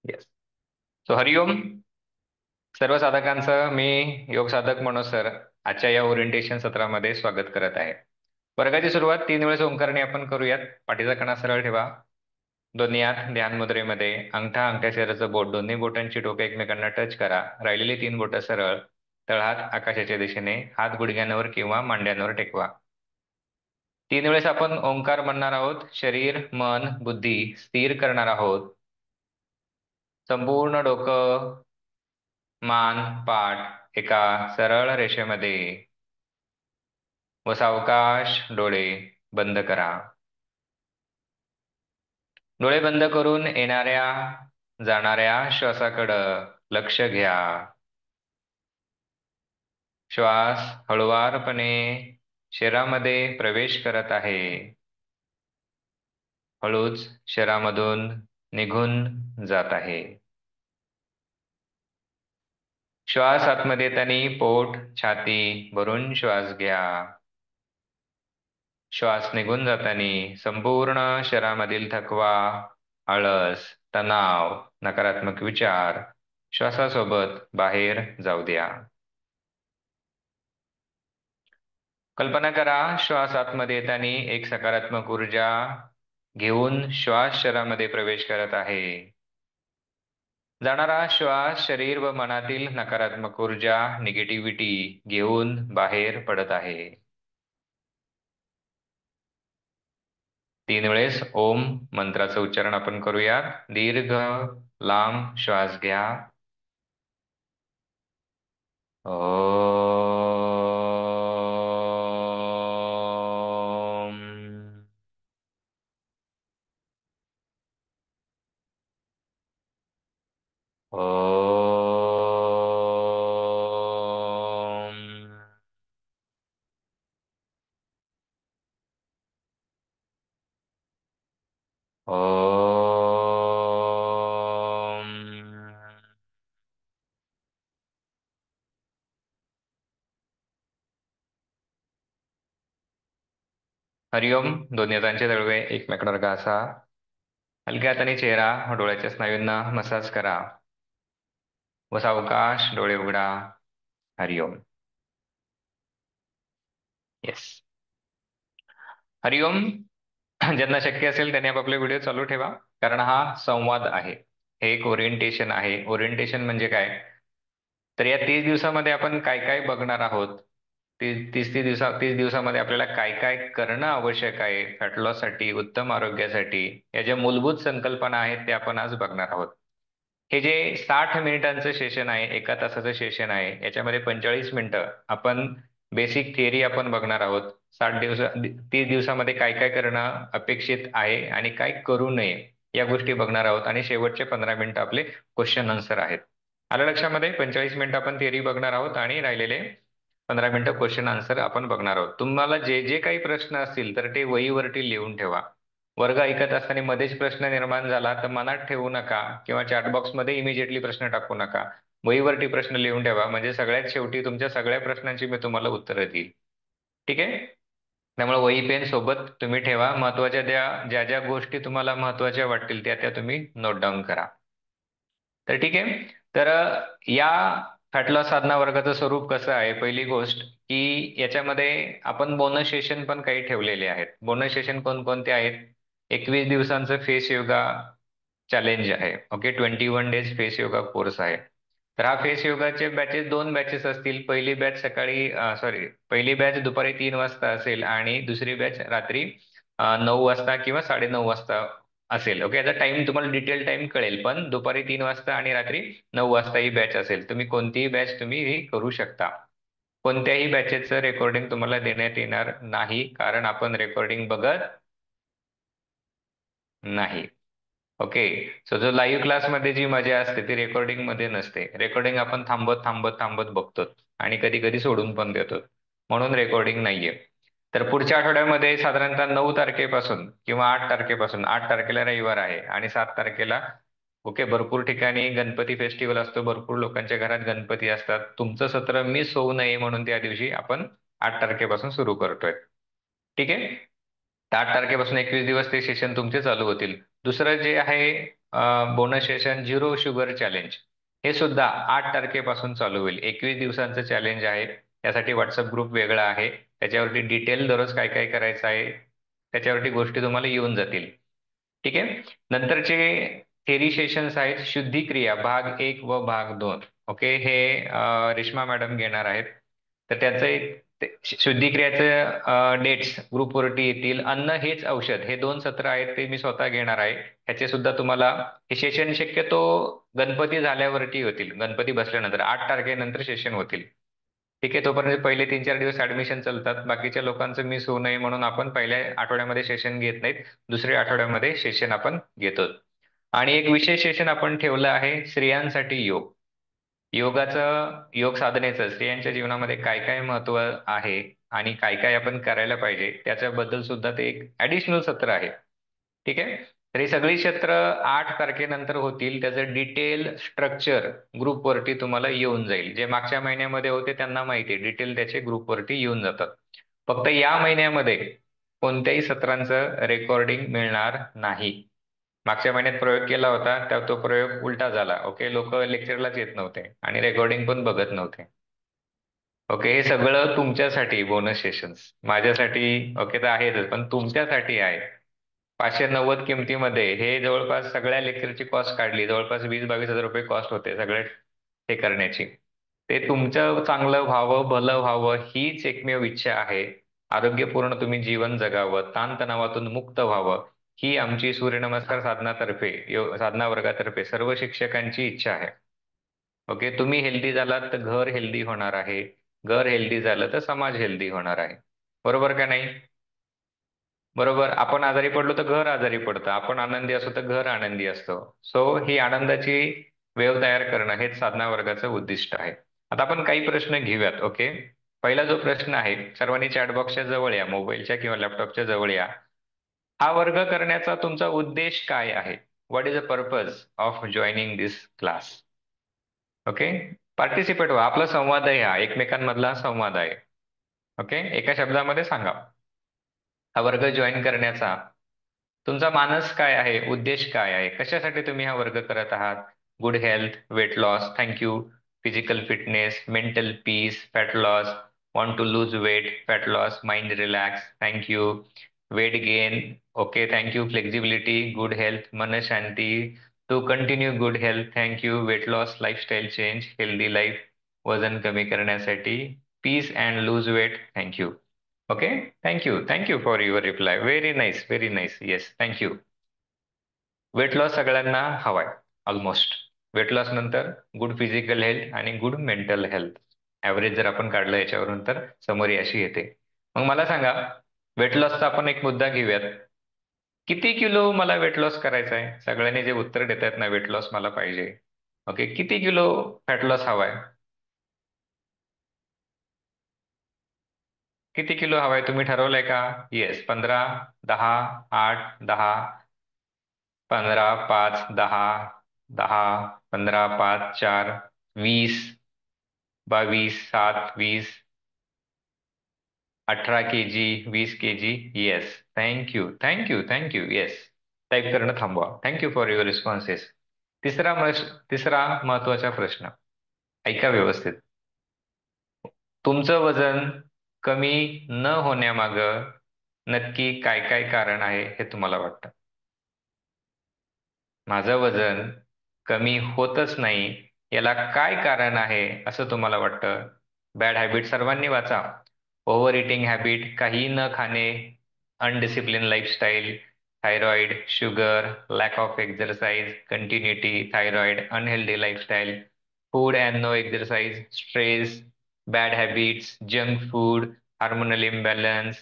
Yes. So हरिओम सर्व साधकांचं मी योग साधक मनोज सर आजच्या या ओरिएंटेशन सत्रामध्ये स्वागत करत आहे. वर्गाची सुरुवात 3 वेळेस ओंकारने आपण करूयात. पाठीचा कणा सरळ ठेवा. दोन्ही हात ध्यान मुद्रेमध्ये, अंगठा अंगठ्या शेजारचं बोट, दोन्ही बोटांची टोके एकमेकांना टच करा. राहिलेली 3 बोटं सरळ, तळहात आकाशाच्या दिशेने, हात गुडघ्यांवर किंवा मांड्यांवर टेकवा. 3 वेळेस आपण ओंकार म्हणणार आहोत. शरीर, मन, बुद्धी स्थिर करणार आहोत. संपूर्ण डोकं, मान, पाठ एका सरळ रेषेमध्ये व सावकाश डोळे बंद करा. डोळे बंद करून येणाऱ्या जाणाऱ्या श्वासाकडं लक्ष घ्या. श्वास हळुवारपणे शरीरामध्ये प्रवेश करत आहे, हळूच शरीरामधून निघून जात आहे. श्वास आतमध्ये येताना पोट, छाती भरून श्वास घ्या. श्वास निघून जाताना संपूर्ण शरीरामधील थकवा, आळस, तणाव, नकारात्मक विचार श्वासासोबत बाहेर जाऊ द्या. कल्पना करा, श्वास आतमध्ये येताना एक सकारात्मक ऊर्जा घेऊन श्वास शरीरामध्ये प्रवेश करत आहे. जाणारा श्वास शरीर व मनातील नकारात्मक ऊर्जा, निगेटिव्हिटी घेऊन बाहेर पडत आहे. 3 वेळेस ओम मंत्राचं उच्चारण आपण करूयात. दीर्घ लांब श्वास घ्या. ओम. ओम. ओम. हरिओम. दोन्ही हातांचे तळवे एकमेकांवर घासा. हलक्या हाताने चेहरा व डोळ्याच्या स्नायूंना मसाज करा व सावकाश डोळे उघडा. हरिओम. येस. हरिओम. ज्यांना शक्य असेल त्यांनी आपापले व्हिडिओ चालू ठेवा, कारण हा संवाद आहे. हे एक ओरिएंटेशन आहे. ओरिएंटेशन म्हणजे काय? तर या 30 दिवसामध्ये आपण काय काय बघणार आहोत, 30 दिवसामध्ये आपल्याला काय काय करणं आवश्यक आहे फॅट लॉससाठी, उत्तम आरोग्यासाठी, या ज्या मूलभूत संकल्पना आहेत ते आपण आज बघणार आहोत. हे जे 60 मिनिटांचं सेशन आहे, 1 तासाचं सेशन आहे, याच्यामध्ये 45 मिनिटं आपण बेसिक थिअरी आपण बघणार आहोत. 30 दिवसामध्ये काय काय करणं अपेक्षित आहे आणि काय करू नये या गोष्टी बघणार आहोत. आणि शेवटचे 15 मिनिटं आपले क्वेश्चन आन्सर आहेत. आलं लक्षामध्ये? 45 मिनिटं आपण थिअरी बघणार आहोत आणि राहिलेले 15 मिनिटं क्वेश्चन आन्सर आपण बघणार आहोत. तुम्हाला जे जे काही प्रश्न असतील तर ते वहीवरती लिहून ठेवा. वर्ग ऐकत असताना मध्येच प्रश्न निर्माण झाला तर मनात ठेवू नका किंवा चॅटबॉक्समध्ये इमिजिएटली प्रश्न टाकू नका. वहीवरती प्रश्न लिहून ठेवा, म्हणजे सगळ्यात शेवटी तुमच्या सगळ्या प्रश्नांची मी तुम्हाला उत्तरं देईल. ठीक आहे? त्यामुळे वही पेन सोबत तुम्ही ठेवा. महत्वाच्या ज्या ज्या गोष्टी तुम्हाला महत्वाच्या वाटतील त्या त्या तुम्ही नोट डाऊन करा. तर ठीक आहे. तर या फॅट लॉस साधना वर्गाचं स्वरूप कसं आहे? पहिली गोष्ट की याच्यामध्ये आपण बोनस सेशन पण काही ठेवलेले आहेत. बोनस सेशन कोणकोणते आहेत? 21 दिवसांचं फेस योगा चॅलेंज आहे. Okay, 21 days face yoga course आहे. तर हा फेस योगाचे बॅचेस 2 बॅचेस असतील. पहिली बॅच दुपारी 3 वाजता असेल आणि दुसरी बॅच रात्री 9 वाजता किंवा 9:30 वाजता असेल. ओके, याचा टाइम तुम्हाला डिटेल टाइम कळेल, पण दुपारी 3 वाजता आणि रात्री 9 वाजता ही बॅच असेल. तुम्ही कोणतीही बॅच तुम्ही ही करू शकता. कोणत्याही बॅचेचं रेकॉर्डिंग तुम्हाला देण्यात येणार नाही, कारण आपण रेकॉर्डिंग बघत नाही. ओके. सो जो लाईव्ह क्लासमध्ये जी मजा असते ती रेकॉर्डिंग मध्ये नसते. रेकॉर्डिंग आपण थांबत थांबत थांबत बघतो आणि कधी कधी सोडून पण देतो, म्हणून रेकॉर्डिंग नाहीये. तर पुढच्या आठवड्यामध्ये साधारणतः 9 तारखेपासून किंवा 8 तारखेपासून, 8 तारखेला रविवार आहे आणि 7 तारखेला ओके भरपूर ठिकाणी गणपती फेस्टिवल असतो, भरपूर लोकांच्या घरात गणपती असतात. तुमचं सत्र मिस होऊ नये म्हणून त्या दिवशी आपण 8 तारखेपासून सुरू करतोय. ठीक आहे. तर 8 तारखेपासून 21 दिवस ते सेशन तुमचे चालू होतील. दुसरं जे आहे bonus session zero sugar challenge हे सुद्धा 8 तारखेपासून चालू होईल. 21 दिवसांचं चॅलेंज आहे. त्यासाठी व्हॉट्सअप ग्रुप वेगळा आहे. त्याच्यावरती डिटेल दररोज काय काय करायचं आहे त्याच्यावरती गोष्टी तुम्हाला येऊन जातील. ठीक आहे. नंतरचे थेरी सेशन्स आहेत शुद्धिक्रिया भाग 1 व भाग 2. ओके, हे रेश्मा मॅडम घेणार आहेत. तर त्याचं एक शुद्धिक्रियाचं डेट्स ग्रुपवरती येतील. अन्न हेच औषध हे 2 सत्र आहेत ते मी स्वतः घेणार आहे. ह्याचे सुद्धा तुम्हाला हे सेशन शक्यतो गणपती झाल्यावरती होतील. गणपती बसल्यानंतर 8 तारखेनंतर सेशन होतील. ठीक आहे. तोपर्यंत पहिले 3-4 दिवस ऍडमिशन चालतात. बाकीच्या लोकांचं मिस होऊ नये म्हणून आपण पहिल्या आठवड्यामध्ये सेशन घेत नाहीत. दुसऱ्या आठवड्यामध्ये सेशन आपण घेतो. आणि एक विशेष सेशन आपण ठेवलं आहे स्त्रियांसाठी योग. योग साधनेचं स्त्रियांच्या जीवनामध्ये काय काय महत्व आहे आणि काय काय आपण करायला पाहिजे त्याच्याबद्दल सुद्धा ते एक ऍडिशनल सत्र आहे. ठीक आहे. तर ही सगळी सत्र 8 तारखेनंतर होतील. त्याचं डिटेल स्ट्रक्चर ग्रुपवरती तुम्हाला येऊन जाईल. जे मागच्या महिन्यामध्ये होते त्यांना माहिती आहे, डिटेल त्याचे ग्रुपवरती येऊन जातात. फक्त या महिन्यामध्ये कोणत्याही सत्रांचं रेकॉर्डिंग मिळणार नाही. मागच्या महिन्यात प्रयोग केला होता तर तो प्रयोग उलटा झाला. ओके, लोक लेक्चरलाच येत नव्हते आणि रेकॉर्डिंग पण बघत नव्हते. ओके, हे सगळं तुमच्यासाठी बोनस सेशन्स. माझ्यासाठी ओके तर आहेच, पण तुमच्यासाठी आहे. 590 किमतीमध्ये हे जवळपास सगळ्या लेक्चरची कॉस्ट काढली, जवळपास 20-22 हजार रुपये कॉस्ट होते सगळे हे करण्याची. ते तुमचं चांगलं व्हावं, भलं व्हावं हीच एकमेव इच्छा आहे. आरोग्यपूर्ण तुम्ही जीवन जगावं, ताणतणावातून मुक्त व्हावं ही आमची सूर्यनमस्कार साधनातर्फे साधना वर्गातर्फे सर्व शिक्षकांची इच्छा आहे. ओके, तुम्ही हेल्दी झालात तर घर हेल्दी होणार आहे. घर हेल्दी झालं तर समाज हेल्दी होणार आहे. बरोबर का नाही? बरोबर. आपण आजारी पडलो तर घर आजारी पडतं. आपण आनंदी असतो तर घर आनंदी असतो. सो ही आनंदाची वेव तयार करणं हेच साधना वर्गाचं उद्दिष्ट आहे. आता आपण काही प्रश्न घेऊयात. ओके, पहिला जो प्रश्न आहे, सर्वांनी चॅटबॉक्सच्या जवळ या, मोबाईलच्या किंवा लॅपटॉपच्या जवळ या. हा वर्ग करण्याचा तुमचा उद्देश काय आहे? What is the purpose of joining this class? Okay, participate व्हा. आपला संवाद आहे, हा एकमेकांमधला संवाद आहे. ओके, एका शब्दामध्ये सांगा हा वर्ग जॉईन करण्याचा तुमचा मानस काय आहे, उद्देश काय आहे, कशासाठी तुम्ही हा वर्ग करत आहात? Good health, weight loss, thank you. Physical fitness, mental peace, fat loss, want to lose weight, fat loss, mind relax, thank you. Weight gain, okay, thank you. Flexibility, good health, मन शांती, to continue good health, thank you. Weight loss, lifestyle change, healthy life, वजन कमी करण्यासाठी, peace and lose weight, thank you. Okay, thank you for your reply. Very nice, very nice. Yes, thank you. Weight loss सगळ्यांना हवाय almost. Weight loss नंतर good physical health आणि good mental health. Average जर आपण काढलं याच्यावरून तर समरी अशी येते. मग मला सांगा, वेट लॉसचा आपण एक मुद्दा घेऊयात. किती किलो मला वेट लॉस करायचा आहे? सगळ्यांनी जे उत्तर देत आहेत ना, वेट लॉस मला पाहिजे. ओके, किती किलो फॅट लॉस हवाय? किती किलो हवाय तुम्ही ठरवलंय का? Yes, 15, 10, 8, 10, 15, 5, 10, 10, 15, 5, 4, 20, 22, 7, 20, 18 kg, 20 kg. Yes, thank you. Yes, type करणं थांबवा. Thank you for your responses. तिसरा महत्वाचा प्रश्न, ऐका व्यवस्थित. तुमचं वजन कमी न होण्यामागं नक्की काय काय कारण आहे हे तुम्हाला वाटतं? माझं वजन कमी होतच नाही, याला काय कारण आहे असं तुम्हाला वाटतं? बॅड हॅबिट सर्वांनी वाचा. ओव्हर इटिंग हॅबिट, काही न खाणे, undiscipline lifestyle, thyroid, sugar, lack of exercise, continuity, thyroid, unhealthy lifestyle, food and no exercise, stress, bad habits, junk food, hormonal imbalance,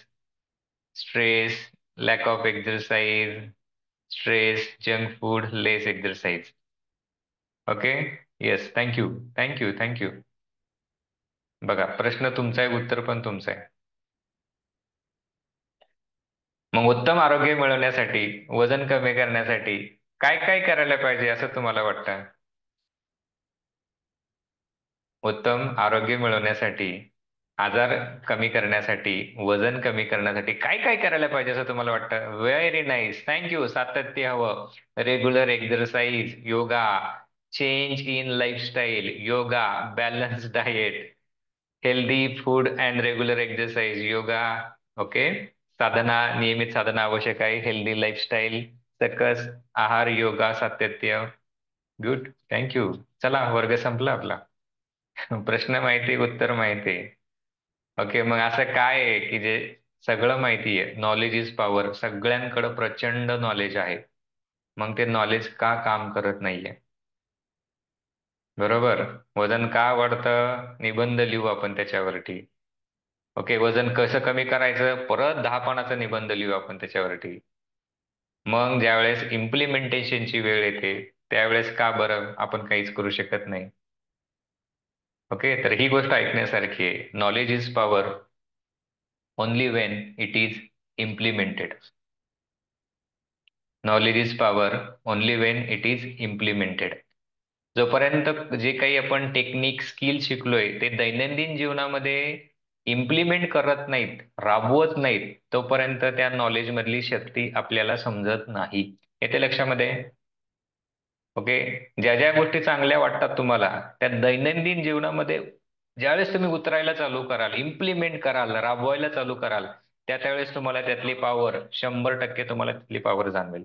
stress, lack of exercise, stress, junk food, less exercise. Okay, yes, thank you. बघा, प्रश्न तुमचा आहे, उत्तर पण तुमचं आहे. मग उत्तम आरोग्य मिळवण्यासाठी, वजन कमी करण्यासाठी काय काय करायला पाहिजे असं तुम्हाला वाटतं? उत्तम आरोग्य मिळवण्यासाठी आजार कमी करण्यासाठी, वजन कमी करण्यासाठी काय काय करायला पाहिजे असं तुम्हाला वाटतं? Very nice, thank you. सातत्य हवं, regular exercise, yoga, change in lifestyle, yoga, balance diet, healthy food and regular exercise, yoga. Okay. साधना, नियमित साधना आवश्यक आहे. हेल्दी लाईफस्टाईल, सकस आहार, योगा, सातत्य. Good, thank you. चला, वर्ग संपला आपला. प्रश्न माहिती, उत्तर माहिती. ओके, मग असं काय आहे की जे सगळं माहिती आहे, नॉलेज इज पॉवर, सगळ्यांकडे प्रचंड नॉलेज आहे, मग ते नॉलेज का काम करत नाहीये? बरोबर. वजन का वाढतं? निबंध लिहू आपण त्याच्यावरती. ओके, वजन कसं कमी करायचं? परत 10 पानाचा निबंध लिहू आपण त्याच्यावरती. मग ज्यावेळेस इम्प्लिमेंटेशनची वेळ येते, त्यावेळेस का बरं आपण काहीच करू शकत नाही? ओके, तर ही गोष्ट ऐकण्यासारखी आहे. Knowledge is power only Wien it is implemented. Knowledge is power only Wien it is implemented. जोपर्यंत जे काही आपण टेक्निक स्किल शिकलोय ते दैनंदिन जीवनामध्ये इम्प्लिमेंट करत नाहीत, राबवत नाहीत, तोपर्यंत त्या नॉलेज मधली शक्ती आपल्याला समजत नाही. येते लक्षामध्ये? ओके. ज्या ज्या गोष्टी चांगल्या वाटतात तुम्हाला, त्या दैनंदिन जीवनामध्ये ज्यावेळेस तुम्ही उतरायला चालू कराल, इम्प्लिमेंट कराल, राबवायला चालू कराल, त्यावेळेस तुम्हाला त्यातली पॉवर, 100% तुम्हाला त्यातली पॉवर जाणवेल.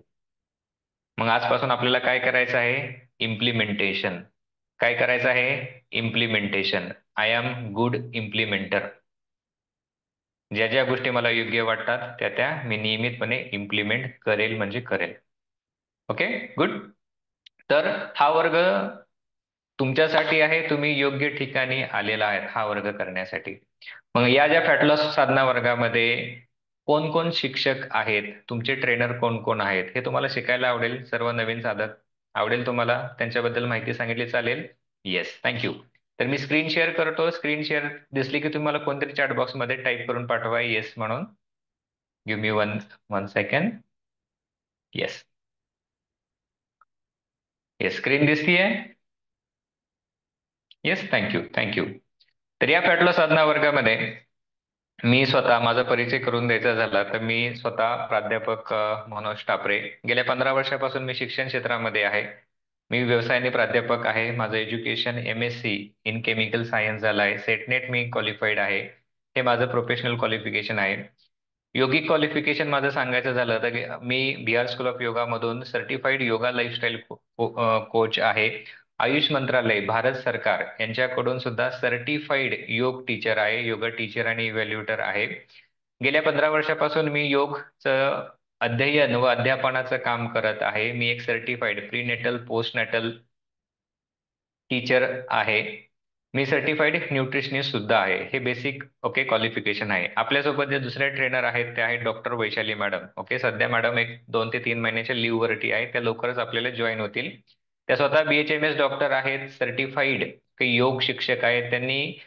मग आजपासून आपल्याला काय करायचं आहे? इम्प्लिमेंटेशन. काय करायचं आहे? Implementation. I am good implementer. ज्या ज्या गोष्टी मला योग्य वाटतात त्या त्या मी नियमितपणे इम्प्लिमेंट करेल म्हणजे करेल. Okay, good. तर हा वर्ग तुमच्यासाठी आहे. तुम्ही योग्य ठिकाणी आलेला आहेत हा वर्ग करण्यासाठी. मग या ज्या फॅट लॉस साधना वर्गामध्ये कोण कोण शिक्षक आहेत, तुमचे ट्रेनर कोण कोण आहेत, हे तुम्हाला शिकायला आवडेल. सर्व नवीन साधक आवडेल तुम्हाला, त्यांच्याबद्दल माहिती सांगितली चालेल? Yes, thank you. तर मी स्क्रीन शेअर करतो. स्क्रीन शेअर दिसली की तुम्हाला कोणतरी चॅट बॉक्स मध्ये टाईप करून पाठवा येस म्हणून. Give me one one second. Yes, yes, screen दिसतीये? Yes, thank you, thank you. तर या फॅट लॉस साधना वर्गामध्ये मी स्वतः माझा परिचय करून द्यायचा झाला तर मी स्वतः प्राध्यापक मनोज टापरे. गेल्या 15 वर्षापासून मी शिक्षण क्षेत्रामध्ये आहे. मी व्यवसायाने प्राध्यापक आहे. माझं education MSc in chemical science झालं आहे. सेटनेट मी क्वालिफाईड आहे. हे माझं प्रोफेशनल क्वालिफिकेशन आहे. योगिक क्वालिफिकेशन माझं सांगायचं झालं तर मी बिहार स्कूल ऑफ योगा मधून सर्टिफाईड योगा लाईफस्टाईल कोच आहे. आयुष मंत्रालय, भारत सरकार यांच्याकडून सुद्धा सर्टिफाईड योग टीचर आहे, योगा टीचर आणि इव्हॅल्युएटर आहे. गेल्या 15 वर्षापासून मी योगचं अध्ययन व अध्यापनाचं काम करत आहे. मी एक सर्टिफाईड प्रीनेटल पोस्टनेटल टीचर आहे. मी सर्टिफाईड न्यूट्रिशनिस्ट सुद्धा आहे. हे बेसिक ओके क्वालिफिकेशन आहे. आपल्यासोबत जे दुसरे ट्रेनर आहेत ते आहेत डॉक्टर वैशाली मॅडम. ओके, सध्या मॅडम एक 2 ते 3 महिन्याच्या लिव्ह वरती आहे. त्या लवकरच आपल्याला जॉईन होतील. त्या स्वतः BHMS डॉक्टर आहेत, सर्टिफाईड योग शिक्षक आहेत. त्यांनी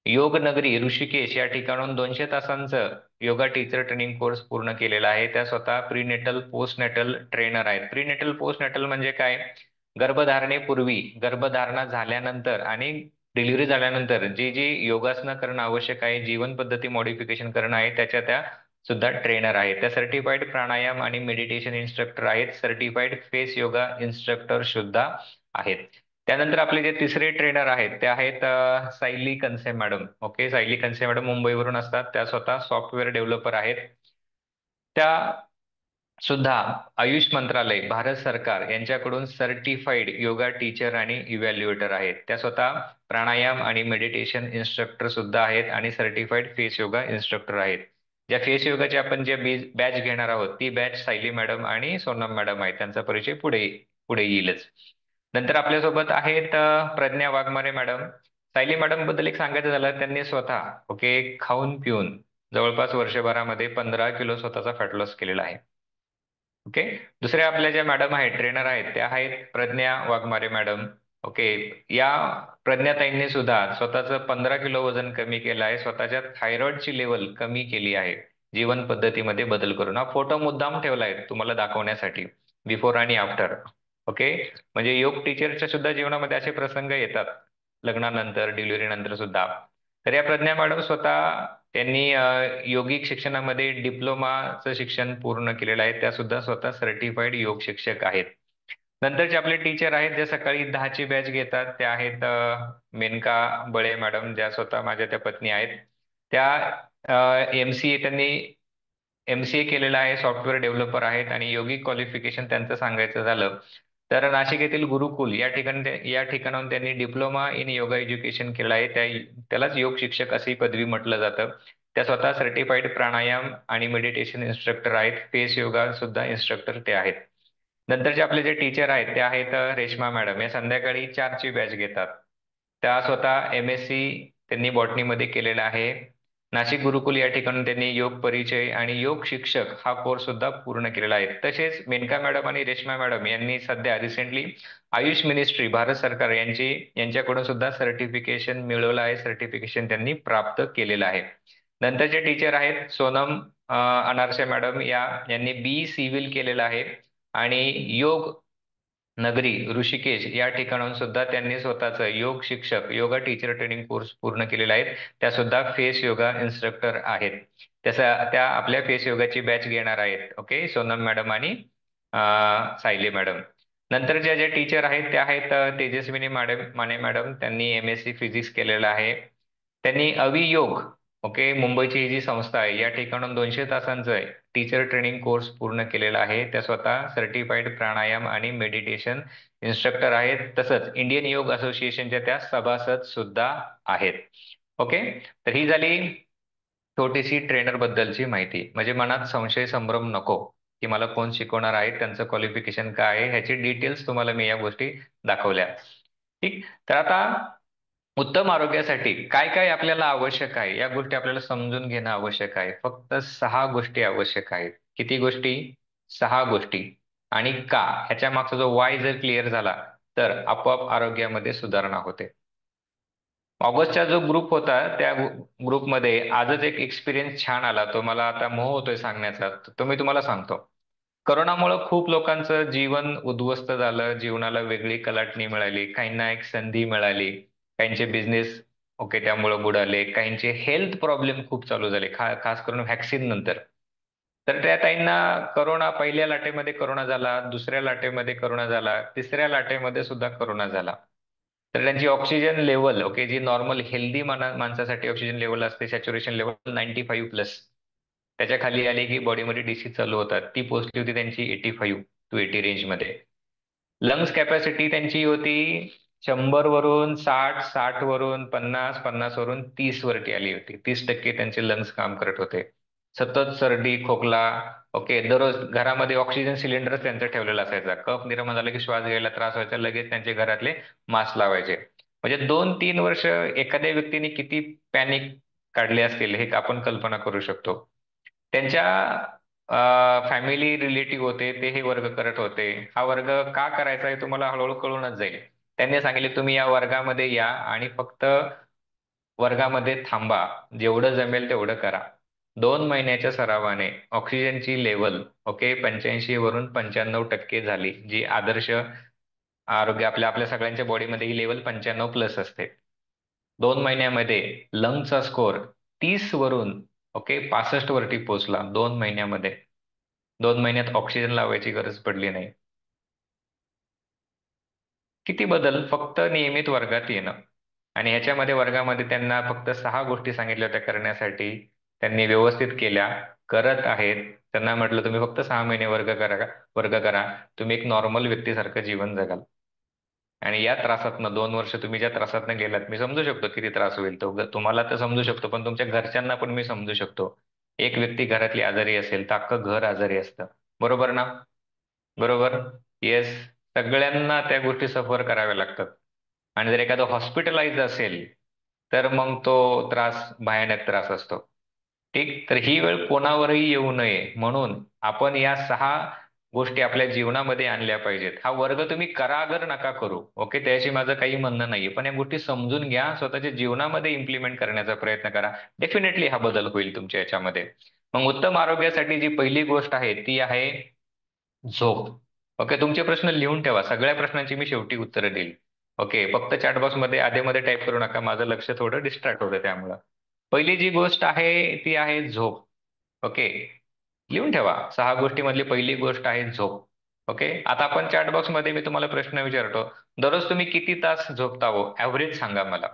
योग नगरी ऋषिकेश या ठिकाणून 200 तासांचं योगा टीचर ट्रेनिंग कोर्स पूर्ण केलेला आहे. त्या स्वतः प्रीनेटल पोस्टनेटल ट्रेनर आहेत. प्रीनेटल पोस्टनेटल म्हणजे काय? गर्भधारणेपूर्वी, गर्भधारणा झाल्यानंतर आणि डिलिव्हरी झाल्यानंतर जी जी योगासनं करणं आवश्यक आहे, जीवन पद्धती मॉडिफिकेशन करणं आहे, त्याच्या त्या सुद्धा ट्रेनर आहेत. त्या सर्टिफाईड प्राणायाम आणि मेडिटेशन इन्स्ट्रक्टर आहेत. सर्टिफाईड फेस योगा इन्स्ट्रक्टर सुद्धा आहेत. त्यानंतर आपले जे तिसरे ट्रेनर आहेत ते आहेत Sayali Kanse madam. Okay, Sayali Kanse madam मुंबईवरून असतात. त्या स्वतः सॉफ्टवेअर डेव्हलपर आहेत. त्या सुद्धा आयुष मंत्रालय, भारत सरकार यांच्याकडून सर्टिफाईड योगा टीचर आणि इव्हॅल्युएटर आहेत. त्या स्वतः प्राणायाम आणि मेडिटेशन इन्स्ट्रक्टर सुद्धा आहेत आणि सर्टिफाईड फेस योगा इन्स्ट्रक्टर आहेत. ज्या फेस योगाची आपण जे बॅच घेणार आहोत ती बॅच सायली मॅडम आणि सोनम मॅडम आहेत. त्यांचा परिचय पुढे पुढे येईलच. नंतर आपल्यासोबत आहेत प्रज्ञा वाघमारे मॅडम. सायली मॅडम बद्दल एक सांगायचं झालं, त्यांनी स्वतः ओके खाऊन पिऊन जवळपास वर्षभरामध्ये 15 किलो स्वतःचा फॅट लॉस केलेला आहे. ओके. दुसऱ्या आपल्या ज्या मॅडम आहेत, ट्रेनर आहेत, त्या आहेत प्रज्ञा वाघमारे मॅडम. ओके. या प्रज्ञाताईंनी सुद्धा स्वतःचं 15 किलो वजन कमी केलं आहे. स्वतःच्या थायरॉइडची लेवल कमी केली आहे जीवन पद्धतीमध्ये बदल करून. हा फोटो मुद्दाम ठेवलाय तुम्हाला दाखवण्यासाठी, बिफोर आणि आफ्टर. ओके. म्हणजे योग टीचरच्या सुद्धा जीवनामध्ये असे प्रसंग येतात, लग्नानंतर डिलिव्हरी नंतर सुद्धा. तर या प्रज्ञा मॅडम स्वतः त्यांनी योगिक शिक्षणामध्ये डिप्लोमाचं शिक्षण पूर्ण केलेलं आहे. त्या सुद्धा स्वतः सर्टिफाईड योग शिक्षक आहेत. नंतरचे आपले टीचर आहेत जे सकाळी 10ची बॅच घेतात, त्या आहेत मेनका बळे मॅडम, ज्या स्वतः माझ्या त्या पत्नी आहेत. त्या एमसीए त्यांनी एमसीए केलेलं आहे, सॉफ्टवेअर डेव्हलपर आहेत आणि योगिक क्वालिफिकेशन त्यांचं सांगायचं झालं तर नाशिक येथील गुरुकुल या ठिकाणाहून त्यांनी डिप्लोमा इन योगा एज्युकेशन केलं आहे. त्यालाच योग शिक्षक अशी पदवी म्हटलं जातं. त्या स्वतः सर्टिफाईड प्राणायाम आणि मेडिटेशन इन्स्ट्रक्टर आहेत. फेस योगा सुद्धा इन्स्ट्रक्टर ते आहेत. नंतरचे आपले जे टीचर आहेत ते आहेत रेश्मा मॅडम. या संध्याकाळी 4ची बॅच घेतात. त्या स्वतः एमएससी त्यांनी बॉटनीमध्ये केलेला आहे. नाशिक गुरुकुल या ठिकाणी त्यांनी योग परिचय आणि योग शिक्षक हा कोर्स सुद्धा पूर्ण केलेला आहे. तसेच मेनका मॅडम आणि रेश्मा मॅडम यांनी सध्या रिसेंटली आयुष मिनिस्ट्री भारत सरकार यांच्याकडून सुद्धा सर्टिफिकेशन मिळवलं आहे. सर्टिफिकेशन त्यांनी प्राप्त केलेलं आहे. नंतरचे टीचर आहेत सोनम अनारसे मॅडम. यांनी बी सिव्हिल केलेलं आहे आणि योग नगरी ऋषिकेश या ठिकाणाहून सुद्धा त्यांनी स्वतःच योग शिक्षक योगा टीचर ट्रेनिंग कोर्स पूर्ण केलेला आहे. त्या सुद्धा फेस योगा इन्स्ट्रक्टर आहेत. त्या आपल्या फेस योगाची बॅच घेणार आहेत. ओके, सोनम मॅडम आणि सायली मॅडम. नंतर ज्या टीचर आहेत त्या आहेत तेजस्विनी माने मॅडम. त्यांनी एमएससी फिजिक्स केलेलं आहे. त्यांनी अवियोग, ओके, मुंबईची ही जी संस्था आहे या ठिकाणून 200 तासांचं टीचर ट्रेनिंग कोर्स पूर्ण केलेला आहे. त्या स्वतः सर्टिफाईड प्राणायाम आणि मेडिटेशन इन्स्ट्रक्टर आहेत. तसंच इंडियन योग असोसिएशनच्या त्या सभासद सुद्धा आहेत. ओके, तर ही झाली छोटीशी ट्रेनर बद्दलची माहिती. म्हणजे मनात संशय संभ्रम नको की मला कोण शिकवणार आहे, त्यांचं क्वालिफिकेशन काय आहे, ह्याची डिटेल्स तुम्हाला मी या गोष्टी दाखवल्या. ठीक. तर आता उत्तम आरोग्यासाठी काय काय आपल्याला आवश्यक आहे या गोष्टी आपल्याला समजून घेणं आवश्यक आहे. फक्त 6 गोष्टी आवश्यक आहेत. किती गोष्टी? 6 गोष्टी. आणि का, ह्याच्या मागचा जो वाय जर क्लिअर झाला तर आपोआप आरोग्यामध्ये सुधारणा होते. ऑगस्टचा जो ग्रुप होता त्या ग्रुपमध्ये आजच एक एक्सपिरियन्स छान आला, तो मला आता मोह होतोय सांगण्याचा, तो मी तुम्हाला सांगतो. करोनामुळे खूप लोकांचं जीवन उद्ध्वस्त झालं, जीवनाला वेगळी कलाटणी मिळाली, काहींना एक संधी मिळाली, काहींचे बिझनेस ओके त्यामुळे बुडाले, काहींचे हेल्थ प्रॉब्लेम खूप चालू झाले, खास करून व्हॅक्सिन नंतर. तर त्या ताईंना करोना, पहिल्या लाटेमध्ये करोना झाला, दुसऱ्या लाटेमध्ये करोना झाला, तिसऱ्या लाटेमध्ये सुद्धा करोना झाला. तर त्यांची ऑक्सिजन लेवल, ओके, जी नॉर्मल हेल्दी माणसासाठी ऑक्सिजन लेवल असते सॅच्युरेशन लेवल 95 प्लस, त्याच्या खाली आली की बॉडीमध्ये डिसीज चालू होतात. ती पोहोचली होती त्यांची 85 to 80 रेंजमध्ये. लंग्स कॅपॅसिटी त्यांची होती 100 वरून 60, 60 वरून 50, 50 वरून 30 वरती आली होती. 30% त्यांचे लंग्स काम करत होते. सतत सर्दी खोकला, ओके, दररोज घरामध्ये ऑक्सिजन सिलेंडरच त्यांचा ठेवलेला असायचा. कफ निर्माण झाला की श्वास घ्यायला त्रास व्हायचा, लगेच त्यांचे घरातले मास्क लावायचे. म्हणजे 2-3 वर्ष एखाद्या व्यक्तीने किती पॅनिक काढले असतील हे आपण कल्पना करू शकतो. त्यांच्या फॅमिली रिलेटिव्ह होते ते हे वर्ग करत होते. हा वर्ग का करायचा हे तुम्हाला हळूहळू कळूनच जाईल. त्यांनी सांगितले तुम्ही या वर्गामध्ये या आणि फक्त वर्गामध्ये थांबा, जेवढं जमेल तेवढं करा. 2 महिन्याच्या सरावाने ऑक्सिजनची लेवल, ओके, 85 वरून 95% झाली, जी आदर्श आरोग्य आपल्या आपल्या सगळ्यांच्या बॉडीमध्ये ही लेवल 95 प्लस असते. 2 महिन्यामध्ये लंगचा स्कोर 30 वरून, ओके, 65 वरती पोहोचला 2 महिन्यामध्ये. 2 महिन्यात ऑक्सिजन लावायची गरज पडली नाही. किती बदल फक्त नियमित वर्गात येणं. आणि ह्याच्यामध्ये वर्गामध्ये त्यांना फक्त 6 गोष्टी सांगितल्या होत्या करण्यासाठी. त्यांनी व्यवस्थित केल्या, करत आहेत. त्यांना म्हटलं तुम्ही फक्त 6 महिने वर्ग करा, तुम्ही एक नॉर्मल व्यक्तीसारखं जीवन जगाल. आणि या त्रासातनं 2 वर्ष तुम्ही ज्या त्रासातनं गेलात, मी समजू शकतो किती त्रास होईल तो, तुम्हाला तर समजू शकतो पण तुमच्या घरच्यांना पण मी समजू शकतो. एक व्यक्ती घरातली आजारी असेल तर अख्खं घर आजारी असतं. बरोबर ना? बरोबर. येस. सगळ्यांना त्या गोष्टी सफर कराव्या लागतात. आणि जर एखादं हॉस्पिटलाइज असेल तर मग तो त्रास भयानक त्रास असतो. ठीक. तर ही वेळ कोणावरही येऊ नये म्हणून आपण या 6 गोष्टी आपल्या जीवनामध्ये आणल्या पाहिजेत. हा वर्ग तुम्ही करा अगर नका करू, ओके, त्याशी माझं काही म्हणणं नाहीये, पण या गोष्टी समजून घ्या, स्वतःच्या जीवनामध्ये इम्प्लिमेंट करण्याचा प्रयत्न करा. डेफिनेटली हा बदल होईल तुमच्या याच्यामध्ये. मग उत्तम आरोग्यासाठी जी पहिली गोष्ट आहे ती आहे झोप. ओके, तुमचे प्रश्न लिहून ठेवा, सगळ्या प्रश्नांची मी शेवटी उत्तरं देईल. ओके, फक्त चॅटबॉक्स मध्ये आधेमध्ये टाईप करू नका, माझं लक्ष थोडं डिस्ट्रॅक्ट होतं त्यामुळं. पहिली जी गोष्ट आहे ती आहे झोप. ओके, लिहून ठेवा, 6 गोष्टीमधली पहिली गोष्ट आहे झोप. ओके, आता आपण चॅटबॉक्स मध्ये मी तुम्हाला प्रश्न विचारतो, दररोज तुम्ही किती तास झोपता हो, ऍव्हरेज सांगा मला.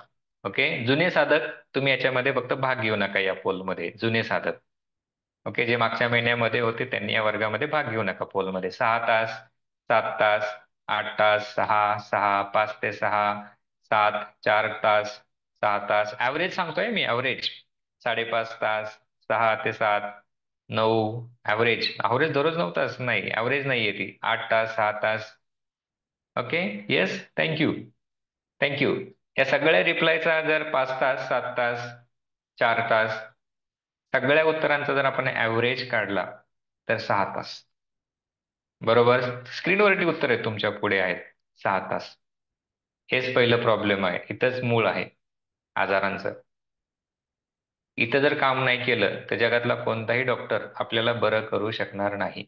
ओके, जुने साधक तुम्ही याच्यामध्ये फक्त भाग घेऊ नका या पोलमध्ये, जुने साधक. ओके, जे मागच्या महिन्यामध्ये होते त्यांनी या वर्गामध्ये भाग घेऊ नका पोलमध्ये. 6 तास, 7 तास, 8 तास, 6, 6, 5 ते 6, 7, 4 तास, 6 तास, ऍव्हरेज सांगतोय मी, ऍव्हरेज. 5.5 तास, 6 ते 7, 9, ऍव्हरेज. ऍव्हरेज दररोज 9 तास नाही, ऍव्हरेज नाहीये ती. 8 तास, 6 तास. Okay, yes, thank you, thank you. या सगळ्या रिप्लायचा जर 5 तास, 7 तास, 4 तास, सगळ्या उत्तरांचा जर आपण ऍव्हरेज काढला तर 6 तास. बरोबर, स्क्रीनवरती उत्तर आहेत तुमच्या पुढे आहेत. 6 तास. हेच पहिलं प्रॉब्लेम आहे, इथंच मूळ आहे आजारांचं. इथं जर काम नाही केलं तर जगातला कोणताही डॉक्टर आपल्याला बरं करू शकणार नाही.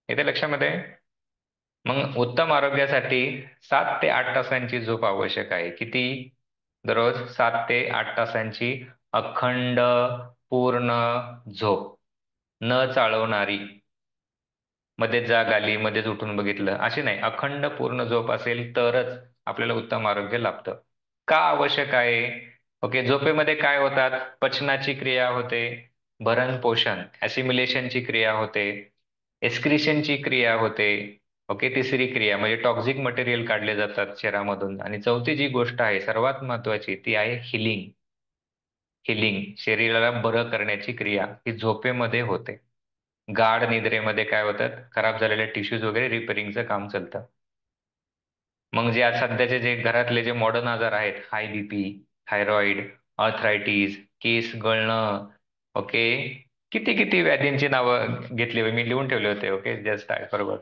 इथे लक्षामध्ये आहे? मग उत्तम आरोग्यासाठी 7 ते 8 तासांची झोप आवश्यक आहे. किती? दररोज 7 ते 8 तासांची अखंड पूर्ण झोप, न चाळवणारी. मध्येच जाग आली, मध्येच उठून बघितलं अशी नाही, अखंड पूर्ण झोप असेल तरच आपल्याला उत्तम आरोग्य लाभतं. का आवश्यक आहे? ओके, झोपेमध्ये काय होतात? पचनाची क्रिया होते, भरण पोषण ऍसिमिलेशनची क्रिया होते, एक्सक्रिशनची क्रिया होते. ओके, तिसरी क्रिया म्हणजे टॉक्झिक मटेरियल काढले जातात शरीरामधून. आणि चौथी जी गोष्ट आहे सर्वात महत्वाची ती आहे हिलिंग. हिलिंग, शरीराला बरं करण्याची क्रिया ही झोपेमध्ये होते. गाढ निद्रेमध्ये काय होतात? खराब झालेले टिश्यूज वगैरे रिपेअरिंगचं काम चालतं. मग जे आज सध्याचे जे घरातले जे मॉडर्न आजार आहेत, हाय बीपी, थायरॉइड, आर्थरायटिस, केस गळणं, ओके, किती किती व्याधींची नावं घेतली मी लिहून ठेवले होते. ओके, जस्ट आहे बरोबर.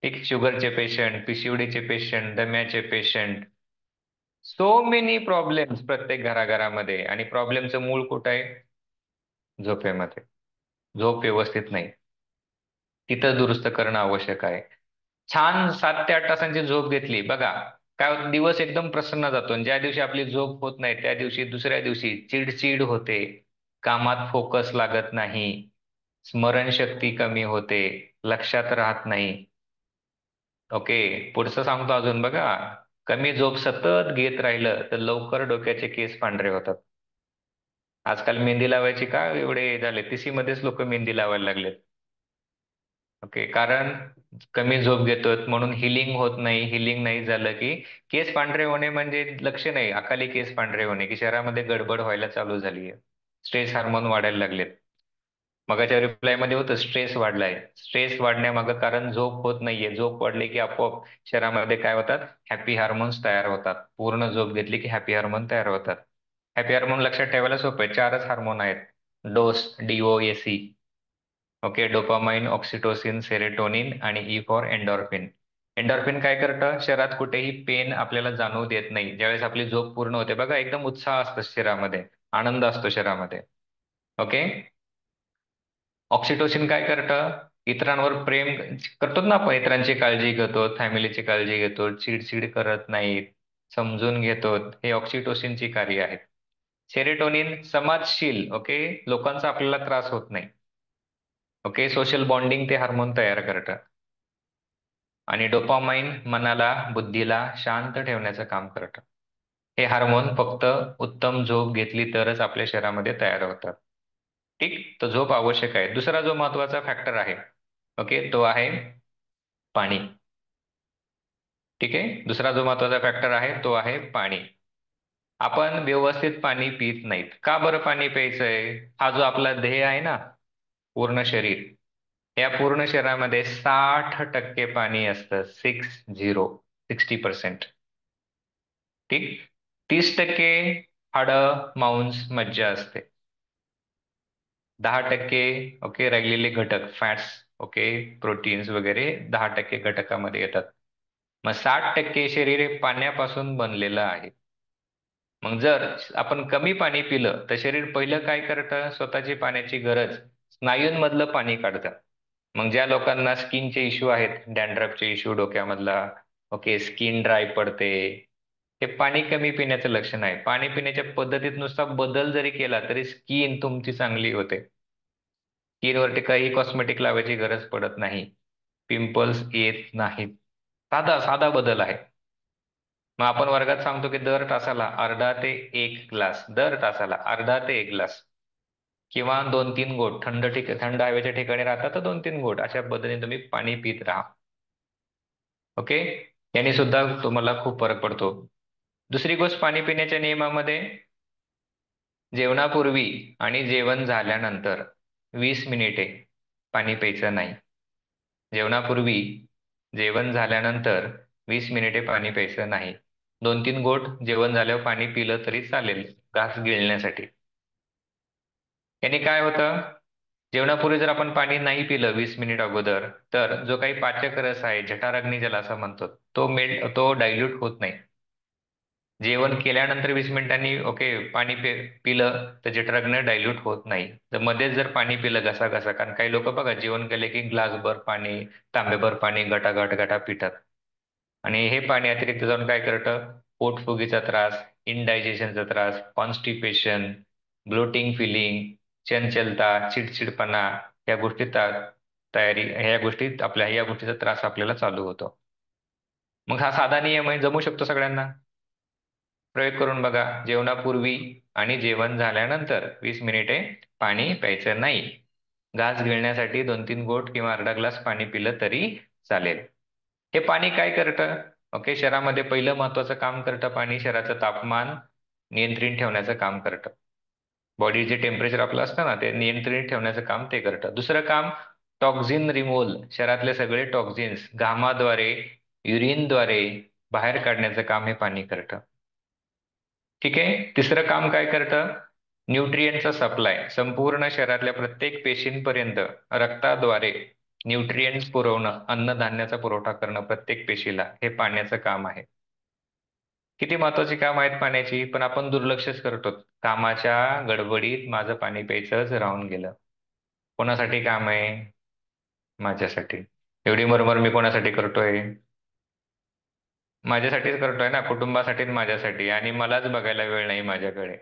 ठीक, शुगरचे पेशंट, पीसीओडीचे पेशंट, दम्याचे पेशंट, सो मेनी प्रॉब्लेम्स प्रत्येक घराघरामध्ये. आणि प्रॉब्लेमचं मूळ कुठं आहे? झोपेमध्ये. झोप व्यवस्थित नाही, तिथं दुरुस्त करणं आवश्यक आहे. छान 7 ते 8 तासांची झोप घेतली बघा, काय होतं? दिवस एकदम प्रसन्न जातो. आणि ज्या दिवशी आपली झोप होत नाही त्या दिवशी, दुसऱ्या दिवशी चिडचिड होते, कामात फोकस लागत नाही, स्मरणशक्ती कमी होते, लक्षात राहत नाही. ओके, पुढचं सांगतो अजून बघा. कमी झोप सतत घेत राहिलं तर लवकर डोक्याचे केस पांढरे होतात. आजकाल मेहंदी लावायची का एवढे झाले, मध्येच लोक मेहंदी लावायला लागलेत. ओके, कारण कमी झोप घेतोय म्हणून हिलिंग होत नाही. हिलिंग नाही झालं की केस पांढरे होणे म्हणजे लक्ष नाही, अकाली केस पांढरे होणे की शरीरामध्ये गडबड व्हायला चालू झाली आहे. स्ट्रेस हार्मोन वाढायला लागलेत. मगाच्या रिप्लाय मध्ये होतं स्ट्रेस वाढलाय. स्ट्रेस वाढण्यामागं कारण झोप होत नाहीये. झोप वाढली की आपोआप शरीरामध्ये काय होतात? हॅपी हार्मोन्स तयार होतात. पूर्ण झोप घेतली की हॅपी हार्मोन तयार होतात. हॅपी हार्मोन लक्षात ठेवायला सोपं आहे, 4च हार्मोन आहेत. Dose, DOAC. Okay, dopamine, oxytocin, serotonin आणि ई फॉर एंडॉर्फिन. एंडॉर्फिन काय करतं? शरीरात कुठेही पेन आपल्याला जाणवू देत नाही. ज्यावेळेस आपली झोप पूर्ण होते बघा, एकदम उत्साह असतो शरीरामध्ये, आनंद असतो शरीरामध्ये. ओके, ऑक्सिटोसिन काय करतं? इतरांवर प्रेम करतो ना आपण, इतरांची काळजी घेतो, फॅमिलीची काळजी घेतो, चिडचिड करत नाहीत, समजून घेतो, हे ऑक्सिटोसिनची कार्य आहेत. सेरोटोनिन समाजशील, ओके, लोकांचा आपल्याला त्रास होत नाही. ओके, सोशल बॉन्डिंग ते हार्मोन तयार करतं. आणि डोपामाइन मनाला, बुद्धीला शांत ठेवण्याचं काम करतं. हे हार्मोन फक्त उत्तम झोप घेतली तरच आपल्या शरीरामध्ये तयार होतात. ठीक, तर झोप आवश्यक आहे. दुसरा जो महत्वाचा फॅक्टर आहे, ओके, तो आहे पाणी. ठीक आहे, दुसरा जो महत्वाचा फॅक्टर आहे तो आहे पाणी. आपण व्यवस्थित पाणी पित नाहीत. का बरं पाणी प्यायचंय? हा जो आपला देह आहे ना, पूर्ण शरीर, या पूर्ण शरीरामध्ये 60% पाणी असतं. 60%. ठीक, 30% हाडं, मांस, मज्जा असते. 10% ओके राहिलेले घटक, फॅट्स, ओके, प्रोटीन्स वगैरे 10% घटकामध्ये येतात. मग 60% शरीर हे पाण्यापासून बनलेलं आहे. मग जर आपण कमी पाणी पिलं तर शरीर पहिलं काय करतं? स्वतःची पाण्याची गरज स्नायूंमधलं पाणी काढतं. मग ज्या लोकांना स्किनचे इश्यू आहेत, डॅन्ड्रफचे इश्यू डोक्यामधला, ओके, स्किन ड्राय पडते, हे पाणी कमी पिण्याचं लक्षण आहे. पाणी पिण्याच्या पद्धतीत नुसता बदल जरी केला तरी स्किन तुमची चांगली होते. स्किनवरती काही कॉस्मेटिक लावायची गरज पडत नाही. पिंपल्स येत नाहीत. साधा साधा बदल आहे. मग आपण वर्गात सांगतो की दर तासाला अर्धा ते 1 ग्लास, दर तासाला अर्धा ते 1 ग्लास किंवा 2-3 घोट, थंड हवेच्या ठिकाणी राहता तर 2-3 घोट अशा पद्धतीने तुम्ही पाणी पित राहा. ओके, याने सुद्धा तुम्हाला खूप फरक पडतो. दुसरी गोष्ट पाणी पिण्याच्या नियमामध्ये, जेवणापूर्वी आणि जेवण झाल्यानंतर 20 मिनिटे पाणी प्यायचं नाही. जेवणापूर्वी, जेवण झाल्यानंतर 20 मिनिटे पाणी प्यायचं नाही. 2-3 घोट जेवण झाल्यावर पाणी पिलं तरी चालेल, घास गिळण्यासाठी. याने काय होतं, जेवणापूर्वी जर आपण पाणी नाही पिलं 20 मिनिट अगोदर, तर जो काही पाचक रस आहे, जठराग्नी ज्याला असं म्हणतो, तो डायल्यूट होत नाही. जेवण केल्यानंतर 20 मिनिटांनी ओके पाणी पिलं तर जठराग्नी डायल्यूट होत नाही. तर मध्येच जर पाणी पिलं घसा घसा, कारण काही लोक बघा जेवण केले की ग्लासभर पाणी, तांब्याभर पाणी गटा गटा पितात. आणि हे पाणी अतिरिक्त जाऊन काय करतं, पोटफुगीचा त्रास, इनडायजेशनचा त्रास, कॉन्स्टिपेशन, ब्लोटिंग फिलिंग, चंचलता, चिडचिडपणा, या गोष्टी या गोष्टीचा त्रास आपल्याला चालू होतो. मग हा साधा नियम आहे, जमू शकतो सगळ्यांना. प्रयोग करून बघा. जेवणापूर्वी आणि जेवण झाल्यानंतर 20 मिनिटे पाणी प्यायचं नाही. घास गिळण्यासाठी 2-3 घोट किंवा अर्धा ग्लास पाणी पिलं तरी चालेल. हे पाणी काय करतं, ओके, शरीरामध्ये पहिलं महत्वाचं काम करतं पाणी, शरीराचं तापमान नियंत्रित ठेवण्याचं काम करतं. बॉडी जे टेम्परेचर आपलं असतं ना, ते नियंत्रित ठेवण्याचं काम ते करतं. दुसरं काम, टॉक्झिन रिमूव्हल, शरीरातले सगळे टॉक्झिन्स घामाद्वारे, युरिनद्वारे बाहेर काढण्याचं काम हे पाणी करतं. ठीक आहे. तिसरं काम काय करतं, न्यूट्रिएंटचा सप्लाय, संपूर्ण शरीरातल्या प्रत्येक पेशींपर्यंत रक्ताद्वारे न्यूट्रिएंट्स पुरवणं, अन्नधान्याचा पुरवठा करणं प्रत्येक पेशीला, हे पाण्याचं काम आहे. किती महत्वाची काम आहेत पाण्याची, पण आपण दुर्लक्षच करतो. कामाच्या गडबडीत माझं पाणी प्यायचंच राहून गेलं. कोणासाठी काम आहे? माझ्यासाठी. एवढी मरमर मी कोणासाठी करतोय? माझ्यासाठीच करतोय ना, कुटुंबासाठी आणि माझ्यासाठी, आणि मलाच बघायला वेळ नाही माझ्याकडे.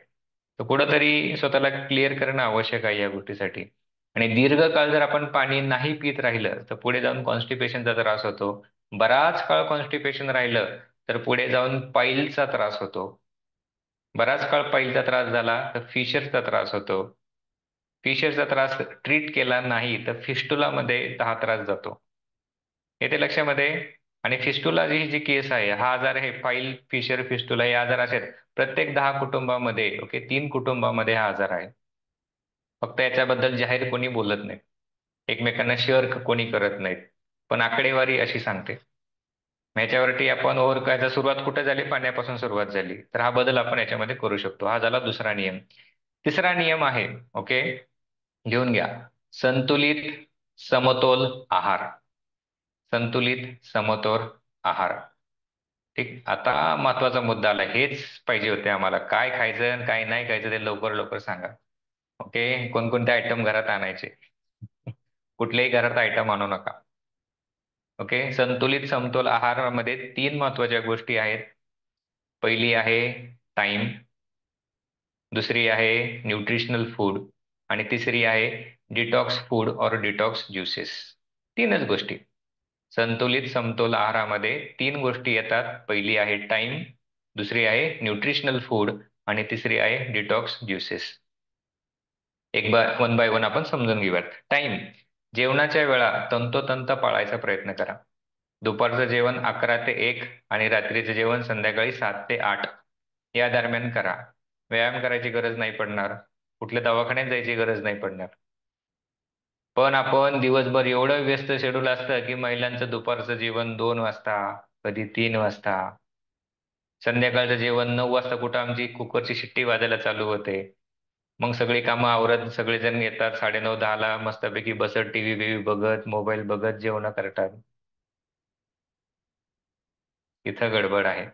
तर कुठंतरी स्वतःला क्लिअर करणं आवश्यक आहे या गोष्टीसाठी. आणि दीर्घकाळ जर आपण पाणी नाही पित राहिलं तर पुढे जाऊन कॉन्स्टिपेशनचा त्रास होतो. बराच काळ कॉन्स्टिपेशन राहिलं तर पुढे जाऊन पाईल्सचा त्रास होतो. बराच काळ पाईलचा त्रास झाला तर फिशरचा त्रास होतो. फिशरचा त्रास ट्रीट केला नाही तर फिस्टुलामध्ये हा त्रास जातो. येते लक्षामध्ये. आणि फिस्टुला जी केस आहे, हा आजार आहे, फाईल फिशर फिस्टुला हे आजार असेल प्रत्येक 10 कुटुंबामध्ये, ओके, 3 कुटुंबामध्ये हा आजार आहे. फक्त याच्याबद्दल जाहीर कोणी बोलत नाही, एकमेकांना शेअर कोणी करत नाहीत, पण आकडेवारी अशी सांगते. ह्याच्यावरती आपण ओळखायचा, सुरुवात कुठे झाली, पाण्यापासून सुरुवात झाली, तर हा बदल आपण याच्यामध्ये करू शकतो. हा झाला दुसरा नियम. तिसरा नियम आहे, ओके, घेऊन घ्या, संतुलित समतोल आहार. संतुलित समतोल आहार. ठीक, आता महत्वाचा मुद्दा आला, हेच पाहिजे होते आम्हाला. काय खायचं आणि काय नाही खायचं ते लवकर लवकर सांगा. ओके, कोणकोणते आयटम घरात आणायचे? कुठल्याही घरात आयटम आणू नका. ओके, संतुलित समतोल आहारामध्ये 3 महत्वाच्या गोष्टी आहेत. पहिली आहे टाइम, दुसरी आहे न्यूट्रिशनल फूड, आणि तिसरी आहे डिटॉक्स फूड और डिटॉक्स ज्युसेस. 3च गोष्टी. संतुलित समतोल आहारामध्ये 3 गोष्टी येतात. पहिली आहे टाइम, दुसरी आहे न्यूट्रिशनल फूड, आणि तिसरी आहे detox juices. One by one आपण समजून घेऊयात. टाइम, जेवणाच्या वेळा तंतोतंत पाळायचा प्रयत्न करा. दुपारचं जेवण 11 ते 1 आणि रात्रीचं जेवण संध्याकाळी 7 ते 8 या दरम्यान करा. व्यायाम करायची गरज नाही पडणार, कुठल्या दवाखान्यात जायची गरज नाही पडणार. पण आपण दिवसभर एवढं व्यस्त शेड्यूल असतं की महिलांचं दुपारचं जेवण 2 वाजता, कधी 3 वाजता, संध्याकाळचं जेवण 9 वाजता कुठं आमची कुकरची शिट्टी वाजायला चालू होते. मग सगळी कामं आवरत सगळेजण येतात 9:30-10ला, मस्तपैकी बसत टीव्ही बीव्ही बघत, मोबाईल बघत जेवण करतात. इथं गडबड आहे.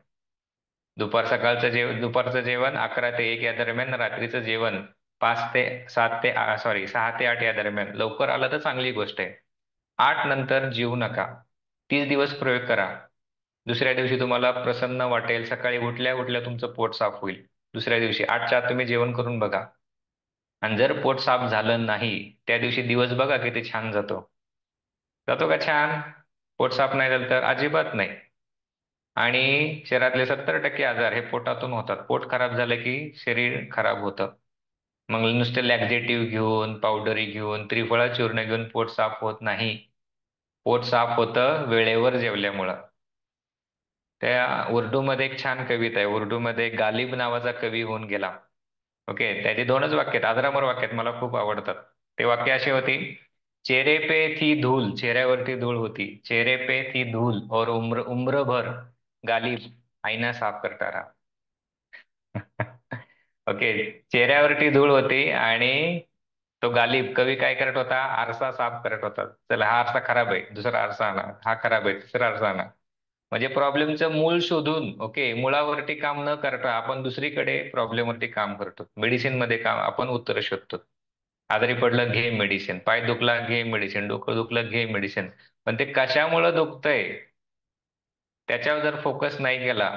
दुपारचं जेवण 11 ते 1 या दरम्यान, रात्रीचं जेवण 6 ते 8 या दरम्यान. लवकर आलं तर चांगली गोष्ट आहे. 8 नंतर जेवू नका. 30 दिवस प्रयोग करा. दुसऱ्या दिवशी तुम्हाला प्रसन्न वाटेल, सकाळी उठल्या उठल्या तुमचं पोट साफ होईल. दुसऱ्या दिवशी 8च्या आत तुम्ही जेवण करून बघा. आणि जर पोट साफ झालं नाही, त्या दिवशी दिवस बघा किती छान जातो. जातो का छान? पोट साफ नाही झालं तर अजिबात नाही. आणि शरीरातले 70% आजार हे पोटातून होतात. पोट खराब झालं की शरीर खराब होतं. मग नुसते लॅक्झेटिव्ह घेऊन, पावडरी घेऊन, त्रिफळा चूर्ण घेऊन पोट साफ होत नाही. पोट साफ होतं वेळेवर जेवल्यामुळं. त्या उर्दूमध्ये एक छान कविता आहे. उर्दूमध्ये गालिब नावाचा कवी होऊन गेला. ओके, त्याची 2च वाक्य आहेत, अजरामर वाक्य आहेत, मला खूप आवडतात. ते वाक्य अशी होती: चेहरे पे थी धूल, चेहऱ्यावरती धूळ होती. चेहरे पे थी धूल और उम्र उम्र भर गालिब आईना साफ करता रहा. ओके, चेहऱ्यावरती धूळ होती आणि तो गालिब कवी काय करत होता? आरसा साफ करत होता. चला, हा आरसा खराब आहे, दुसरा आरसा आणा. हा खराब आहे, तिसरा आरसा आणा. म्हणजे प्रॉब्लेमचं मूळ शोधून, ओके, मुळावरती काम न करता आपण दुसरीकडे प्रॉब्लेमवरती काम करतो. मेडिसिन मध्ये काम आपण उत्तर शोधतो. आजारी पडलं, घे मेडिसिन. पाय दुखला, घे मेडिसिन. डोकं दुखलं, घे मेडिसिन. पण ते कशामुळं दुखतंय त्याच्यावर जर फोकस नाही केला,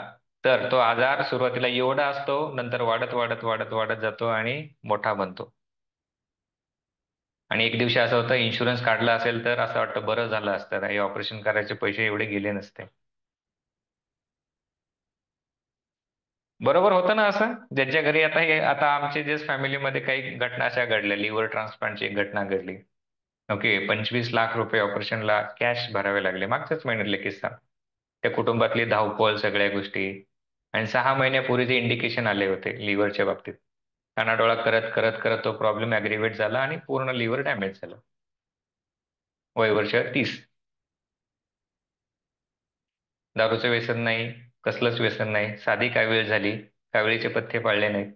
तर तो आजार सुरुवातीला एवढा असतो, नंतर वाढत वाढत वाढत वाढत जातो आणि मोठा बनतो. आणि एक दिवशी असं होतं, इन्शुरन्स काढला असेल तर असं वाटतं बरं झालं असतं, हे ऑपरेशन करायचे पैसे एवढे गेले नसते. बरोबर होतं ना असं? ज्यांच्या घरी आता हे, आता आमचे जे फॅमिलीमध्ये काही घटना अशा घडल्या, लिव्हर ट्रान्सप्लांटची एक घटना घडली. ओके, 25 लाख रुपये ऑपरेशनला कॅश भरावे लागले. मागच्याच महिन्यातले किस्सा. त्या कुटुंबातली धावपळ, सगळ्या गोष्टी. आणि 6 महिन्यापूर्वी ते इंडिकेशन आले होते लिव्हरच्या बाबतीत. कानाडोळा करत करत करत तो प्रॉब्लेम ॲग्रिवेट झाला आणि पूर्ण लिव्हर डॅमेज झालं. वय वर्ष 30. दारूचं व्यसन नाही, कसलंच व्यसन नाही, साधी कावीळ झाली, काविळीचे पथ्य पाळले नाहीत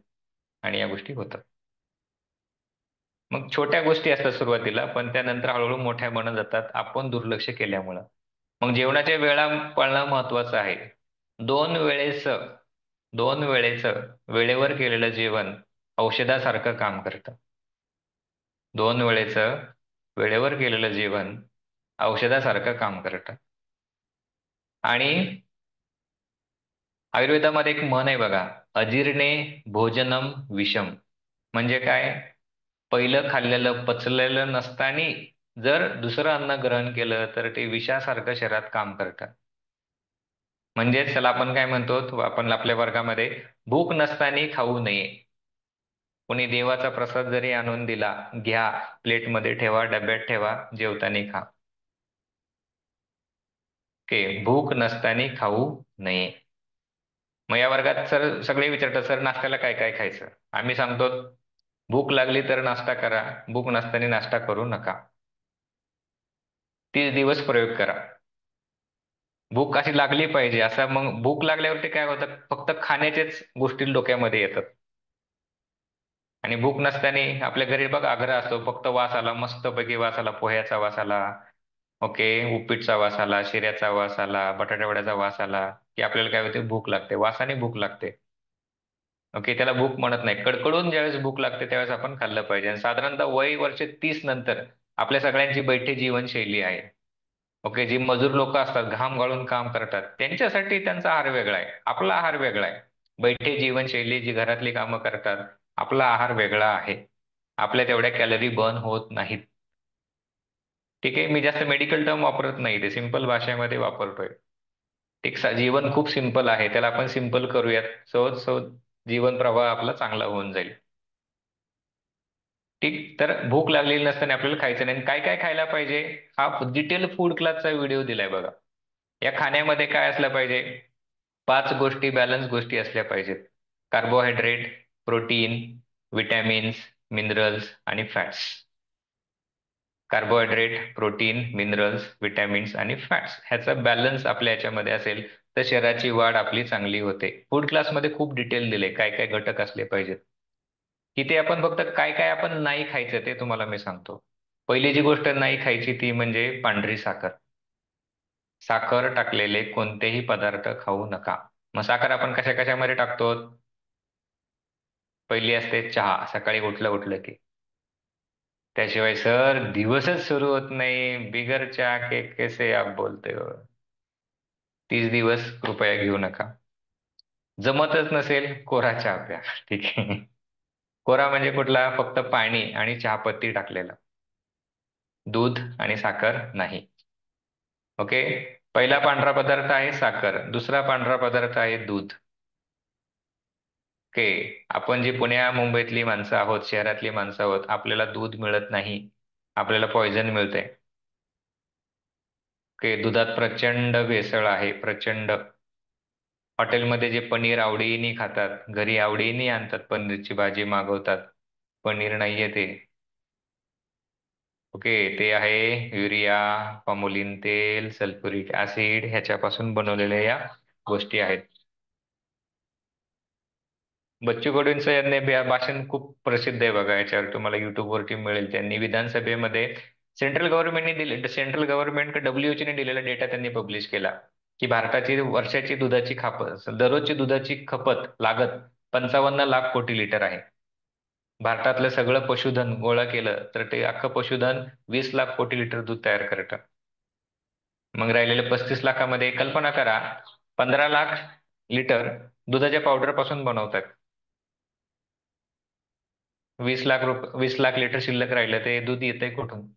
आणि या गोष्टी होतात. मग छोट्या गोष्टी असतात सुरुवातीला, पण त्यानंतर हळूहळू मोठ्या बनत जातात आपण दुर्लक्ष केल्यामुळं. मग जेवणाच्या वेळा पाळणं महत्वाचं आहे. दोन वेळेस दोन वेळेचं वेळेवर केलेलं जेवण औषधासारखं काम करतं. 2 वेळेचं वेळेवर केलेलं जेवण औषधासारखं काम करतं. आणि आयुर्वेदामध्ये एक म्हण आहे बघा, अजीर्णे भोजनम विषम. म्हणजे काय? पहिलं खाल्लेलं पचलेलं नसताना जर दुसरं अन्न ग्रहण केलं तर ते विषासारखं शरीरात काम करतं. म्हणजेच त्याला आपण काय म्हणतो, आपण आपल्या वर्गामध्ये भूक नसताना खाऊ नये. कोणी देवाचा प्रसाद जरी आणून दिला, घ्या, प्लेटमध्ये ठेवा, डब्यात ठेवा, जेवताना खा. ओके, भूक नसताना खाऊ नये. मग या वर्गात सर सगळे विचारतात, सर नाश्त्याला काय काय खायचं? आम्ही सांगतो, भूक लागली तर नाश्ता करा, भूक नसताना नाश्ता करू नका. 30 दिवस प्रयोग करा. भूक अशी लागली पाहिजे. असं मग भूक लागल्यावरती काय होतं, फक्त खाण्याच्याच गोष्टी डोक्यामध्ये येतात. आणि भूक नसताना आपल्या घरी बघा आग्रह असतो, फक्त वास आला, मस्तपैकी वास आला, पोह्याचा वास आला, ओके, उपीटचा वास आला, शिऱ्याचा वास आला, बटाटा वड्याचा वास आला, की आपल्याला काय होते, भूक लागते. वासाने भूक लागते. ओके, त्याला भूक म्हणत नाही. कडकडून ज्यावेळेस भूक लागते त्यावेळेस आपण खाल्लं पाहिजे. आणि साधारणतः वय वर्ष 30 नंतर आपल्या सगळ्यांची बैठी जीवनशैली आहे. ओके, जी मजूर लोक असतात, घाम गाळून काम करतात, त्यांच्यासाठी त्यांचा आहार वेगळा आहे, आपला आहार वेगळा आहे. बैठे जीवनशैली जी घरातली कामं करतात, आपला आहार वेगळा आहे. आपल्या तेवढ्या कॅलरी बर्न होत नाहीत. ठीक आहे, मी जास्त मेडिकल टर्म वापरत नाही, ते सिंपल भाषेमध्ये वापरतोय. एक जीवन खूप सिंपल आहे, त्याला आपण सिंपल करूयात. सहज सहज जीवन प्रवाह आपला चांगला होऊन जाईल. ठीक, तर भूक लागलेली नसताना आपल्याला खायचं नाही. आणि काय काय खायला पाहिजे, हा डिटेल फूड क्लासचा व्हिडिओ दिलाय बघा. या खाण्यामध्ये काय असलं पाहिजे? 5 गोष्टी, बॅलन्स गोष्टी असल्या पाहिजेत. कार्बोहायड्रेट, प्रोटीन, विटॅमिन्स, मिनरल्स आणि fats. Carbohydrate, protein, minerals, vitamins आणि फॅट्स ह्याचा बॅलन्स आपल्या याच्यामध्ये असेल तर शरीराची वाढ आपली चांगली होते. फूड क्लासमध्ये खूप डिटेल दिले काय काय घटक असले पाहिजेत. इथे आपण फक्त काय काय आपण नाही खायचं ते तुम्हाला मी सांगतो. पहिली जी गोष्ट नाही खायची ती म्हणजे पांढरी साखर. साखर टाकलेले कोणतेही पदार्थ खाऊ नका. मग साखर आपण कशा कशामध्ये टाकतो? पहिली असते चहा, सकाळी उठलं उठलं की. त्याशिवाय सर दिवसच सुरू होत नाही बिगर चहा के कैसे आप बोलते हो. 30 दिवस कृपया घेऊ नका. जमतच नसेल, कोरा चहा प्या. ठीक आहे. कोरा म्हणजे कुठला? फक्त पाणी आणि चहापत्ती टाकलेला, दूध आणि साखर नाही. ओके. पहिला पांढरा पदार्थ आहे साखर, दुसरा पांढरा पदार्थ आहे दूध. ओके. आपण जी पुण्या मुंबईतली माणसं आहोत, शहरातली माणसं आहोत, आपल्याला दूध मिळत नाही, आपल्याला पॉइझन मिळते. ओके. दुधात प्रचंड भेसळ आहे, प्रचंड. हॉटेलमध्ये जे पनीर आवडीने खातात, घरी आवडीने आणतात, पनीरची भाजी मागवतात, पनीर नाहीये ते. ओके. ते आहे युरिया, फॉर्मोलिन तेल, सल्फ्युरिक ऍसिड ह्याच्यापासून बनवलेल्या या गोष्टी आहेत. बच्चू कडूंचं भाषण खूप प्रसिद्ध आहे बघा, याच्यावर तुम्हाला युट्यूबवरती मिळेल. त्यांनी विधानसभेमध्ये सेंट्रल गव्हर्नमेंट डब्ल्यूएचओने दिलेला डेटा त्यांनी पब्लिश केला, की भारताची वर्षाची दुधाची दररोजची दुधाची खपत लागत 55 लाख कोटी लिटर आहे. भारतातलं सगळं पशुधन गोळा केलं तर ते अख्खं पशुधन 20 लाख कोटी लिटर दूध तयार करतं. मग राहिलेले 35 लाखामध्ये कल्पना करा, 15 लाख लिटर दुधाच्या पावडर पासून बनवतात. 20 लाख लिटर शिल्लक राहिलं, ते दूध येतंय कुठून?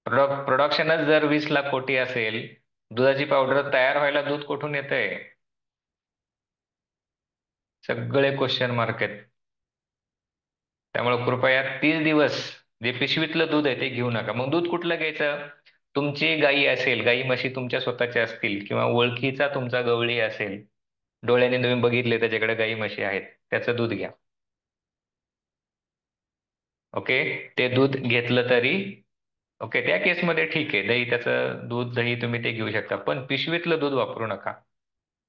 प्रोडक्शनच जर 20 लाख कोटी असेल, दुधाची पावडर तयार व्हायला दूध कुठून येतंय? सगळे क्वेश्चन मार्क आहेत. त्यामुळे कृपया 30 दिवस जे पिशवीतलं दूध आहे ते घेऊ नका. मग दूध कुठलं घ्यायचं? तुमची गाई असेल, गाई म्हशी तुमच्या स्वतःच्या असतील, किंवा ओळखीचा तुमचा गवळी असेल, डोळ्याने तुम्ही बघितले त्याच्याकडे गाई म्हशी आहेत, त्याचं दूध घ्या. ओके. ते दूध घेतलं तरी ओके, त्या केसमध्ये ठीक आहे, दही, त्याचं दूध दही तुम्ही ते घेऊ शकता, पण पिशवीतलं दूध वापरू नका.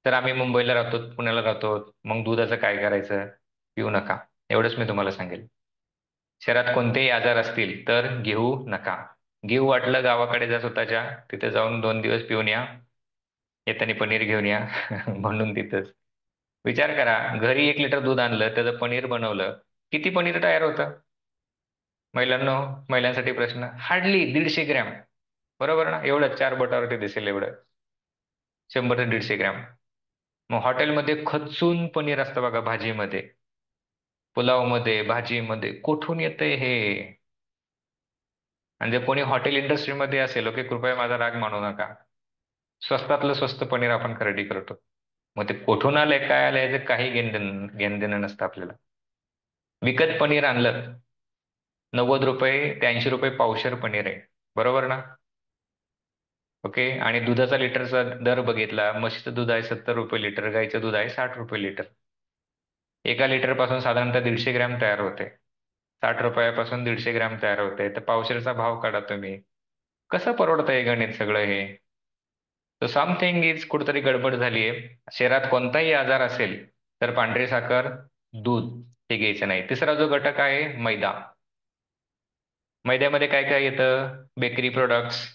तर आम्ही मुंबईला राहतो, पुण्याला राहतो, मग दुधाचं काय करायचं? पिऊ नका. एवढंच मी तुम्हाला सांगेल. शहरात कोणतेही आजार असतील तर घेऊ नका. घेऊ वाटलं गावाकडे जा स्वतःच्या, तिथे जाऊन 2 दिवस पिऊन या, येताना पनीर घेऊन या. म्हणून तिथंच विचार करा, घरी 1 लिटर दूध आणलं, त्याचं पनीर बनवलं, किती पनीर तयार होतं? महिलांनो, महिलांसाठी प्रश्न, हार्डली 150 ग्रॅम. बरोबर ना? एवढं 4 बोटावरती दिसेल एवढं, 100 ते 150 ग्रॅम. मग हॉटेलमध्ये खचून पनीर असतं बघा, भाजीमध्ये, पुलावमध्ये, भाजीमध्ये, कुठून येतंय हे? आणि जर कोणी हॉटेल इंडस्ट्रीमध्ये असेल, ओके, कृपया माझा राग मानू नका, स्वस्तातलं स्वस्त पनीर आपण खरेदी करतो. मग ते कुठून आलंय, काय आलंय, याचं काही घेणं देणं नसतं आपल्याला. विकत पनीर आणलं, 90 रुपये ते 80 रुपये पावशेर पनीर आहे, बरोबर ना? ओके. आणि दुधाचा लिटरचा दर बघितला, म्हशीचं दूध आहे 70 रुपये लिटर, गाईचं दूध आहे 60 रुपये लिटर. 1 लिटर पासून साधारणतः 150 ग्रॅम तयार होते. 60 रुपयापासून 150 ग्रॅम तयार होते, तर पावशेरचा भाव काढा तुम्ही. कसं परवडतंय गणित सगळं हे? तर समथिंग इज, कुठेतरी गडबड झालीये. शरीरात कोणताही आजार असेल तर पांढरी साखर, दूध हे घ्यायचं नाही. तिसरा जो घटक आहे, मैदा. मैद्यामध्ये काय काय येतं? बेकरी प्रोडक्ट्स,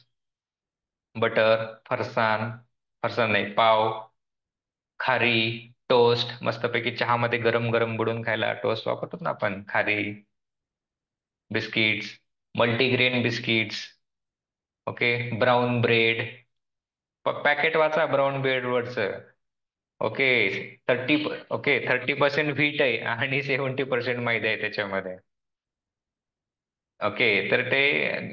बटर, फरसाण, फरसाण नाही, पाव, खारी, टोस्ट, मस्तपैकी चहामध्ये गरम गरम बुडून खायला टोस्ट वापरतो ना आपण, खारी, biscuits, multigrain biscuits, okay, brown bread, packet वाचा ब्राऊन ब्रेड वरचं. ओके. 30% व्हीट आहे आणि 70% मैदा आहे त्याच्यामध्ये. ओके. तर ते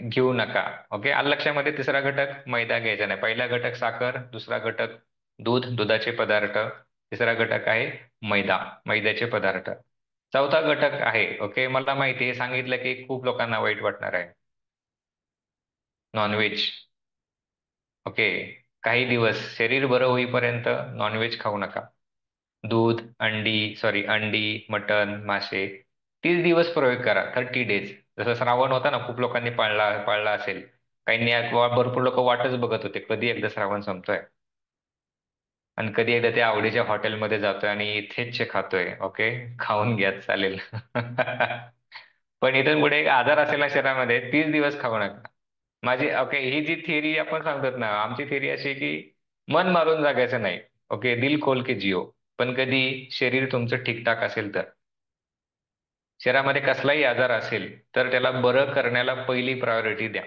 घेऊ नका. ओके. आलं लक्षामध्ये? तिसरा घटक मैदा घ्यायचा नाही. पहिला घटक साखर, दुसरा घटक दूध, दुधाचे पदार्थ, तिसरा घटक आहे मैदा, मैद्याचे पदार्थ. चौथा घटक आहे, ओके, मला माहिती आहे, सांगितलं की खूप लोकांना वाईट वाटणार आहे, नॉनव्हेज. ओके. काही दिवस शरीर बरं होईपर्यंत नॉनव्हेज खाऊ नका. दूध, अंडी, मटन, मासे, 30 दिवस प्रयोग करा, 30 डेज. जसं श्रावण होता ना, खूप लोकांनी पाळला पाळला असेल. काहींनी भरपूर लोक वाटच बघत होते, कधी एकदा श्रावण संपतोय आणि कधी एकदा त्या आवडीच्या हॉटेलमध्ये जातोय आणि इथेच खातोय. ओके, खाऊन घ्या, चालेल. पण इथून पुढे एक आजार असेल ना शरीरामध्ये, 30 दिवस खाऊ नका. माझी ओके, ही जी थिअरी आपण सांगतात ना, आमची थिअरी अशी आहे की मन मारून जागायचं नाही. ओके, दिल खोल के जिओ. पण कधी शरीर तुमचं ठीकठाक असेल तर, शरीरामध्ये कसलाही आजार असेल तर त्याला बरं करण्याला पहिली प्रायोरिटी द्या.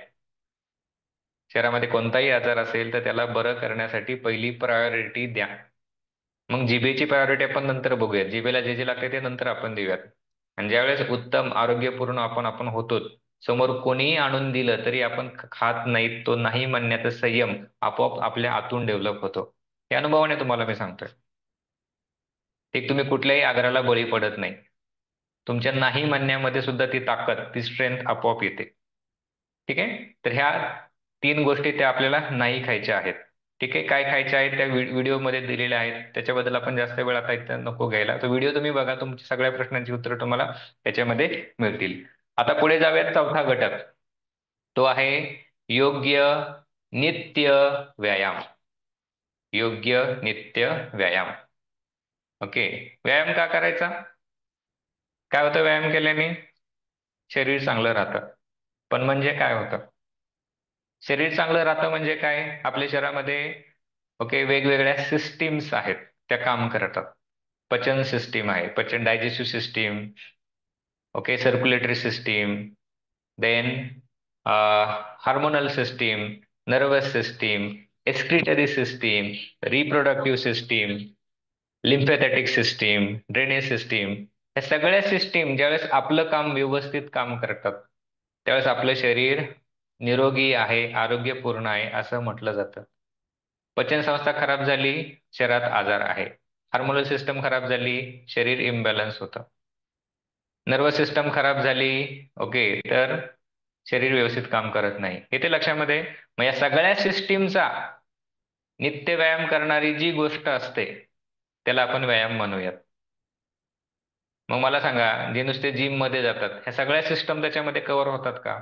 शरीरामध्ये कोणताही आजार असेल तर त्याला बरं करण्यासाठी पहिली प्रायोरिटी द्या. मग जिभेची प्रायोरिटी आपण नंतर बघूयात. जिभेला जे जे लागते ते नंतर आपण देऊयात. आणि ज्यावेळेस उत्तम आरोग्यपूर्ण आपण आपण होतो, समोर कोणीही आणून दिलं तरी आपण खात नाहीत, तो नाही म्हणण्याचा संयम आपोआप आपल्या आतून डेव्हलप होतो. या अनुभवाने तुम्हाला मी सांगतोय. एक तुम्ही कुठल्याही आग्रहाला बळी पडत नाही. तुमच्या नाही म्हणण्यामध्ये सुद्धा ती ताकद, ती स्ट्रेंथ आपोआप येते. ठीक आहे. तर ह्या तीन गोष्टी त्या आपल्याला नाही खायच्या आहेत. ठीक आहे. काय खायच्या आहेत त्या व्हिडिओमध्ये दिलेल्या आहेत. त्याच्याबद्दल आपण जास्त वेळ आता इथं नको घ्यायला. तो व्हिडिओ तुम्ही बघा, तुमच्या सगळ्या प्रश्नांची उत्तरं तुम्हाला त्याच्यामध्ये मिळतील. आता पुढे जाऊयात, चौथा घटक. तो आहे योग्य नित्य व्यायाम. योग्य नित्य व्यायाम. ओके. व्यायाम का करायचा? काय होतं व्यायाम केल्याने? शरीर चांगलं राहतं. पण म्हणजे काय होतं? शरीर चांगलं राहतं म्हणजे काय? आपल्या शरीरामध्ये ओके वेगवेगळ्या सिस्टीम्स आहेत, त्या काम करतात. पचन सिस्टीम आहे, पचन digestive system, okay circulatory system, then hormonal system, nervous system, excretory system, reproductive system, lymphatic system, drainage system. या सगळ्या सिस्टीम ज्यावेळेस आपलं काम व्यवस्थित काम करतात, त्यावेळेस आपलं शरीर निरोगी आहे, आरोग्यपूर्ण आहे असं म्हटलं जातं. पचन संस्था खराब झाली, शरीरात आजार आहे. हार्मोनल सिस्टम खराब झाली, शरीर इम्बॅलन्स होतं. नर्वस सिस्टम खराब झाली, ओके, तर शरीर व्यवस्थित काम करत नाही. येते लक्षामध्ये? मग या सगळ्या सिस्टीमचा नित्य व्यायाम करणारी जी गोष्ट असते त्याला आपण व्यायाम म्हणूयात. मग मला सांगा, जे नुसते जिम मध्ये जातात, ह्या सगळ्या सिस्टम त्याच्यामध्ये कव्हर होतात का?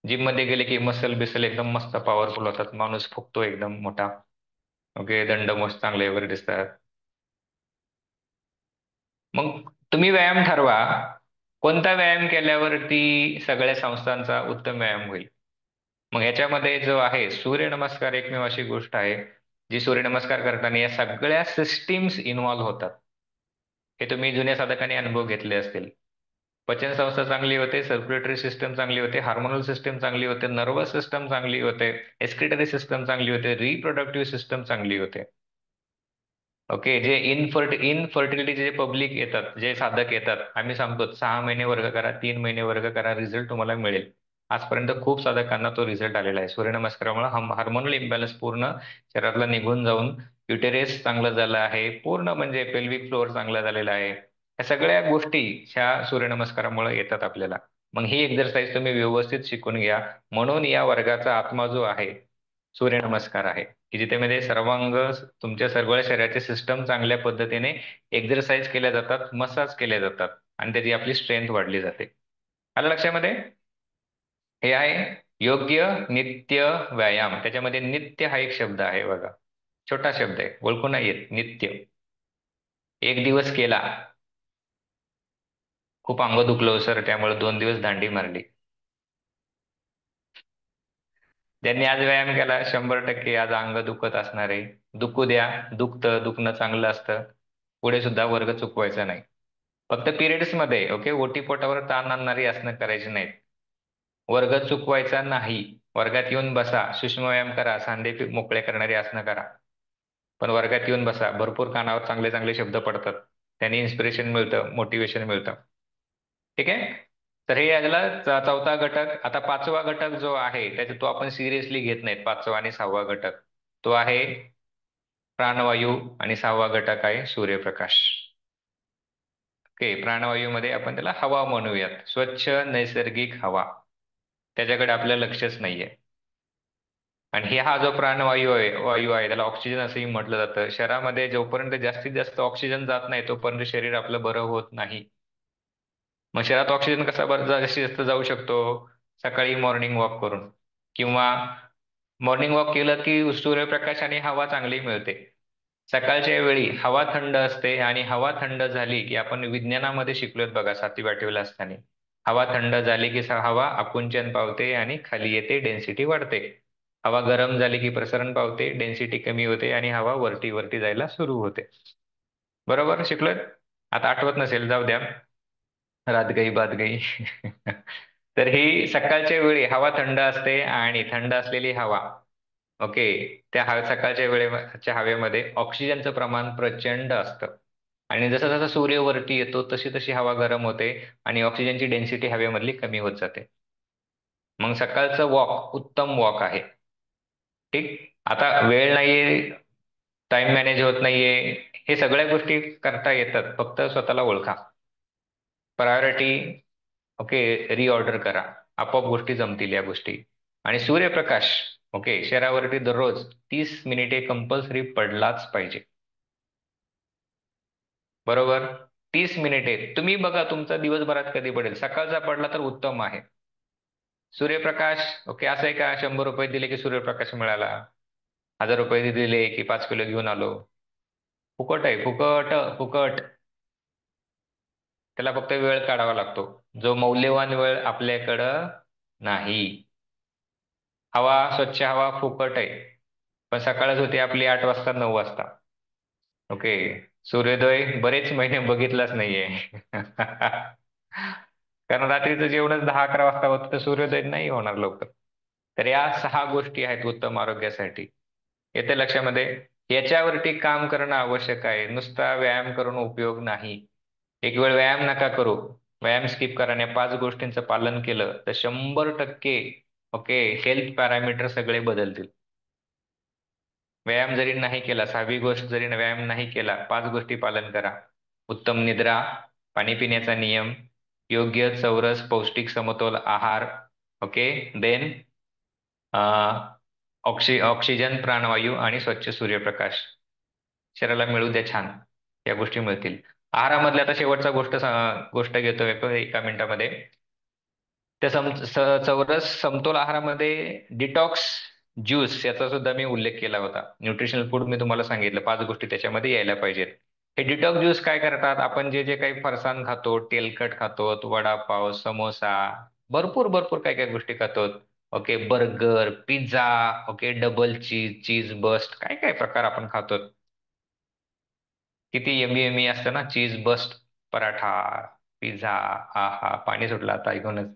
जिम मध्ये गेले की मसल बिसल एकदम मस्त पॉवरफुल होतात, माणूस फुगतो एकदम मोठा, ओके, दंड मस्त चांगले वगैरे दिसतात. मग तुम्ही व्यायाम ठरवा, कोणता व्यायाम केल्यावरती सगळ्या संस्थांचा उत्तम व्यायाम होईल. मग ह्याच्यामध्ये जो आहे सूर्यनमस्कार एकमेव अशी गोष्ट आहे जी सूर्यनमस्कार करताना या सगळ्या सिस्टीम्स इन्व्हॉल्व्ह होतात. हे तुम्ही जुन्या साधकांनी अनुभव घेतले असतील. पचन संस्था चांगली होते, सर्क्युलेटरी सिस्टम चांगली होते, हार्मोनल सिस्टम चांगली होते, नर्वस सिस्टम चांगली होते, एक्सक्रिटरी सिस्टम चांगली होते, रिप्रोडक्टिव्ह सिस्टम चांगली होते. ओके. जे इनफर्टिलिटीचे जे पब्लिक येतात, जे साधक येतात, आम्ही सांगतो 6 महिने वर्ग करा, 3 महिने वर्ग करा, रिझल्ट तुम्हाला मिळेल. आजपर्यंत खूप साधकांना तो रिझल्ट आलेला आहे. सूर्यनमस्कारामुळे हार्मोनल इम्बॅलन्स पूर्ण शरीरातला निघून जाऊन युटेरस चांगलं झालं आहे, पूर्ण म्हणजे पेल्विक फ्लोअर चांगला झालेला आहे. या सगळ्या गोष्टी ह्या सूर्यनमस्कारामुळे येतात आपल्याला. मग ही एक्झरसाइज तुम्ही व्यवस्थित शिकून घ्या. म्हणून या वर्गाचा आत्मा जो आहे सूर्यनमस्कार आहे, की जिथे मध्ये सर्वांग, तुमच्या सर्व शरीराचे सिस्टम चांगल्या पद्धतीने एक्झरसाइज केल्या जातात, मसाज केल्या जातात आणि त्याची आपली स्ट्रेंथ वाढली जाते. आलं लक्षामध्ये? हे आहे योग्य नित्य व्यायाम. त्याच्यामध्ये नित्य हा एक शब्द आहे बघा, छोटा शब्द आहे, ओळखून नाही येत. नित्य. एक दिवस केला, खूप अंग दुखलं सर, त्यामुळे 2 दिवस दांडी मारली. ज्यांनी आज व्यायाम केला 100% आज अंग दुखत असणार आहे. दुखू द्या, दुखतं, दुखणं चांगलं असतं. पुढे सुद्धा वर्ग चुकवायचा नाही. फक्त पिरियड्स मध्ये ओके, ओटीपोटावर ताण आणणारी आसनं करायची नाहीत. वर्ग चुकवायचा नाही. वर्गात येऊन बसा, सूक्ष्म व्यायाम करा, सांधे मोकळे करणारी आसनं करा. पण वर्गात येऊन बसा, भरपूर कानावर चांगले चांगले शब्द पडतात, त्यांनी इन्स्पिरेशन मिळतं, मोटिवेशन मिळतं. ठीक आहे. तर हे याला चौथा घटक. आता पाचवा घटक जो आहे त्याचा तो आपण सिरियसली घेत नाहीत. पाचवा आणि सहावा घटक तो आहे प्राणवायू आणि सहावा घटक आहे सूर्यप्रकाश. ओके. प्राणवायूमध्ये आपण त्याला हवा म्हणूयात, स्वच्छ नैसर्गिक हवा. त्याच्याकडे आपलं लक्षच नाहीये. आणि हा जो प्राणवायू आहे, वायू आहे, त्याला ऑक्सिजन असंही म्हटलं जातं. शरीरामध्ये जोपर्यंत जास्तीत जास्त ऑक्सिजन जात नाही तोपर्यंत शरीर आपलं बरं होत नाही. मग शरीरात ऑक्सिजन कसा बरं जास्तीत जास्त जाऊ शकतो? सकाळी मॉर्निंग वॉक करून, किंवा मॉर्निंग वॉक केलं की सूर्यप्रकाश आणि हवा चांगली मिळते. सकाळच्या वेळी हवा थंड असते आणि हवा थंड झाली की, आपण विज्ञानामध्ये शिकलोत बघा 7वी-8वीला असताना, हवा थंड झाली की हवा आकुंचन पावते आणि खाली येते, डेन्सिटी वाढते. हवा गरम झाली की प्रसरण पावते, डेन्सिटी कमी होते आणि हवा वरती वरती जायला सुरू होते. बरोबर शिकलोय? आता आठवत नसेल, जाऊ द्या, रात गई बात गई. तर ही सकाळच्या वेळी हवा थंड असते आणि थंड असलेली हवा, ओके, त्या सकाळच्या वेळेच्या हवेमध्ये ऑक्सिजनचं प्रमाण प्रचंड असतं. आणि जसा जसा सूर्य वरती येतो तशी तशी हवा गरम होते आणि ऑक्सिजनची डेन्सिटी हवेमधली कमी होत जाते. मग सकाळचं वॉक उत्तम वॉक आहे. ठीक. आता वेळ नाहीये, टाइम मॅनेज होत नाहीये, हे सगळ्या गोष्टी करता येतात, फक्त स्वतःला ओळखा. प्रायोरिटी, ओके, रिऑर्डर करा. आपोआप गोष्टी जमतील या गोष्टी. आणि सूर्यप्रकाश, ओके, शरीरावरती दररोज 30 मिनिटे कंपल्सरी पडलाच पाहिजे. बरोबर. 30 मिनिटे तुम्ही बघा तुमचा दिवसभरात कधी पडेल. सकाळचा पडला तर उत्तम आहे. सूर्यप्रकाश, ओके, असं आहे का 100 रुपये दिले की सूर्यप्रकाश मिळाला, 1000 रुपये दिले की 5 किलो घेऊन आलो? फुकट आहे, फुकट फुकट. त्याला फक्त वेळ काढावा लागतो, जो मौल्यवान वेळ आपल्याकडं नाही. हवा, स्वच्छ हवा फुकट आहे, पण सकाळच होते आपली 8 वाजता 9 वाजता. ओके. सूर्योदय बरेच महिने बघितलाच नाहीये. कारण रात्रीचं जेवणच 10-11 वाजता होतं, तर सूर्योदय नाही होणार लवकर. तर या 6 गोष्टी आहेत उत्तम आरोग्यासाठी. येते लक्षामध्ये? याच्यावरती काम करणं आवश्यक आहे, नुसता व्यायाम करून उपयोग नाही. एक वेळ व्यायाम नका करू, व्यायाम स्किप करा आणि 5 गोष्टींचं पालन केलं तर 100%, ओके, हेल्थ पॅरामीटर सगळे बदलतील. व्यायाम जरी नाही केला, 6वी गोष्ट जरी व्यायाम नाही केला, 5 गोष्टी पालन करा. उत्तम निद्रा, पाणी पिण्याचा नियम, योग्य चौरस पौष्टिक समतोल आहार, ओके, देन ऑक्सिजन प्राणवायू आणि स्वच्छ सूर्यप्रकाश शरीराला मिळू द्या छान. या गोष्टी मिळतील. आहारामधल्या आता शेवटचा गोष्ट घेतोय एका मिनिटामध्ये. त्या चौरस समतोल आहारामध्ये डिटॉक्स ज्यूस याचा सुद्धा मी उल्लेख केला होता. न्यूट्रिशनल फूड मी तुम्हाला सांगितलं, 5 गोष्टी त्याच्यामध्ये यायला पाहिजेत. हे डिटॉक्स ज्यूस काय करतात, आपण जे जे काही फरसाण खातो, तेलकट खातो, वडापाव, समोसा, भरपूर भरपूर काय काय गोष्टी खातो, okay, burger, pizza, okay, double cheese, cheese burst, काय काय प्रकार आपण खातो. किती यमी यमी असतं ना, चीज बस्ट पराठा, पिझ्झा, आहा, पाणी सुटलं आता ऐकूनच.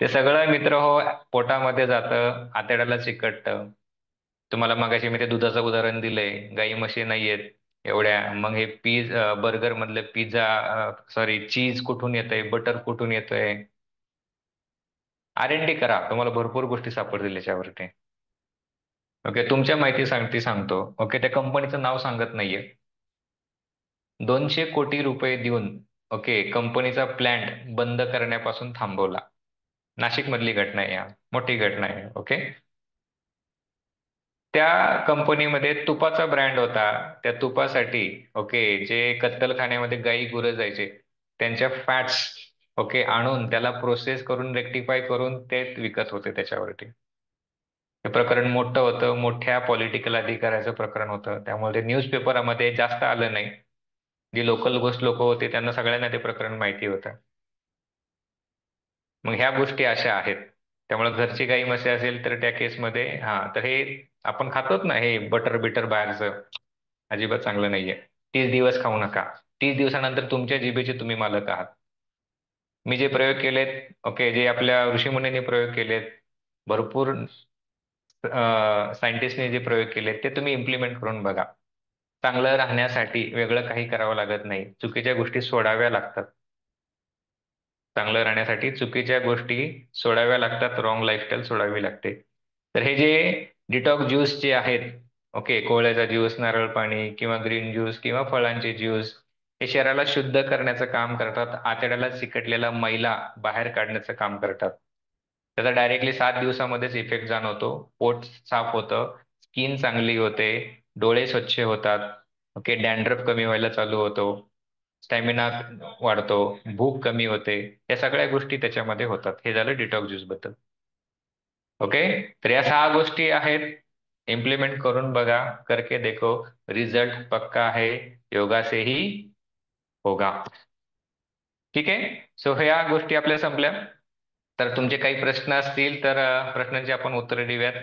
ते सगळं मित्र हो पोटामध्ये जातं, आतड्याला चिकटतं. तुम्हाला मगाशी मी ते दुधाचं उदाहरण दिलंय, गाई म्हशी नाहीयेत एवढ्या, मग हे बर्गर मधलं पिझ्झा, सॉरी, चीज कुठून येतंय, बटर कुठून येतंय? R&D करा, तुम्हाला भरपूर गोष्टी सापडतील याच्यावरती. ओके, तुमच्या माहिती सांगतो, ओके, त्या कंपनीचं नाव सांगत नाहीये. 200 कोटी रुपये देऊन, ओके, कंपनीचा प्लांट बंद करण्यापासून थांबवला. नाशिक मधली घटना आहे, मोठी घटना आहे, ओके. त्या कंपनीमध्ये तुपाचा ब्रँड होता. त्या तुपासाठी, ओके, जे कत्तलखान्यामध्ये गाई गुरं जायचे त्यांच्या फॅट्स, ओके, आणून त्याला प्रोसेस करून रेक्टिफाय करून ते विकत होते त्याच्यावरती. हे प्रकरण मोठं होतं, मोठ्या पॉलिटिकल अधिकाऱ्याचं प्रकरण होतं, त्यामुळे ते न्यूजपेपरमध्ये जास्त आलं नाही. जी लोकल गोष्ट लोक होते त्यांना सगळ्यांना ते प्रकरण माहिती होतं. मग ह्या गोष्टी अशा आहेत. त्यामुळे घरची गाई म्हशी असेल तर त्या केसमध्ये, हा, तर हे आपण खातोच ना, हे बटर बिटर बाहेरचं, अजिबात चांगलं नाहीये. 30 दिवस खाऊ नका. 30 दिवसानंतर तुमच्या जिभेचे तुम्ही मालक आहात. मी जे प्रयोग केलेत, ओके, जे आपल्या ऋषीमुनींनी प्रयोग केलेत, भरपूर सायंटिस्टने जे प्रयोग केलेत ते तुम्ही इम्प्लिमेंट करून बघा. चांगलं राहण्यासाठी वेगळं काही करावं लागत नाही, चुकीच्या गोष्टी सोडाव्या लागतात. चांगलं राहण्यासाठी चुकीच्या गोष्टी सोडाव्या लागतात, रॉंग लाईफस्टाईल सोडावी लागते. तर हे जे डिटॉक्स ज्यूस जे आहेत, ओके, कोहळ्याचा ज्यूस, नारळ पाणी किंवा ग्रीन ज्यूस किंवा फळांचे ज्यूस, हे शरीराला शुद्ध करण्याचं काम करतात, आतड्याला चिकटलेला मैला बाहेर काढण्याचं काम करतात. त्याचा डायरेक्टली 7 दिवसामध्येच इफेक्ट जाणवतो. पोट साफ होतं, स्किन चांगली होते, डोळे स्वच्छ होतात, ओके, डॅन्ड्रफ कमी व्हायला चालू होतो, स्टॅमिना वाढतो, भूक कमी होते. या सगळ्या गोष्टी त्याच्यामध्ये होतात. हे झालं डिटॉक्स ज्यूस बद्दल. ओके. तर या 6 गोष्टी आहेत, इम्प्लिमेंट करून बघा, करके देखो, रिजल्ट पक्का है, योगा से ही होगा. ठीक आहे. सो ह्या गोष्टी आपल्या संपल्या. तर तुमचे काही प्रश्न असतील तर प्रश्नांची आपण उत्तरे देऊयात.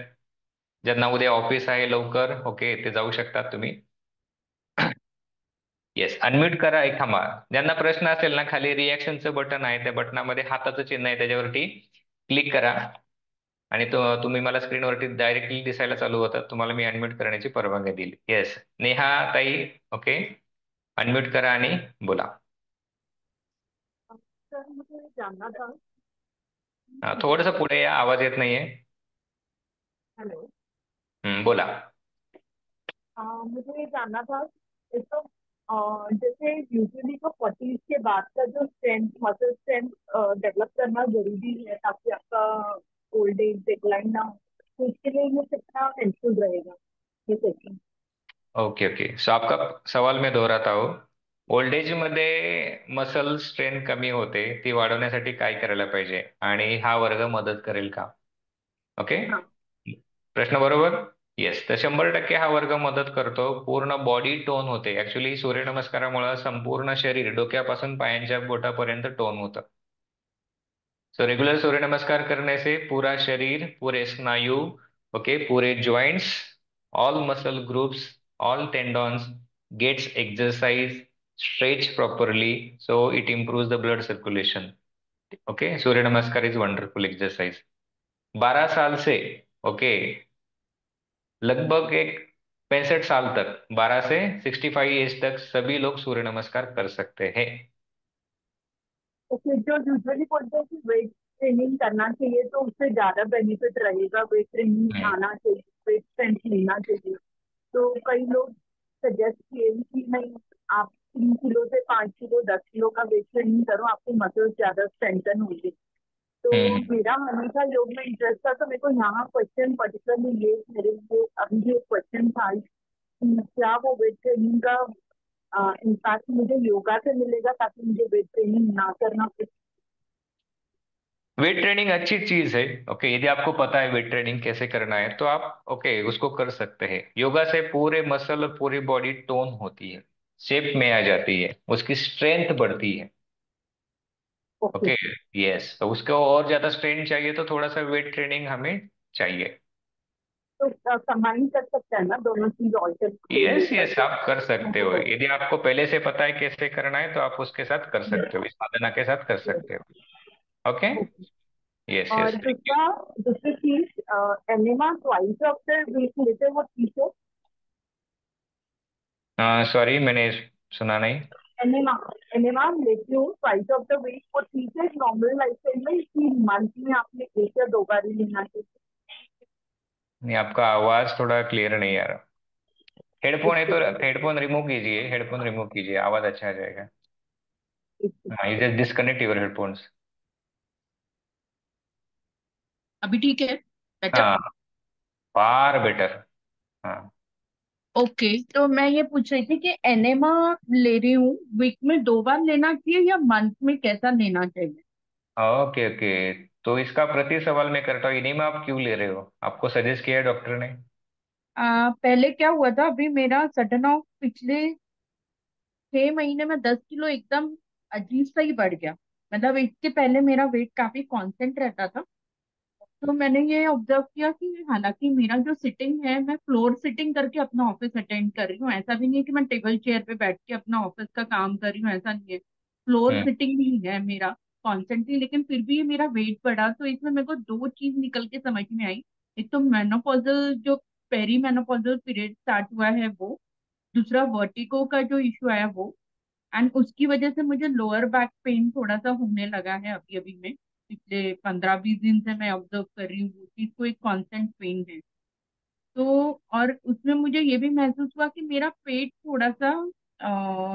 ज्यांना उद्या ऑफिस आहे लवकर, ओके, ते जाऊ शकतात तुम्ही. येस, अनम्यूट करा. एक थांबा, ज्यांना प्रश्न असेल ना, खाली रिॲक्शनचं बटन आहे, त्या बटनामध्ये हाताचं चिन्ह आहे, त्याच्यावरती क्लिक करा आणि तो तुम्ही मला स्क्रीनवरती डायरेक्टली दिसायला चालू होतात. तुम्हाला मी अनम्यूट करण्याची परवानगी दिली. येस, नेहा ताई. ओके, अनम्यूट करा आणि बोला. सर मुझे जानना था थोडस कि पुढे या, आवाज येत नाहीये. हेलो। बोला. मुझे ये जानना था एक तो जैसे यूजुअली तो 40 के बाद का जो स्ट्रेंथ मसल स्ट्रेंथ डेवलप करना जरूरी है ताकि आपका ओल्ड एज डिक्लाइन ना हो, तो इसके लिए ये कितना हेल्पफुल रहेगा ये सेशन। ओके ओके, सो आपका सवाल मैं दोहराता हूँ. ओल्ड एज मध्ये मसल स्ट्रेंथ कमी होते, ती वाढवण्यासाठी काय करायला पाहिजे आणि हा वर्ग मदत करेल का? ओके. हाँ। प्रश्न बरोबर. येस, तर 100% हा वर्ग मदत करतो. पूर्ण बॉडी टोन होते. ऍक्च्युली सूर्यनमस्कारामुळे संपूर्ण शरीर डोक्यापासून पायांच्या बोटापर्यंत टोन होतं. सो रेगुलर सूर्य नमस्कार करने से पूरा शरीर, पूरे स्नायु, ओके, पूरे joints, all muscle groups, all tendons gets exercise, stretch properly, so it improves the blood circulation. Okay, Surya Namaskar is wonderful exercise. 12 साल से, ओके, लगभग एक 65 साल तक, 12 से 65 एज तक सभी लोग सूर्य नमस्कार कर सकते हैं. तो फिर जो यूजुअली बोलते हैं कि वेट ट्रेनिंग करना चाहिए तो उससे ज्यादा बेनिफिट रहेगा, वेट ट्रेनिंग हम्म. आना चाहिए, वेट स्ट्रेंथ लेना चाहिए। तो कई लोग सजेस्ट किए कि नहीं, आप 3 किलो से 5 किलो 10 किलो का वेट ट्रेनिंग करो, आपकी मसल्स ज्यादा स्ट्रेंथन होंगे। तो हम्म. मेरा हमेशा योग में इंटरेस्ट था, तो मेरे को यहाँ क्वेश्चन पर्टिकुलरली ये मेरे लिए अभी ये क्वेश्चन था कि क्या वो वेट ट्रेनिंग का इम्पैक्ट मुझे योगा से मिलेगा ताकि मुझे वेट ट्रेनिंग ना करना पड़े। वेट ट्रेनिंग अच्छी चीज है. ओके, यदि आपको पता है वेट ट्रेनिंग कैसे करना है तो आप ओके उसको कर सकते हैं. योगा से पूरे मसल और पूरी बॉडी टोन होती है, शेप में आ जाती है, उसकी स्ट्रेंथ बढ़ती है. ओके। ओके. यस, तो उसको और ज्यादा स्ट्रेंथ चाहिए तो थोड़ा सा वेट ट्रेनिंग हमें चाहिए. तो कंबाइन कर सकते हैं ना दोनों चीज ऑल्टरनेटिव यस लेकर यस, के। आप कर सकते हो. यदि आपको पहले से पता है कैसे करना है तो आप उसके साथ कर सकते हो, इस साधना के साथ कर सकते हो. ओके. ओके। यस और यस. दूसरी चीज, एनिमा ट्वाइस आफ्टर वीक लेते वो ठीक है। सॉरी, मैंने सुना नहीं. एनिमा एनिमा लेती हूँ ट्वाइस ऑफ द वीक, वो ठीक है नॉर्मल लाइफ में, कि मंथ में आपने एक या दो बार ही लेना चाहिए। नहीं, आपका आवाज थोड़ा क्लियर नहीं आ रहा. हेडफोन है इसके तो लिए हेडफोन रिमूव कीजिए, हेडफोन रिमूव कीजिए, आवाज अच्छा आ जाएगा. इसके- हाँ, you just disconnect your headphones. अभी ठीक है? बेटर? हाँ, फार बेटर. हाँ. ओके, तो मैं ये पूछ रही थी कि एनेमा ले रही हूँ, वीक में 2 बार लेना चाहिए या मंथ में कैसा लेना चाहिए? ओके ओके, तो इसका प्रति सवाल मैं करता हूँ, इन्हीं में आप क्यों ले रहे हो? आपको सजेस्ट किया है डॉक्टर ने? पहले क्या हुआ था, अभी मेरा सडन ऑफ पिछले 6 महीने में 10 किलो एकदम अजीब सा ही बढ़ गया। मतलब इसके पहले मेरा वेट काफी कांस्टेंट रहता था। तो मैंने ये ऑब्जर्व किया कि हालांकि मेरा जो सिटिंग है, मैं फ्लोर सिटिंग करके अपना ऑफिस अटेंड कर रही हूँ, ऐसा भी नहीं है कि मैं टेबल चेयर पे बैठ के अपना ऑफिस का काम कर रही हूँ, ऐसा नहीं है। फ्लोर हम्म. सिटिंग ही है मेरा कॉन्स्टेंटली, लेकिन फिर भी ये मेरा वेट बढ़ा। तो इसमें मेरे को दो चीज निकल के समझ में आई। एक तो मेनोपॉजल जो पेरी मेनोपॉजल पीरियड स्टार्ट हुआ है वो, दूसरा वर्टिको का जो इशू आया वो, एंड उसकी वजह से मुझे लोअर बैक पेन थोड़ा सा होने लगा है अभी अभी में। पिछले 15-20 दिन से मैं ऑब्जर्व कर रही हूँ, वो चीज को एक कांस्टेंट पेन है। तो और उसमें मुझे ये भी महसूस हुआ कि मेरा पेट थोड़ा सा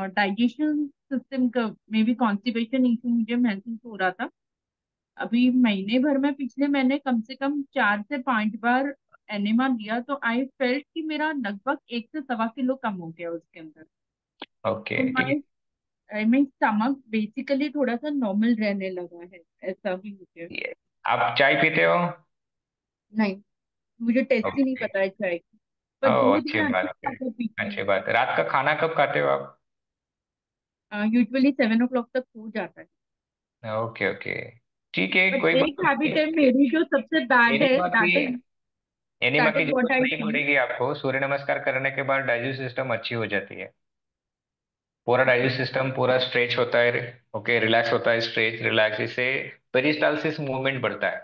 डाइजेशन सिस्टम का में भी कॉन्स्टिपेशन इशू मुझे महसूस हो रहा था। अभी महीने भर में पिछले मैंने कम से कम 4 से 5 बार एनेमा लिया, तो आई फेल्ट कि मेरा लगभग 1 से 1.25 किलो कम हो गया उसके अंदर। ओके, तो ठीक आई मीन स्टमक बेसिकली थोड़ा सा नॉर्मल रहने लगा है, ऐसा भी मुझे। है. आप चाय पीते हो? नहीं, मुझे टेस्ट ही नहीं ओके. पता है चाय की। पर ओह, दूध अच्छी मैं बात अच्छे है. खाकर पीती अच्छी हूँ। बात है. रात का खाना कब खाते हो आप? यूजुअली 7 o'clock तक हो जाता है। ओके ओके, ठीक है, बट कोई एक बात हैबिट है नहीं. मेरी जो सबसे बैड है, एनिमा की एनिमा दैट की इज व्हाट जरूरत आई नहीं फील। पड़ेगी आपको. सूर्य नमस्कार करने के बाद डाइजेस्ट सिस्टम अच्छी हो जाती है. पूरा डाइजेस्ट सिस्टम पूरा स्ट्रेच होता है। ओके, रिलैक्स होता है, स्ट्रेच रिलैक्स, इससे पेरिस्टालसिस मूवमेंट बढ़ता है।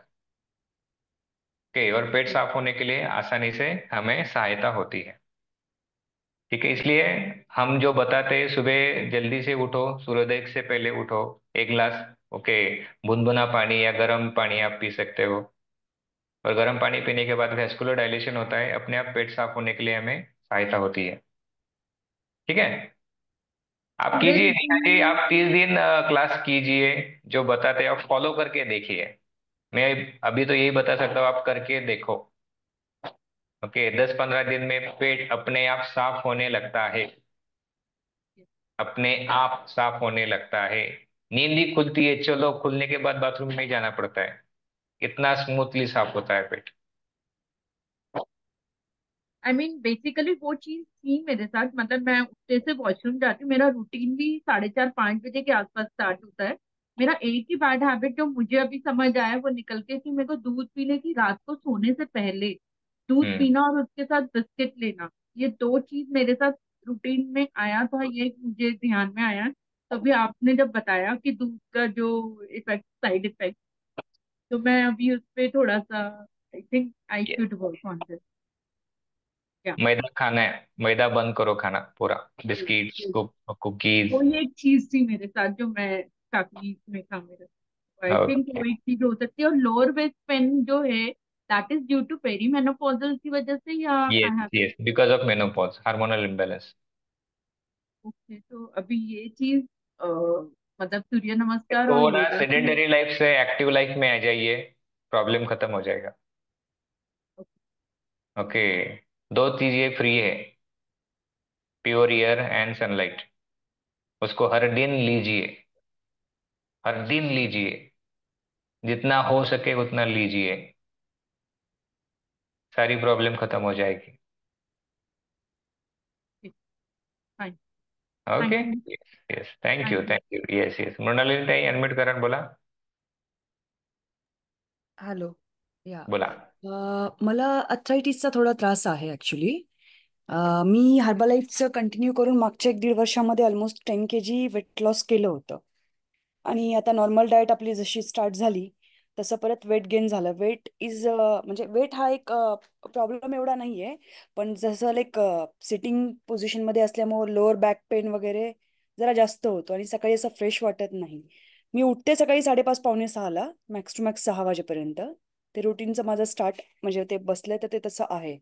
ओके, और पेट साफ होने के लिए आसानी से हमें सहायता होती है। ठीक है, इसलिए हम जो बताते हैं, सुबह जल्दी से उठो, सूर्योदय से पहले उठो, एक गिलास, ओके, गुनगुना पानी या गर्म पानी आप पी सकते हो। और गर्म पानी पीने के बाद वेस्कुलर डायलेशन होता है, अपने आप पेट साफ होने के लिए हमें सहायता होती है। ठीक है, आप पूरे कीजिए नेहा रूटीन जी, में। आप 30 दिन क्लास कीजिए, जो बताते हैं आप फॉलो करके देखिए। मैं अभी तो यही बता सकता हूँ, आप करके देखो। ओके, 10-15 दिन में पेट अपने आप साफ होने लगता है, अपने आप साफ होने लगता है। नींद ही खुलती है, चलो खुलने के बाद बाथरूम में ही जाना पड़ता है, इतना स्मूथली साफ होता है पेट। आई मीन बेसिकली वो चीज थी मेरे साथ, मतलब मैं उठते से वॉशरूम जाती हूँ, मेरा रूटीन भी 4:30-5 बजे के आसपास स्टार्ट होता है। मेरा एक ही बैड हैबिट जो मुझे अभी समझ आया वो निकल के कि मेरे को दूध पीने की, रात को सोने से पहले दूध हम्म। पीना और उसके साथ बिस्किट लेना, ये दो चीज मेरे साथ रूटीन में आया था, ये मुझे ध्यान में आया। तभी आपने जब बताया कि दूध का जो इफेक्ट, साइड इफेक्ट, तो मैं अभी उस पे थोड़ा सा, आई थिंक आई ये शुड वर्क ऑन दिस। मैदा खाना है, मैदा बंद करो खाना पूरा, बिस्किट्स, या कुकीज। वो ये एक चीज थी मेरे साथ जो मैं काफी में था मेरे। I think okay. वो एक चीज हो सकती है। और लोअर वेस्ट पेन जो है, that is due to perimenopausal की वजह से, या yes I have. Yes, because of menopause, hormonal imbalance. Okay, तो अभी ये चीज मतलब सूर्य नमस्कार और थोड़ा योगा की। सेडेंटरी लाइफ से एक्टिव लाइफ में आ जाइए, प्रॉब्लम खत्म हो जाएगा। ओके, दो चीजें फ्री है, प्योर एयर एंड सनलाइट, उसको हर दिन लीजिए, हर दिन लीजिए, जितना हो सके उतना लीजिए, सारी प्रॉब्लम खत्म हो जाएगी। Fine. Okay. Thank you. Yes yes, thank you thank you. Thank you, yes yes, Mrinalini ताई अनम्यूट करा आणि बोला. हॅलो. या बोला. मला अर्थरायटिसचा थोडा त्रास आहे ॲक्च्युली. मी हर्बालाईफचं कंटिन्यू करून मागच्या 1-1.5 वर्षामध्ये ऑलमोस्ट 10 kg वेट लॉस केलं होतं. आणि आता नॉर्मल डाएट आपली जशी स्टार्ट झाली तसं परत वेट गेन झालं. म्हणजे वेट हा एक प्रॉब्लेम एवढा नाही आहे, पण जसं लाईक सिटिंग पोझिशनमध्ये असल्यामुळे लोअर बॅक पेन वगैरे जरा जास्त होतो आणि सकाळी असं फ्रेश वाटत नाही. मी उठते सकाळी 5:30-5:45 मॅक्स टू मॅक्स 6 वाजेपर्यंत. ते रुटीनचं माझं स्टार्ट म्हणजे ते बसलंय तर ते तसं आहे.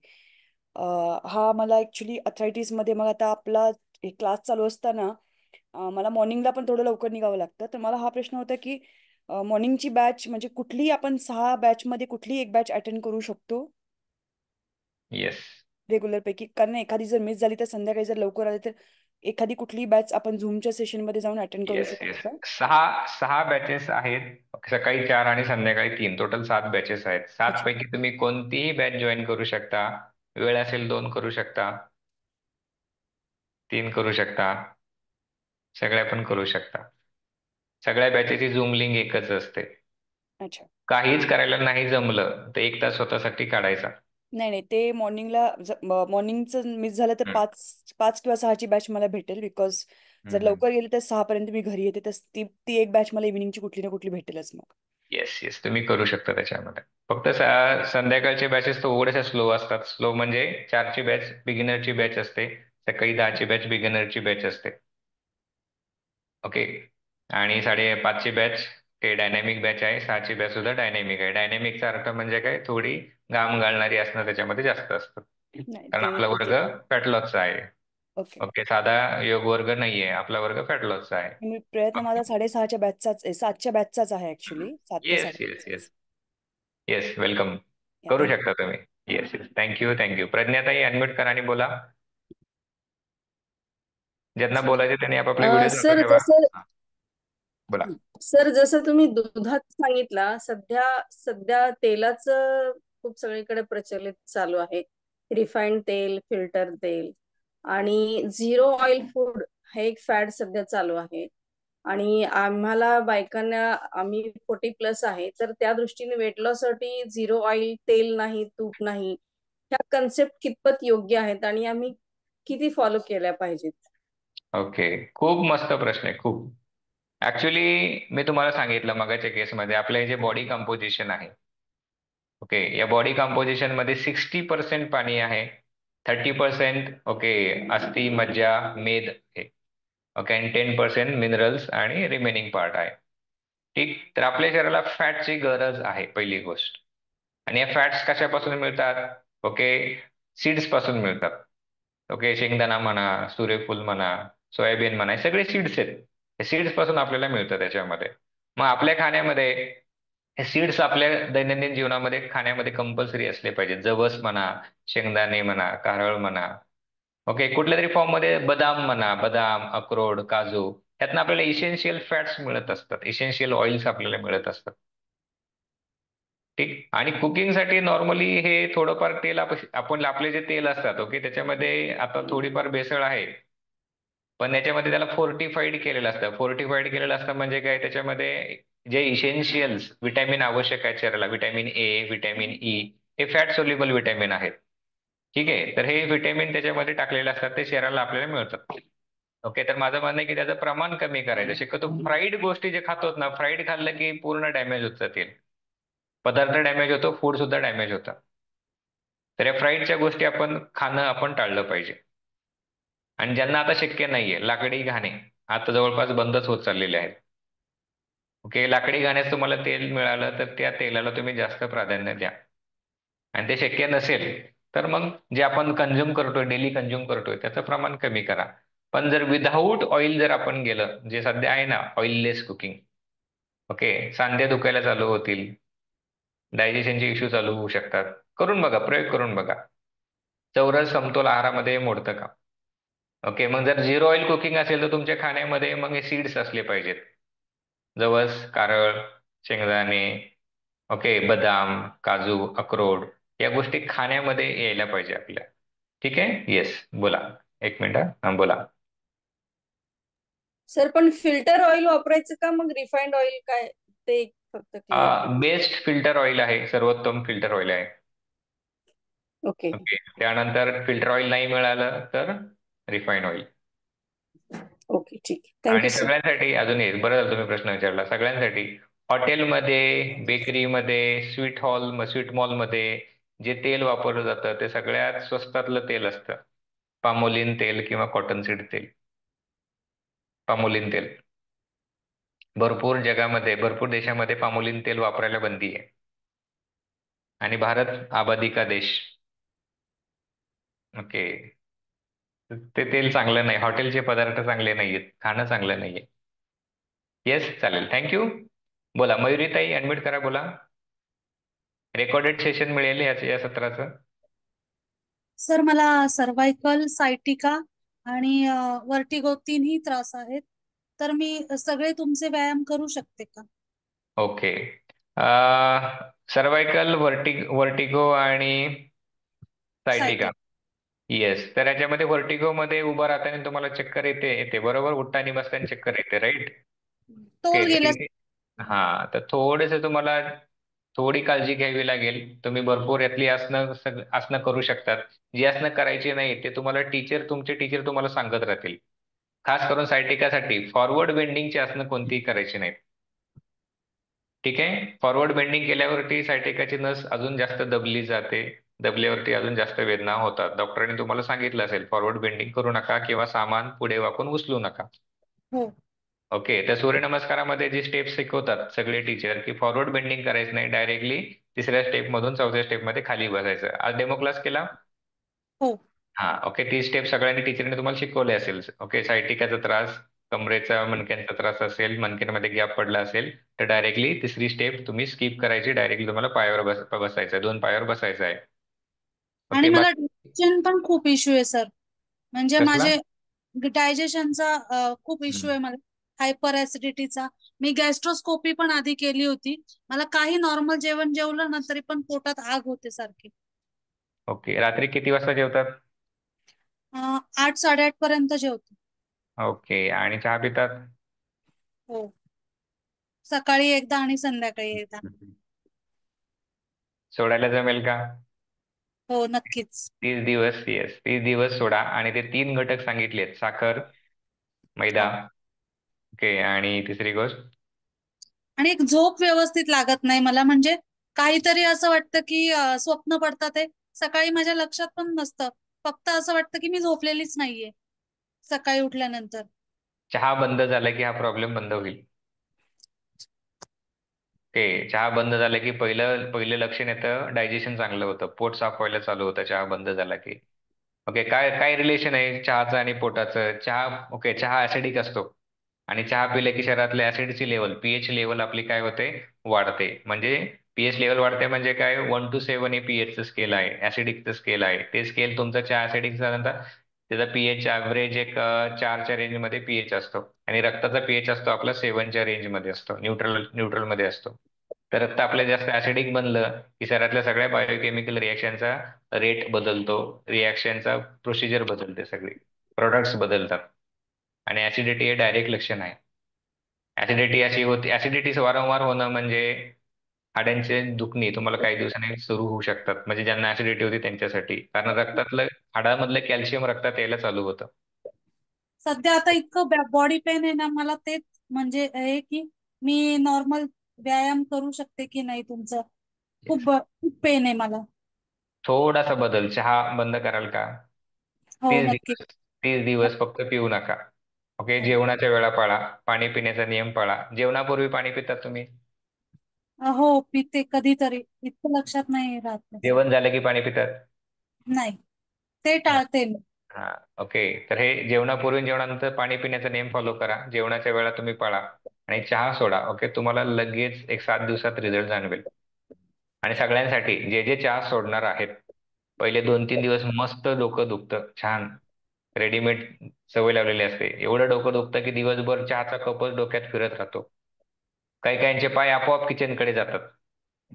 हा मला ॲक्च्युली अथरायटिसमध्ये मग आता आपला क्लास चालू असताना मला मॉर्निंगला पण थोडं लवकर निघावं लागतं. तर मला हा प्रश्न होता की मॉर्निंगची बॅच म्हणजे कुठली, आपण 6 बॅचमध्ये कुठली एक बॅच अटेंड करू शकतो येस रेग्युलरपैकी? कारण एखादी जर मिस झाली तर संध्याकाळी जर लवकर आले तर एखादी कुठली बॅच आपण झूमच्या सेशनमध्ये जाऊन अटेंड करू येस शकतो येस, का? सहा सहा बॅचेस आहेत, सकाळी 4 आणि संध्याकाळी 3, टोटल 7 बॅचेस आहेत. सात अच्छा. पैकी तुम्ही कोणतीही बॅच जॉईन करू शकता. वेळ असेल 2 करू शकता, 3 करू शकता, सगळ्या पण करू शकता. सगळ्या बॅचेची झूम लिंक एकच असते. अच्छा. काहीच करायला नाही जमलं तर 1 तास स्वतःसाठी काढायचा. नाही नाही, ते मॉर्निंगचं मिस झालं तर हम्म. 5 5 किंवा 6ची बॅच मला भेटेल. बिकॉज जर हम्म. लवकर गेली तर 6 पर्यंत मी घरी येते, तर ती एक बॅच मला इव्हिनिंगची कुठली ना कुठली भेटेलच मग. येस येस, तुम्ही करू शकता त्याच्यामध्ये. फक्त संध्याकाळचे बॅचेस थोड्याशा स्लो असतात. स्लो म्हणजे 4ची बॅच बिगिनरची बॅच असते, सकाळी 10ची बॅच बिगिनरची बॅच असते. ओके, आणि 5:30ची बॅच हे डायनॅमिक बॅच आहे, 6ची बॅच सुद्धा डायनॅमिक आहे. डायनॅमिकचा अर्थ म्हणजे काय, थोडी घाम घालणारी असणं त्याच्यामध्ये जास्त असतं, नाही कारण ते आपला वर्ग त्याचं. फॅट लॉसचा आहे. ओके. ओके, साधा योग वर्ग नाहीये, आपला वर्ग फॅट लॉसचा आहे. मी प्रयत्न माझा 6:30च्या बॅचचाच आहे, 7च्या बॅचचाच आहे ऍक्च्युली, 7 ते yes yes 7:30. Yes yes, welcome. या करू थँक्यू. शकता तुम्ही. Yes yes, thank you thank you. प्रज्ञाताई अनम्यूट करा आणि बोला. ज्यांना बोलायचे त्यांनी आपापले व्हिडिओ चालू सर ठेवा. जसं हा, बोला. सर जसं तुम्ही दुधात सांगितला, सध्या सध्या तेलाचं खूप सगळीकडे प्रचलित चालू आहे. रिफाईंड तेल, फिल्टर तेल आणि झिरो ऑइल फूड हे एक फॅड सध्या चालू आहे. आणि आम्हाला बायकांना, आम्ही 40+ आहे, तर त्या दृष्टीने वेट लॉस साठी झिरो ऑइल, तेल नाही, तूप नाही, ह्या कन्सेप्ट कितपत योग्य आहेत आणि आम्ही किती फॉलो केल्या पाहिजेत? ओके, खूप मस्त प्रश्न आहे, खूप. ऍक्च्युली मी तुम्हाला सांगितलं मगाच्या केसमध्ये आपलं हे जे बॉडी कंपोजिशन आहे, ओके, या बॉडी कंपोजिशन मध्ये 60% पाणी आहे, 30% ओके अस्थि मज्जा मेद आहे, ओके, आणि 10% मिनरल्स आणि रिमेनिंग पार्ट आहे. ठीक, तर आपल्या शरीराला फॅटची गरज आहे पहिली गोष्ट. आणि या फॅट्स कशापासून मिळतात? ओके, सीड्स पासून मिळतात. ओके, शेंगदाणा म्हणा, सूर्यफूल म्हणा, सोयाबीन म्हणा, हे सगळे सीड्स आहेत. हे सीड्स पासून आपल्याला मिळतं त्याच्यामध्ये. मग आपल्या खाण्यामध्ये हे सीड्स आपल्या दैनंदिन जीवनामध्ये खाण्यामध्ये कंपल्सरी असले पाहिजे. जवस म्हणा, शेंगदाणे म्हणा, कारळ म्हणा, ओके, कुठल्या तरी फॉर्म मध्ये बदाम म्हणा, बदाम, अक्रोड, काजू, यातनं आपल्याला इसेन्शियल फॅट्स मिळत असतात, इसेन्शियल ऑइल्स आपल्याला मिळत असतात. ठीक, आणि कुकिंगसाठी नॉर्मली हे थोडंफार तेल आपण आपले जे तेल असतात, ओके, त्याच्यामध्ये आता थोडीफार भेसळ आहे. पण याच्यामध्ये त्याला फोर्टिफाईड केलेलं असतं. फोर्टिफाईड केलेलं असतं म्हणजे काय? त्याच्यामध्ये जे इसेन्शियल्स विटॅमिन आवश्यक आहे शरीराला, विटॅमिन ए, विटॅमिन ई, हे फॅट सोल्युबल विटॅमिन आहेत. ठीक आहे, तर हे विटॅमिन त्याच्यामध्ये टाकलेले असतात, ते शरीराला आपल्याला मिळतात. ओके, तर माझं म्हणणं आहे की त्याचं प्रमाण कमी करायचं. शक्यतो फ्राईड गोष्टी जे खातो ना, फ्राईड खाल्लं की पूर्ण डॅमेज होत जातील. पदार्थ डॅमेज होतो, फूड सुद्धा डॅमेज होतं. तर या फ्राईडच्या गोष्टी खाणं आपण टाळलं पाहिजे. आणि ज्यांना आता शक्य नाहीये, लाकडी घाणे आता जवळपास बंदच होत चाललेले आहेत. ओके, लाकडी घाण्यास तुम्हाला तेल मिळालं तर त्या तेलाला तुम्ही जास्त प्राधान्य द्या. आणि ते शक्य नसेल तर मग जे आपण कंझ्युम करतोय, डेली कंझ्युम करतोय, त्याचं प्रमाण कमी करा. पण जर विदाऊट ऑइल जर आपण गेलं, जे सध्या आहे ना ऑइललेस कुकिंग, ओके, सांधे दुखायला चालू होतील, डायजेशनचे इश्यू चालू होऊ शकतात. करून बघा, प्रयोग करून बघा. चौरस समतोल आहारामध्ये मोडतं का? ओके, मग जर झिरो ऑइल कुकिंग असेल तर तुमच्या खाण्यामध्ये मग हे सीड्स असले पाहिजेत. जवस, कारळ, शेंगदाणे, ओके, बदाम, काजू, अक्रोड, या गोष्टी खाण्यामध्ये यायला पाहिजे आपल्या. ठीक आहे, येस, बोला. एक मिनिट, हा बोला. सर पण फिल्टर ऑइल वापरायचं का मग रिफाइंड ऑइल काय ते फक्त क्लिअर करा. बेस्ट फिल्टर ऑइल आहे, सर्वोत्तम फिल्टर ऑइल आहे. ओके. ओके, त्यानंतर फिल्टर ऑइल नाही मिळालं तर रिफाईंड ऑइल. ओके, ठीक आहे. थँक्यू आणि सर. सगळ्यांसाठी अजून एक बरं झालं तुम्ही प्रश्न विचारला. सगळ्यांसाठी हॉटेलमध्ये, बेकरीमध्ये, स्वीट मॉलमध्ये जे तेल वापरलं जातं ते सगळ्यात स्वस्तातलं तेल असतं. पामोलिन तेल किंवा कॉटन सीड तेल. पामोलिन तेल भरपूर जगामध्ये, भरपूर देशामध्ये पामोलिन तेल वापरायला बंदी आहे. आणि भारत आबादी का देश. ओके, ते तेल चांगलं नाही, हॉटेलचे पदार्थ चांगले नाहीयेत, खाणं चांगलं नाहीये. येस, चालेल, थँक्यू. बोला मयुरीताई, ऍडमिट करा, बोला. रेकॉर्डेड सेशन मिळेल या सत्राचं. सर मला सर्वायकल, सायटिका आणि वर्टिगो तिन्ही त्रास आहेत. तर मी सगळे तुमचे व्यायाम करू शकते का? ओके, सर्वायकल, वर्टिगो आणि सायटिका. सायटिका. येस, तर याच्यामध्ये वर्टिगो मध्ये उभं राहताना तुम्हाला चक्कर येते येते बरोबर, उठताना बसताना चक्कर येते, राईट? तोल ओके, तर गेल्यास. हा, तर थोडेसे तुम्हाला थोडी काळजी घ्यावी लागेल. तुम्ही भरपूर यातली आसनं करू शकतात. जी आसनं करायची नाही ते तुम्हाला तुमचे टीचर तुम्हाला सांगत राहतील. खास करून सायटिकासाठी फॉरवर्ड बेंडिंगची आसनं कोणतीही करायची नाहीत. ठीक आहे, फॉरवर्ड बेंडिंग केल्यावरती सायटिकाची नस अजून जास्त दबली जाते. दबल्यावरती अजून जास्त वेदना होतात. डॉक्टरांनी तुम्हाला सांगितलं असेल फॉरवर्ड बेंडिंग करू नका किंवा सामान पुढे वाकून उचलू नका. हो. ओके, तर सूर्यनमस्कारामध्ये जी स्टेप शिकवतात सगळे टीचर की फॉरवर्ड बेंडिंग करायचं नाही, डायरेक्टली तिसऱ्या स्टेप मधून चौथ्या स्टेप मध्ये खाली बसायचं. आज डेमो क्लास केला. हो. हा, ओके, ती स्टेप सगळ्यांनी टीचरने तुम्हाला शिकवले असेल. ओके, सायटिकाचा त्रास, कमरेचा मणक्यांचा त्रास असेल, मणक्यांमध्ये गॅप पडला असेल तर डायरेक्टली तिसरी स्टेप तुम्ही स्किप करायची, डायरेक्टली तुम्हाला पायावर बसायचं आहे, दोन पायावर बसायचं आहे. आणि ओके, मला बाकी डायजेशन पण खूप इश्यू आहे सर. म्हणजे कसला? माझे डायजेशनचा खूप इश्यू हम्म. आहे मला. हायपर ऍसिडिटीचा. मी गॅस्ट्रोस्कोपी पण आधी केली होती. मला काही नॉर्मल जेवण जेवलं ना तरी पण पोटात आग होते सारखी. ओके, रात्री किती वाजता जेवतात? 8-8:30 पर्यंत जेवते. ओके, आणि चहा पितात? हो. सकाळी एकदा आणि संध्याकाळी एकदा. सोडायला जमेल का? हो, नक्कीच. 30 दिवस, येस, 30 दिवस सोडा. आणि ते 3 घटक सांगितलेत, साखर, मैदा. हा. ओके, आणि तिसरी गोष्ट? आणि एक झोप व्यवस्थित लागत नाही मला, म्हणजे काहीतरी असं वाटतं की स्वप्न पडतात आहे. सकाळी माझ्या लक्षात पण नसतं. फक्त असं वाटतं की मी झोपलेलीच नाहीये सकाळी उठल्यानंतर. चहा बंद झाला की हा प्रॉब्लेम बंद होईल. ओके, चहा बंद झाला की पहिलं पहिलं लक्षण येतं, डायजेशन चांगलं होतं, पोट साफ व्हायला चालू होतं चहा बंद झाला की. ओके, काय काय रिलेशन आहे चहाचं आणि पोटाचं? चहा, ओके, चहा ऍसिडिक असतो आणि चहा पिले की शरीरातले ऍसिडची लेवल, पीएच लेवल आपली काय होते, वाढते. म्हणजे पीएच लेवल वाढते म्हणजे काय, 1 to 7 हे पीएचचं स्केल आहे, ऍसिडिकचं स्केल आहे. ते स्केल तुमचं चहा ऍसिडिक झाल्यानंतर त्याचा पीएच ऍव्हरेज एक 4च्या रेंजमध्ये पीएच असतो आणि रक्ताचा पीएच असतो आपला 7च्या रेंजमध्ये असतो, न्यूट्रल मध्ये असतो. तर रक्त आपलं जास्त ऍसिडिक बनलं की शरीरातल्या सगळ्या बायोकेमिकल रिएक्शनचा रेट बदलतो, रिॲक्शनचा प्रोसिजर बदलते, सगळी प्रोडक्ट्स बदलतात. आणि ऍसिडिटी हे डायरेक्ट लक्षण आहे. ऍसिडिटी अशी होती, ऍसिडिटी वारंवार होणं म्हणजे हाडांचे दुखणी तुम्हाला काही दिवसांनी सुरू होऊ शकतात, म्हणजे ज्यांना ऍसिडिटी होती त्यांच्यासाठी, कारण रक्तातलं, हाडामधलं कॅल्शियम रक्तात यायला चालू होतं. सध्या आता इतकं बॉडी पेन आहे ना मला, तेच म्हणजे आहे की मी नॉर्मल व्यायाम करू शकते की नाही तुमचं. खूप पेन आहे मला. थोडासा बदल, चहा बंद कराल का? हो, तीस नक्की. दिवस 30 दिवस फक्त पिऊ नका. ओके, हो. जेवणाच्या वेळा पाळा, पाणी पिण्याचा नियम पाळा. जेवणापूर्वी पाणी पितात तुम्ही? हो, पिते कधीतरी, इतकं लक्षात नाही राहत त्याचं. जेवण झालं की पाणी पितात? नाही, ते टाळते मी. हा, ओके. तर हे जेवणापूर्वी जेवणानंतर पाणी पिण्याचा नियम फॉलो करा, जेवणाच्या वेळा तुम्ही पाळा आणि चहा सोडा. ओके, तुम्हाला लगेच एक 7 दिवसात रिझल्ट जाणवेल. आणि सगळ्यांसाठी जे जे चहा सोडणार आहेत, पहिले 2-3 दिवस मस्त डोकं दुखतं, छान रेडीमेड सवय लावलेली असते, एवढं डोकं दुखतं की दिवसभर चहाचा कपच डोक्यात फिरत राहतो. काही काहींचे पाय आपोआप किचनकडे जातात,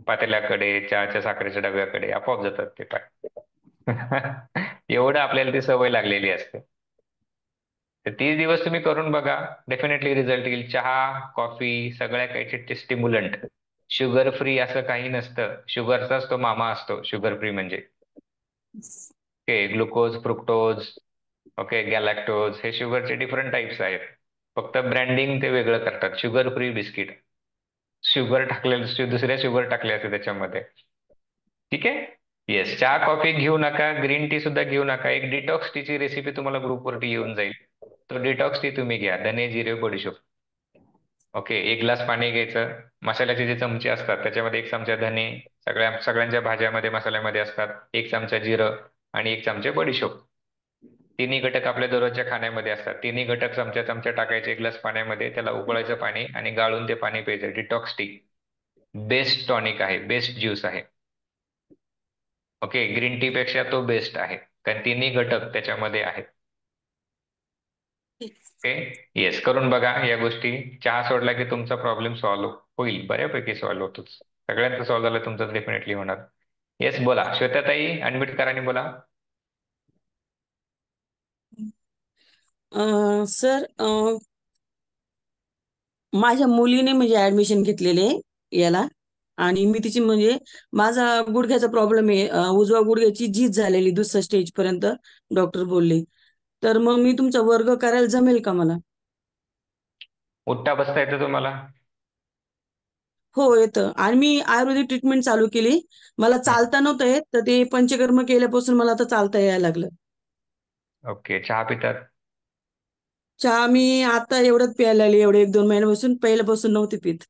पातेल्याकडे, चहाच्या साखरेच्या डब्याकडे आपोआप जातात ते पाय. एवढं आपल्याला ती सवय लागलेली असते. तर 30 दिवस तुम्ही करून बघा, डेफिनेटली रिझल्ट येईल. चहा, कॉफी, सगळ्या काहीचे स्टिम्युलंट, शुगर फ्री असं काही नसतं. शुगरचाच तो मामा असतो शुगर फ्री म्हणजे. ओके, ग्लुकोज, फ्रुक्टोज, ओके, गॅलॅक्टोज, हे शुगरचे डिफरंट टाइप्स आहेत. फक्त ब्रँडिंग ते वेगळं करतात. शुगर फ्री बिस्किट, शुगर टाकलेलं, दुसऱ्या शुगर टाकले असते त्याच्यामध्ये. ठीक आहे. येस, चहा कॉफी घेऊ नका, ग्रीन टी सुद्धा घेऊ नका. एक डिटॉक्स टीची रेसिपी तुम्हाला ग्रुपवरती येऊन जाईल, तो डिटॉक्स टी तुम्ही घ्या, धने जिरे बडीशोप. ओके, 1 ग्लास पाणी घ्यायचं, मसाल्याचे जे चमचे असतात त्याच्यामध्ये 1 चमचा धने, सगळ्यांच्या भाज्यामध्ये मसाल्यामध्ये असतात, 1 चमचा जिरं आणि 1 चमचे बडीशोप. तिन्ही घटक आपल्या दररोजच्या खाण्यामध्ये असतात. तिन्ही घटक चमचा चमचा टाकायचे 1 ग्लास पाण्यामध्ये, त्याला उकळायचं पाणी आणि गाळून ते पाणी प्यायचं. डिटॉक्स टी बेस्ट टॉनिक आहे, बेस्ट ज्यूस आहे. ओके, ग्रीन टी पेक्षा तो बेस्ट आहे, कारण तिन्ही घटक त्याच्यामध्ये आहेत. ओके, येस, करून बघा या गोष्टी. चहा सोडला की तुमचा प्रॉब्लेम सॉल्व्ह होईल, बऱ्यापैकी सॉल्व्ह होतोच. सगळ्यांचा सॉल्व्ह झाला, तुमचा डेफिनेटली होणार. येस, बोला श्वेताताई, अनम्यूट करा आणि बोला. सर, माझ्या मुलीने म्हणजे ऍडमिशन घेतलेले याला, आणि मी तिची म्हणजे माझा गुडघ्याचा प्रॉब्लेम आहे, उजवा गुडघ्याची झीज झालेली 2ऱ्या स्टेज पर्यंत डॉक्टर बोलले. तर मग मी तुमचा वर्ग करायला जमेल का मला? उठता बसता येतं तुम्हाला? हो, येतं. आणि मी आयुर्वेदिक ट्रीटमेंट चालू केली. मला चालता नव्हतं येत, तर ते पंचकर्म केल्यापासून मला आता चालता यायला लागलं. ओके, चहा पितात? चहा मी आता एवढंच प्यायला लागली, एवढे 1-2 महिन्यापासून, पहिल्यापासून नव्हती पित.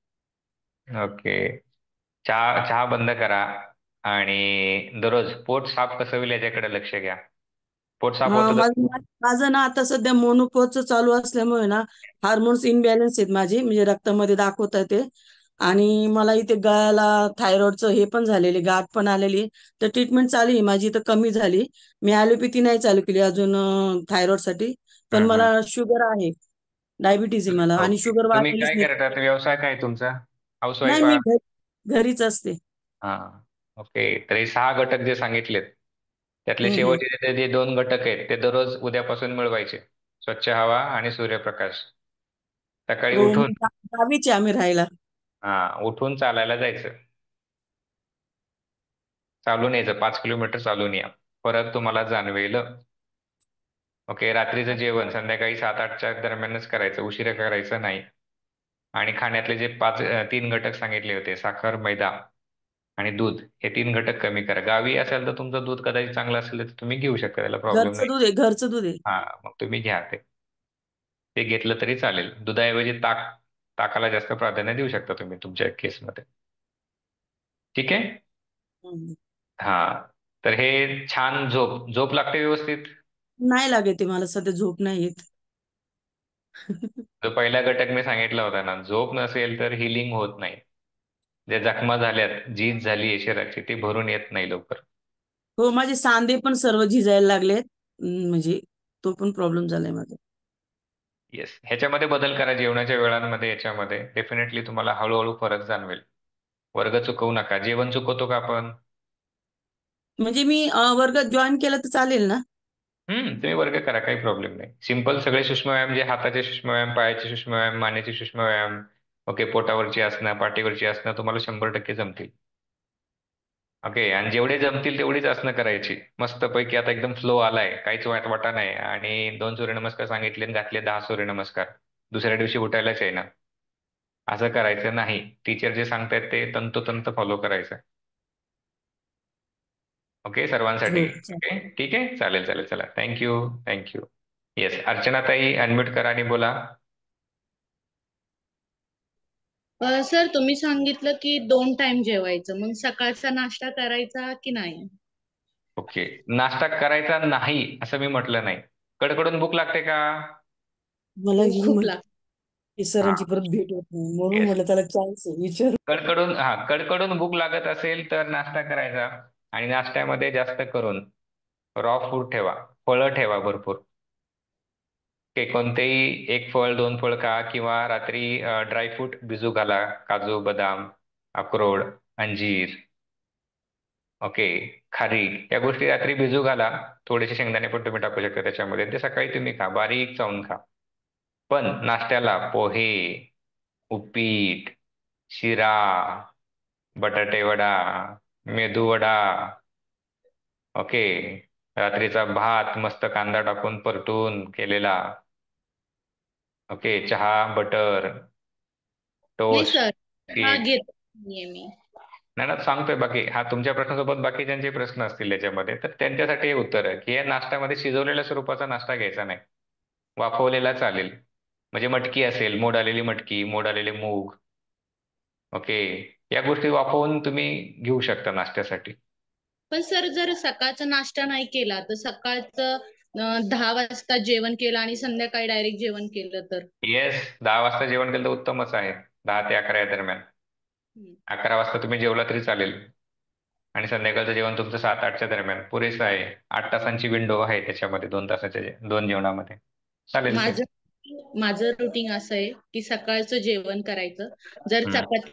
ओके, चहा चहा बंद करा आणि दररोज पोट साफ कसं होईल याच्याकडे लक्ष घ्या. पोट साफ हा, होतं तर माझं ना आता सध्या मोनोपॉजचं चालू असल्यामुळे ना हार्मोन्स इनबॅलन्स आहेत माझे, म्हणजे रक्तामध्ये दाखवत आहे ते. आणि मला इथे गळ्याला थायरॉइडचं हे पण झालेले, गाठ पण आलेली. तर ट्रीटमेंट चालू आहे माझी, तर कमी झाली. मी ॲलोपॅथी नाही चालू केली अजून थायरॉइडसाठी. पण हम्म, मला शुगर आहे, डायबिटीज आहे मला, आणि ओके. शुगर तुम्ही वाढलेलीच काय नाही. करतात, व्यवसाय काय तुमचा? नाही, हाऊसवाईफ मी आहात? घरीच असते. हा, ओके. तर हे 6 घटक जे सांगितलेत, त्यातले हम्म. शेवटचे जे 2 घटक आहेत ते दररोज उद्यापासून मिळवायचे. स्वच्छ हवा आणि सूर्यप्रकाश. सकाळी हो, उठून, गावीच आहे आम्ही राहायला. उठून चालायला जायचं, चालून यायचं, 5 किलोमीटर चालून या, फरक तुम्हाला जाणवेल. ओके, रात्रीचं जेवण संध्याकाळी 7-8च्या दरम्यानच करायचं, उशिरा करायचं नाही. आणि खाण्यातले जे 3 घटक सांगितले होते, साखर, मैदा आणि दूध, हे 3 घटक कमी करा. गावी असेल तर तुमचं दूध कदाचित चांगलं असेल तर तुम्ही घेऊ शकता, त्याला प्रॉब्लेम घरचं नाही. दूध आहे, घरचं दूध आहे. हा, मग तुम्ही घ्या ते. ते घेतलं तरी चालेल. दुधाऐवजी ताकाला जास्त प्राधान्य देऊ शकता तुम्ही तुमच्या केसमध्ये. ठीक आहे. हम्म. हा, तर हे छान झोप झोप लागते व्यवस्थित. नाही लागत आहे मला सध्या, झोप नाही येत. जो पहिला घटक मी सांगितला होता ना, झोप नसेल तर हिलिंग होत नाही. ज्या जखमा झाल्यात, झीज झाली शरीराची, ती भरून येत नाही लवकर. हो, माझे सांधे पण सर्व झिजायला लागलेत. म्हणजे तो पण प्रॉब्लेम झालाय माझा. येस, ह्याच्यामध्ये बदल करा जेवणाच्या वेळांमध्ये. याच्यामध्ये डेफिनेटली तुम्हाला हळूहळू फरक जाणवेल. वर्ग चुकवू नका. जेवण चुकवतो का आपण? म्हणजे मी वर्ग जॉईन केला तर चालेल ना? तुम्ही वर्ग करा, काही प्रॉब्लेम नाही. सिंपल सगळे सूक्ष्म व्यायाम, जे हाताचे सूक्ष्म व्यायाम, पायाचे सूक्ष्म व्यायाम, मानेचे सूक्ष्म व्यायाम, ओके, पोटावरची आसनं, पाठीवरची आसनं तुम्हाला 100% जमतील. ओके, आणि जेवढे जमतील तेवढीच आसनं करायची मस्तपैकी. आता एकदम फ्लो आलाय, काहीच वाटा नाही, आणि 2 सूर्यनमस्कार सांगितले आणि घातले 10 सूर्यनमस्कार, दुसऱ्या दिवशी उठायलाच आहे ना, असं करायचं नाही. टीचर जे सांगतायत ते तंतोतंत फॉलो करायचं. ओके, सर्वांसाठी. हो, ओके, ठीक आहे, चालेल चालेल, चला, थँक्यू थँक्यू. येस, अर्चना ताई अनम्यूट करा आणि बोला. सर तुम्ही सांगितलं की 2 टाइम जेवायचं, मग सकाळचा नाश्ता करायचा की नाही? ओके, नाश्ता करायचा नाही असं मी म्हटलं नाही. कडकडून भूक लागते का? मला हो, ही खूप म्हटली लागतं. की हा, सरांची परत भेट होत नाही, म्हणून येस. म्हटलं त्याला चान्स विचार. कडकडून भूक लागत असेल तर नाश्ता करायचा. आणि नाश्त्यामध्ये जास्त करून रॉ फूड ठेवा, फळं ठेवा भरपूर. ओके, कोणतेही एक फळ, 2 फळ खा, किंवा रात्री ड्रायफ्रूट भिजू घाला. काजू, बदाम, अक्रोड, अंजीर, ओके, खारीक, या गोष्टी रात्री भिजू घाला. थोडेसे शेंगदाणे पण तुम्ही टाकू शकता त्याच्यामध्ये. ते सकाळी तुम्ही खा, बारीक चावून खा. पण नाश्त्याला पोहे, उपीट, शिरा, बटाटे वडा, मेदू वडा, ओके, रात्रीचा भात मस्त कांदा टाकून परतून केलेला, ओके, चहा, बटर, नाही टोस्ट, सर, हा केक. घेत नाहीये मी. नाही ना, सांगतोय. बाकी हा तुमच्या प्रश्नासोबत बाकी ज्यांचे प्रश्न असतील याच्यामध्ये, तर त्यांच्यासाठी हे उत्तर आहे की या नाश्त्यामध्ये शिजवलेल्या स्वरूपाचा नाश्ता घ्यायचा नाही, वाफवलेला चालेल. म्हणजे मटकी असेल, मोड आलेली मटकी, मोड आलेले मूग, ओके, या गोष्टी वाफवून तुम्ही घेऊ शकता नाश्त्यासाठी. पण सर जर सकाळचा नाश्ता नाही केला तर सकाळचं 10 वाजता जेवण केलं आणि संध्याकाळी डायरेक्ट जेवण केलं तर? येस, 10 वाजता जेवण केलं तर उत्तमच आहे. 10 ते 11 या दरम्यान. हम्म. 11 वाजता तुम्ही जेवला तरी चालेल. आणि संध्याकाळचं जेवण तुमचं 7-8च्या दरम्यान पुरेसं आहे. 8 तासांची विंडो आहे त्याच्यामध्ये, 2 तासाच्या 2 जेवणामध्ये. चालेल ते. माझं माझं रुटीन असं आहे की सकाळचं जेवण करायचं. जर हम्म. चपाती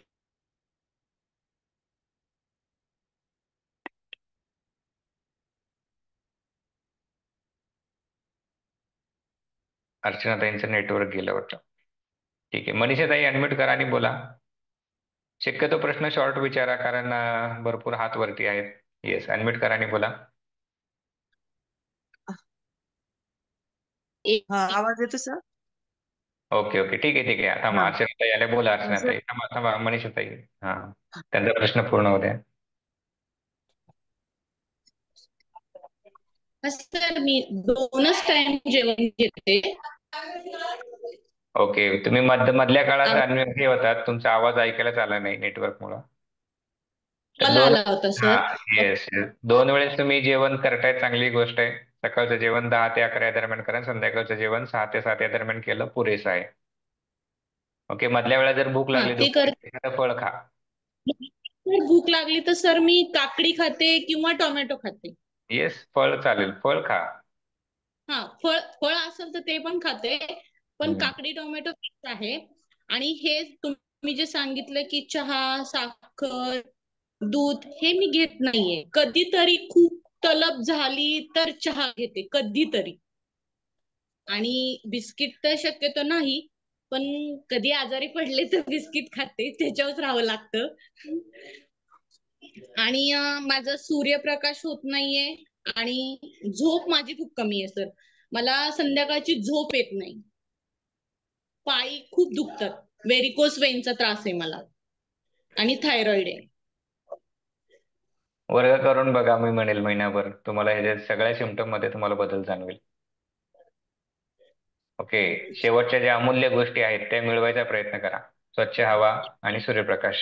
अर्चनाताईंचं नेटवर्क गेलं वाटतं. ठीक आहे, मनीषाताई अनम्यूट करा आणि बोला. शक्यतो प्रश्न शॉर्ट विचारा, कारण भरपूर हात वरती आहेत. येस, अनम्यूट करा आणि बोला. एक हा, आवाज येतो सर? ओके ओके, ठीक आहे ठीक आहे. थांबा, हा, अर्चनाताई आल्या, बोला सर. अर्चनाताई. थांबा थांबा, मनीषाताई. हा, त्यांचा प्रश्न पूर्ण होऊ द्या. सर मी 2च टाइम जेवण घेते. ओके, तुम्ही मधल्या काळात आम- हे होतात, तुमचा आवाज ऐकायलाच आला नाही नेटवर्कमुळे. तर मला 2, आला होता हा, सर. येस, 2 वेळेस तुम्ही जेवण करताय, चांगली गोष्ट आहे. सकाळचं जेवण 10 ते 11 या दरम्यान करा, संध्याकाळचं जेवण 6 ते 7 या दरम्यान केलं पुरेसं आहे. ओके, मधल्या वेळा जर भूक हा लागली ते दुपारी, कर. एखादं फळ खा. जर भूक लागली तर सर मी काकडी खाते किंवा टोमॅटो खाते. येस, फळ चालेल, फळ खा. हा, फळ फळ असेल तर ते पण खाते. पण हम्म. काकडी टोमॅटो खात आहे. आणि हे तुम्ही जे सांगितलं की चहा, साखर, दूध, हे मी घेत नाहीये. कधीतरी खूप तलब झाली तर चहा घेते, कधीतरी. आणि बिस्किट तर शक्यतो नाही. पण कधी आजारी पडले तर बिस्किट खाते, त्याच्यावरच राहावं लागतं. आणि माझा सूर्यप्रकाश होत नाहीये. आणि झोप माझी खूप कमी आहे सर. मला संध्याकाळची झोप येत नाही, पाय खूप दुखतात, व्हेरिकोस वेनचा त्रास आहे मला आणि थायरॉइड आहे. वर्ग करून बघा, मी म्हणेल महिनाभर तुम्हाला ह्याच्या सगळ्या सिमटम मध्ये तुम्हाला बदल जाणवेल. ओके, शेवटच्या ज्या अमूल्य गोष्टी आहेत त्या मिळवायचा प्रयत्न करा. स्वच्छ हवा आणि सूर्यप्रकाश.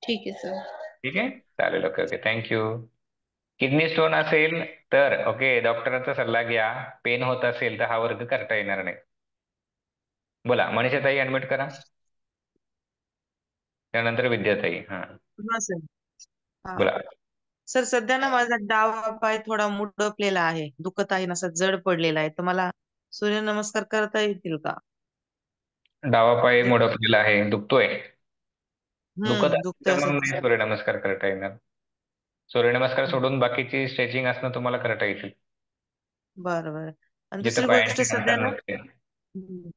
ठीक आहे सर. ठीक आहे, चालेल. Okay okay, thank you. Kidney stone असेल तर ओके, डॉक्टरांचा सल्ला घ्या. पेन होत असेल तर हा वर्ग करता येणार नाही. बोला, मनीषाताई ऍडमिट करा, त्यानंतर विद्याताई. हा हा सर. हा बोला. सर, सध्या ना माझा डावा पाय थोडा मुडपलेला आहे, दुखत आहे ना, असा जड पडलेला आहे, तर मला सूर्यनमस्कार करता येतील का? डावा पाय मोडपलेला आहे, दुखतोय. दुखत असेल दुखतोय तर मग असं. नाही सूर्यनमस्कार करता येणार. सूर्यनमस्कार सोडून बाकीची स्ट्रेचिंग असणं तुम्हाला करता येतील, बरं बरं. आणि जिथं दुसरी गोष्ट, पायांची सध्या हालचाल ना नसते.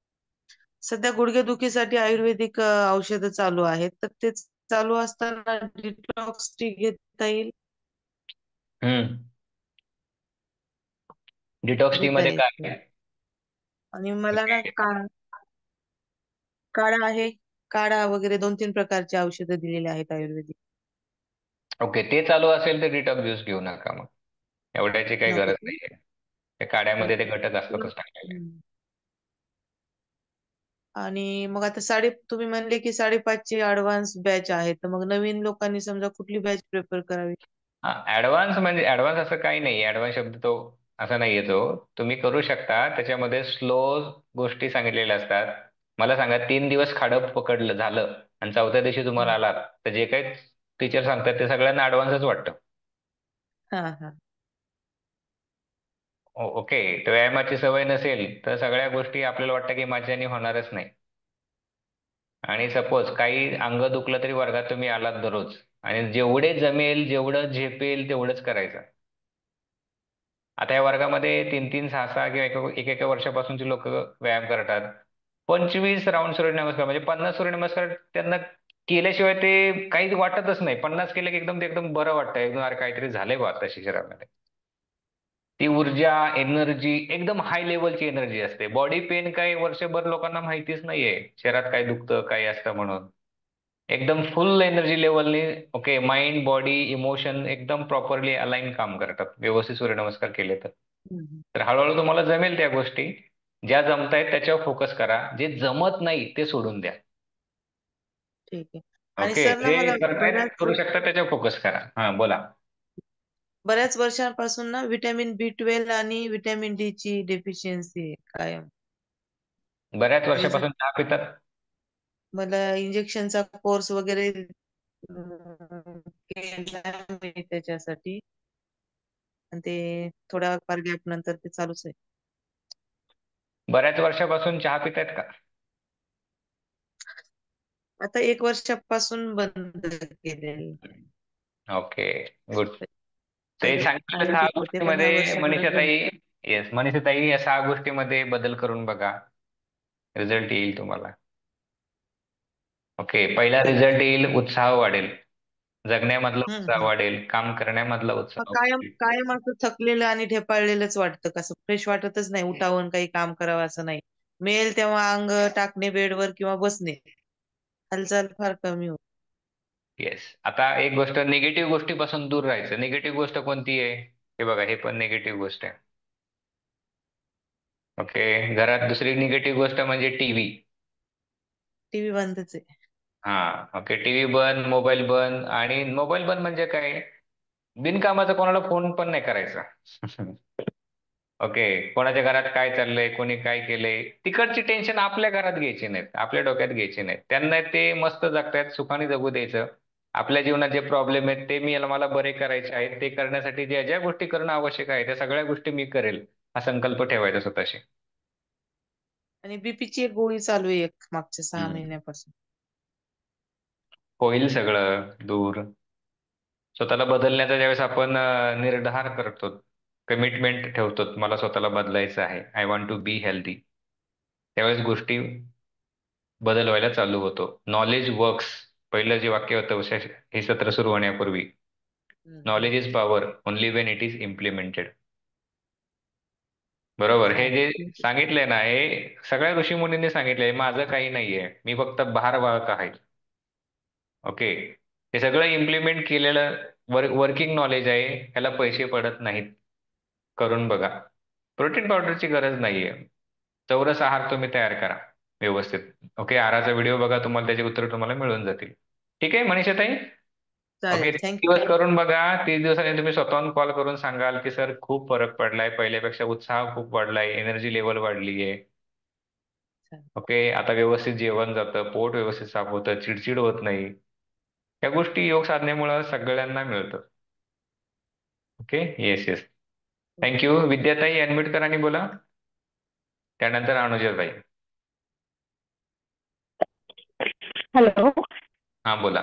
सध्या गुडघेदुखीसाठी आयुर्वेदिक औषधं चालू आहेत, तर ते चालू असताना डिटॉक्स टी घेता येईल? हम्म, डिटॉक्स टी घेता मध्ये काय येईल. आहे? आणि मला ना काढा आहे, काढा वगैरे 2-3 प्रकारचे औषधं दिलेले आहेत आयुर्वेदिक. ओके, ते चालू असेल तर डिटॉक्स ज्यूस घेऊ नका मग, एवढ्याची काही नको गरज का? नाहीये. त्या काड्यामध्ये ते घटक तुला- असतातच टाकलेले. हम्म. आणि मग आता तुम्ही म्हणले की 5:30 ची ऍडव्हान्स बॅच आहे, तर मग नवीन लोकांनी समजा कुठली बॅच प्रिफर करावी? हा, ऍडव्हान्स म्हणजे ऍडव्हान्स असं काही नाही, ऍडव्हान्स शब्द तो असा नाही येतो. तुम्ही करू शकता, त्याच्यामध्ये स्लो गोष्टी सांगितलेल्या असतात. मला सांगा, 3 दिवस खाडं पकडलं झालं आणि चौथ्या दिवशी तुम्हाला हम्म. आलात, तर जे काही टीचर सांगतात ते सगळ्यांना ऍडव्हान्सच वाटतं. हा हा. ओके, तर व्यायामाची सवय नसेल तर सगळ्या गोष्टी आपल्याला वाटतं की माझ्याने होणारच नाही. आणि सपोज काही अंग दुखलं तरी वर्गात तुम्ही आलात दररोज, आणि जेवढे जमेल जेवढं झेपेल तेवढंच करायचं. आता या वर्गामध्ये 3-3, 6-6 किंवा एका वर्षापासूनची लोक व्यायाम करतात. 25 राऊंड सूर्यनमस्कार म्हणजे 50 सूर्यनमस्कार त्यांना केल्याशिवाय ते काही वाटतच नाही. 50 केले की एकदम ते एकदम बरं वाटतं, एकदम अरे काहीतरी झालंय बा आता शरीरामध्ये. ती ऊर्जा, एनर्जी एकदम हाय लेवलची एनर्जी असते. बॉडी पेन काय वर्षभर लोकांना माहितीच नाहीये, शरीरात काय दुखतं काय असतं म्हणून. एकदम फुल एनर्जी लेवलनी ओके, माइंड बॉडी इमोशन एकदम प्रॉपरली अलाइन काम करतात व्यवस्थित सूर्यनमस्कार केले तर. हम्म. तर हळूहळू तुम्हाला जमेल त्या गोष्टी. ज्या जमतायत त्याच्यावर फोकस करा, जे जमत नाही ते सोडून द्या. ठीक आहे. आणि ओके, सर ना जे मला करतायत करू शकता त्याच्यावर फोकस करा. हा बोला. बऱ्याच वर्षांपासून ना व्हिटॅमिन बी 12 आणि व्हिटॅमिन डी ची डेफिशियन्सी आहे कायम. बऱ्याच त्याच्यासाठी वर्षापासून चहा पितात. मला इंजेक्शनचा कोर्स वगैरे केला मी त्याच्यासाठी, आणि ते थोड्या फार गॅप नंतर ते चालूच आहे. बऱ्याच वर्षापासून चहा पितायत का? आता 1 वर्षापासून बंद केलेलं. Okay, good. ते आधी सांगितलं आधी 6 पित होते, पण ह्या गोष्टीमध्ये वर्षभरात बंद. मनीषाताई. येस, मनीषाताई, या 6 गोष्टीमध्ये बदल करून बघा, रिझल्ट येईल तुम्हाला. ओके, पहिला ठीक आहे. रिझल्ट येईल, उत्साह वाढेल, जगण्यामधला उत्साह हम्म. वाढेल, काम करण्यामधला मग उत्साह कायम वाढेल. कायम असं थकलेलं आणि ढेपाळलेलंच वाटतं, कसं फ्रेश वाटतच नाही, उठावं काही काम करावं असं नाही. मिळेल तेव्हा अंग टाकणे बेडवर किंवा बसणे, हालचाल फार कमी होते. येस, आता एक गोष्ट, निगेटिव्ह गोष्टीपासून दूर राहायचं. निगेटिव्ह गोष्ट कोणती आहे? हे बघा, हे पण निगेटिव्ह गोष्ट आहे. ओके, घरात दुसरी निगेटिव्ह गोष्ट म्हणजे टीव्ही. टीव्ही बंदच आहे. हा, ओके, टीव्ही बंद, मोबाईल बंद. आणि मोबाईल बंद म्हणजे काय? बिनकामाचा कोणाला फोन पण नाही करायचा. ओके, कोणाच्या घरात काय चाललंय, कोणी काय केलंय, तिकडची टेन्शन आपल्या घरात घ्यायची नाहीत, आपल्या डोक्यात घ्यायची नाहीत. त्यांना ते मस्त जगतायत, सुखाने जगू द्यायचं. आपल्या जीवनात जे प्रॉब्लेम आहेत ते मला बरे करायचे आहेत, ते करण्यासाठी ज्या ज्या गोष्टी करणं आवश्यक आहे त्या सगळ्या गोष्टी मी करेल, हा संकल्प ठेवायचा स्वतःशी. आणि बीपीची एक गोळी चालू आहे मागच्या 6 हम्म. महिन्यापासून. होईल सगळं दूर. स्वतःला बदलण्याचा ज्यावेळेस आपण निर्धार करतो, कमिटमेंट ठेवतो, मला स्वतःला बदलायचं आहे, I want to be healthy, त्यावेळेस गोष्टी बदल व्हायला चालू होतो. नॉलेज वर्क्स, पहिलं जे वाक्य होतं हे सत्र सुरू होण्यापूर्वी, knowledge is power only Wien it is implemented. बरोबर. हे जे सांगितलंय ना, हे सगळ्या ऋषीमुनींनी सांगितलंय. माझं काही नाहीये, मी फक्त भारवाहक आहे. ओके. हे सगळं इम्प्लिमेंट केलेलं वर्किंग नॉलेज आहे. ह्याला पैसे पडत नाहीत. करून बघा. प्रोटीन पावडरची गरज नाहीये. चौरस आहार तुम्ही तयार करा व्यवस्थित. ओके. आहाराचा व्हिडिओ बघा, तुम्हाला त्याचे उत्तर तुम्हाला मिळून जातील. ठीक आहे मनीषाताई. ओके. चालेल. 30 थँक्यू. दिवस करून बघा. 30 दिवसांनी तुम्ही स्वतःहून कॉल करून सांगाल की सर खूप फरक पडलाय, पहिल्यापेक्षा उत्साह खूप वाढलाय, एनर्जी लेवल वाढली आहे. ओके. आता व्यवस्थित जेवण जातं, पोट व्यवस्थित साफ होतं, चिडचिड होत नाही. या गोष्टी योग साधनेमुळे सगळ्यांना मिळतं. ओके. Yes yes. थँक्यू. विद्याताई अनम्यूट करा आणि बोला. त्यानंतर अनुजाताई. हॅलो. हा बोला.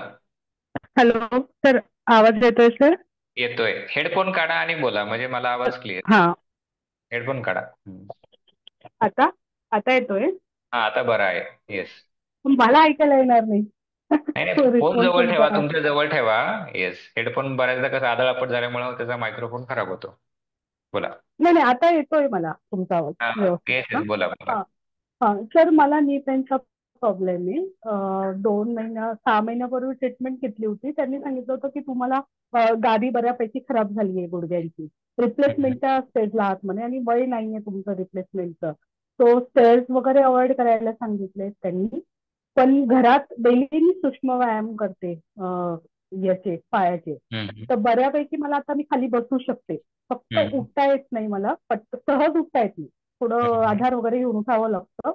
हॅलो सर, आवाज येतोय सर? येतोय. हेडफोन काढा आणि बोला, म्हणजे मला आवाज क्लिअर. हा. हेडफोन काढा. आता आता येतोय? हा आता बरा आहे. येस. मला ऐकायला येणार नाही. नाही नाही, फोन जवळ रिस्पॉन्सच ठेवा, बरा. तुमच्या जवळ ठेवा. येस. हेडफोन बऱ्याचदा कसं आदळआपट झाल्यामुळे त्याचा मायक्रोफोन खराब होतो. बोला. नाही नाही, आता येतोय मला तुमचा आवाज हा व्यवस्थित. येस हा येस, बोला बोला. हा हा. सर मला नी पेनचा प्रॉब्लेम आहे. 6 महिन्यापूर्वी ट्रीटमेंट घेतली होती. त्यांनी सांगितलं होतं की तुम्हाला गादी बऱ्यापैकी खराब झाली आहे गुडघ्यांची. रिप्लेसमेंटच्या स्टेजला आहात म्हणे आणि वय नाहीये तुमचं रिप्लेसमेंटचं. तो स्टेअर्स वगैरे अवॉइड करायला सांगितले त्यांनी. पण घरात डेली मी सूक्ष्म व्यायाम करते याचे पायाचे. हम्म, तर बऱ्यापैकी मला आता मी खाली बसू शकते. फक्त हम्म, उठता येत नाही मला. सहज उठता येत नाही. थोडं हम्म, आधार वगैरे घेऊन उठावं लागतं.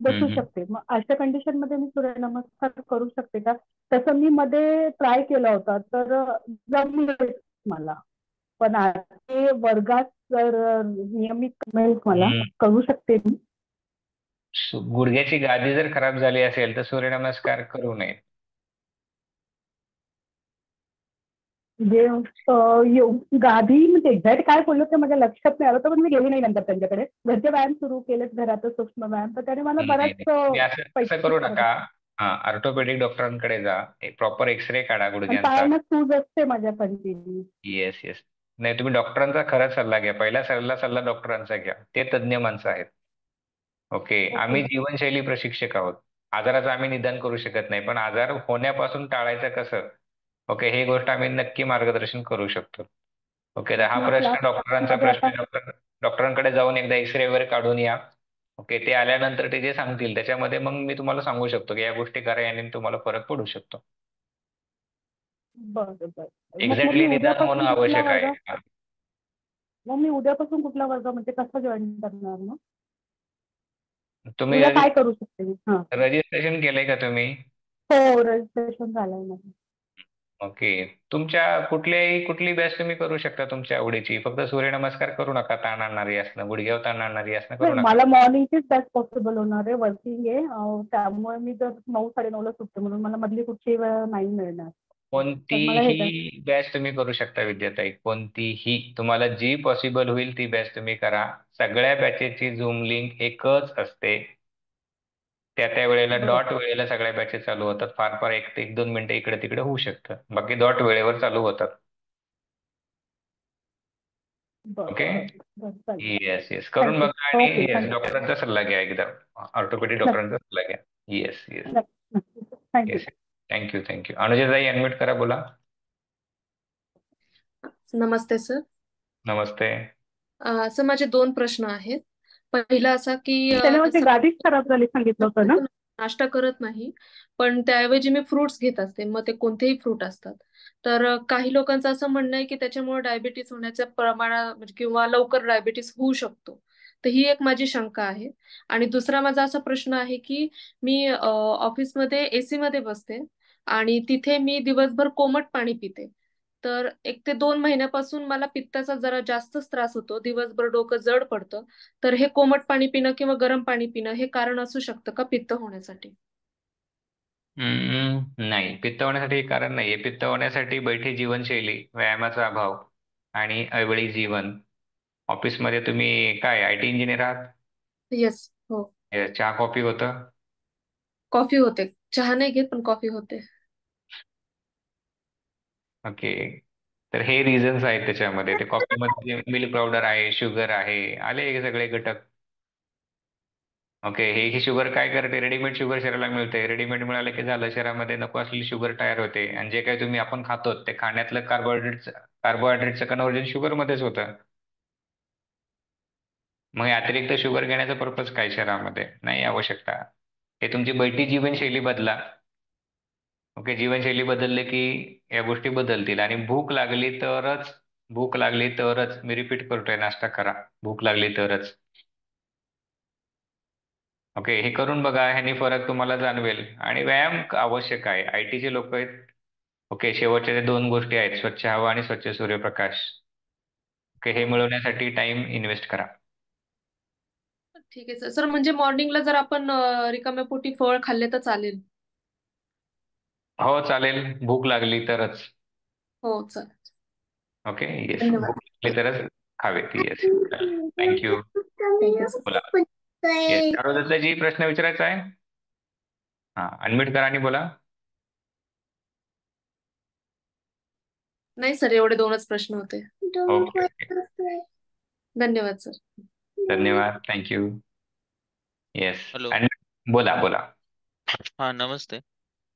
बसू हम्म. शकते. मग अशा कंडिशन मध्ये मी सूर्यनमस्कार करू शकते का? तसं मी मध्ये ट्राय केला होता तर जमलं मला. पण ते वर्गात जर नियमित मिळेल मला करू शकते मी. गुडघ्याची गादी जर खराब झाली असेल तर सूर्यनमस्कार करू नये. म्हणजे गादी म्हणजे एक्झॅक्ट काय बोललो ते माझ्या लक्षात नाही आलं होतं, पण मी गेली नाही नंतर त्यांच्याकडे. घरचे व्यायाम सुरू केलेत घरातच सूक्ष्म व्यायाम, तर त्याने मला नाही बराच नाही, तुम्ही असं असं पैकी करू फरक. नका. हा, ऑर्थोपेडिक डॉक्टरांकडे जा. एक प्रॉपर एक्सरे काढा पण गुडघ्यांचा. पायानं सूज असते माझ्या कंटिन्यू. Yes yes. नाही, तुम्ही डॉक्टरांचा खरा सल्ला घ्या. पहिला सल्ला डॉक्टरांचा घ्या. ते तज्ज्ञ माणसं आहेत. ओके. आम्ही जीवनशैली प्रशिक्षक आहोत. आजाराचं आम्ही निदान करू शकत नाही, पण आजार होण्यापासून टाळायचं कसं, ओके, हे गोष्ट आम्ही नक्की मार्गदर्शन करू शकतो. ओके. तर हा आपल्या प्रश्न डॉक्टरांचा क्लासमध्ये प्रश्न आता डॉक्टरांकडे जाऊन एकदा एक्सरे वगैरे काढून या. ओके. ते आल्यानंतर ते जे सांगतील त्याच्यामध्ये मग मी तुम्हाला सांगू शकतो की या गोष्टी करा, याने तुम्हाला फरक पडू शकतो. बरं बरं. मग मी एक्झॅक्टली निदान होणं उद्यापासून कुठला आवश्यक आहे. वर्ग मग मी उद्यापासून कुठला वर्ग म्हणजे कसा जॉईन करणार मग? तुम्ही उद्या काय करू शकते मी? हा. रजिस्ट्रेशन केलंय का तुम्ही? हो, रजिस्ट्रेशन झालंय माझं. ओके. तुमच्या कुठली बॅच तुम्ही करू शकता तुमच्या आवडीची. फक्त सूर्यनमस्कार करू नका. ताण आणणारी असणं, गुडघ्यावर ताण आणणारी असणं करू नाही, नका. मला मॉर्निंगचीच बॅच पॉसिबल होणार आहे. वर्किंग आहे. त्यामुळे मी जर 9-9:30ला सुटते म्हणून मला मधली कुठची वेळ नाही मिळणार. तर मला हे कोणतीही बॅच तुम्ही करू शकता विद्याताई. कोणतीही तुम्हाला जी पॉसिबल होईल ती बॅच तुम्ही करा. सगळ्या बॅचेसची झूम लिंक एकच असते. त्या वेळेला बरं डॉट वेळेला सगळ्या बॅचेस चालू होतात. फार फार 1 ते 1-2 मिनिटं इकडे तिकडे होऊ शकतं. बाकी डॉट वेळेवर चालू होतात. बरं ओके. बरं बरं चालेल. येस येस, करून थँक्यू. बघा आणि ओके, येस, थँक्यू. डॉक्टरांचा सल्ला घ्या एकदा. ऑर्थोपेडिक डॉक्टरांचा सल्ला घ्या. Yes yes thank you. Yes. Thank you thank you. अनुजाताई अनम्यूट करा, बोला. नमस्ते सर. नमस्ते. सर माझे 2 प्रश्न आहेत. पहिला असा की त्याने माझी गादीच खराब झाली सांगितलं होतं ना? नाश्ता करत नाही, पण त्याऐवजी मी फ्रुट्स घेत असते. मग ते कोणतेही फ्रूट असतात. तर काही लोकांचं असं म्हणणं आहे की त्याच्यामुळे डायबिटीस होण्याचं प्रमाण म्हणजे किंवा लवकर डायबिटीस होऊ शकतो. तर ही एक माझी शंका आहे. आणि दुसरा माझा असा प्रश्न आहे की मी ऑफिसमध्ये एसी मध्ये बसते आणि तिथे मी दिवसभर कोमट पाणी पिते. तर 1 ते 2 महिन्यापासून मला पित्ताचा जरा जास्तच त्रास होतो. दिवसभर डोकं जड पडतं. तर हे कोमट पाणी पिणं किंवा गरम पाणी पिणं हे कारण असू शकतं का पित्त होण्यासाठी? नाही, पित्त होण्यासाठी हे कारण नाहीये. पित्त होण्यासाठी बैठी जीवनशैली, व्यायामाचा अभाव आणि अवेळी जीवन. ऑफिसमध्ये तुम्ही काय IT इंजिनियर आहात? येस. हो. चहा कॉफी होतं? कॉफी होते. चहा नाही घेत पण कॉफी होते. ओके. तर हे रिझन्स आहेत त्याच्यामध्ये. ते कॉफीमध्ये मिल्क पावडर आहे, शुगर आहे, आले हे सगळे घटक. ओके, ही शुगर काय करते, रेडीमेड शुगर शरीराला मिळते. रेडीमेड मिळालं की झालं, शरीरामध्ये नको असलेली शुगर तयार होते, आणि जे काही तुम्ही आपण खातो ते खाण्यातलं कार्बोहायड्रेटचं कन्व्हर्जन शुगरमध्येच होतं. मग हे अतिरिक्त शुगर घेण्याचा पर्पज काय शरीरामध्ये नाही आवश्यकता. हे तुमची बैठी जीवनशैली बदला. ओके, जीवनशैली बदलले की या गोष्टी बदलतील. आणि भूक लागली तरच, मी रिपीट करतोय, नाश्ता करा, भूक लागली तरच. ओके, हे करून बघा, ह्यानी फरक तुम्हाला जाणवेल. आणि व्यायाम आवश्यक आहे. आयटीचे लोक आहेत. ओके, शेवटच्या जे दोन गोष्टी आहेत, स्वच्छ हवा आणि स्वच्छ सूर्यप्रकाश. ओके, हे मिळवण्यासाठी टाइम इन्व्हेस्ट करा. ठीक आहे सर. सर म्हणजे मॉर्निंगला जर आपण रिकाम्या पोटी फळ खाल्ले तर चालेल? हो चालेल, भूक लागली तरच. हो चालेल. ओके, येस, धन्यवाद. भूक लागली तरच खावेत. Yes, thank you. Thank you sir. बोला. येस, चारुदत्तजी प्रश्न विचारायचा आहे? हा, अनम्यूट करा आणि बोला. नाही सर, एवढे 2च प्रश्न होते. ओके ओके, धन्यवाद सर. धन्यवाद, थँक्यू. Yes, hello. आणि बोला बोला. हा, नमस्ते.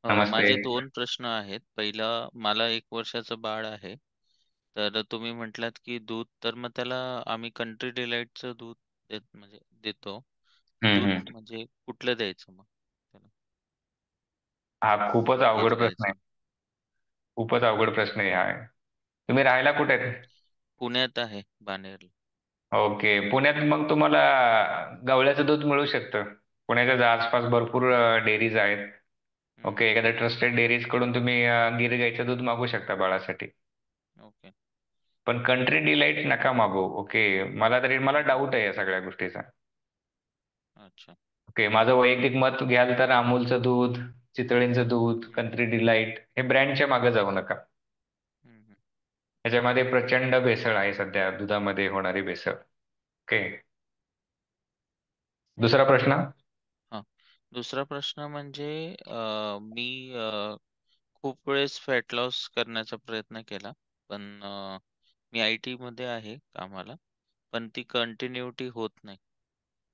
नमस्ते. माझे 2 प्रश्न आहेत. पहिला, मला 1 वर्षाचं बाळ आहे. तर तुम्ही म्हटलात की दूध, तर मग त्याला आम्ही कंट्री डिलाइटचं दूध म्हणजे देतो. दूध हम्म. म्हणजे कुठलं द्यायचं मग त्याला? हा खूपच अवघड हेच प्रश्न आहे. घ्यायचं. खूपच अवघड प्रश्न आहे हा. तुम्ही राहायला कुठे आहेत? पुण्यात आहे, बाणेरला. ओके, पुण्यात मग तुम्हाला गवळ्याचं दूध मिळू शकतं. पुण्याच्या आसपास भरपूर डेअरीज आहेत. हम्म. ओके, एखाद्या ट्रस्टेड डेअरीज कडून तुम्ही गिर गाईचं दूध मागू शकता बाळासाठी. ओके. पण कंट्री डिलाइट नका मागू. ओके, मला डाऊट आहे या सगळ्या गोष्टीचा. अच्छा. ओके, माझं वैयक्तिक मत घ्याल तर अमूलचं दूध, चितळींचं दूध, कंट्री डिलाइट हे ब्रँडच्या मागे जाऊ नका. हम्म. याच्यामध्ये प्रचंड भेसळ आहे सध्या, दुधामध्ये होणारी भेसळ. ओके, दुसरा प्रश्न. हा, दुसरा प्रश्न म्हणजे मी खूप वेळेस फॅट लॉस करण्याचा प्रयत्न केला, पण मी IT मध्ये आहे कामाला, पण ती कंटिन्युटी होत नाही.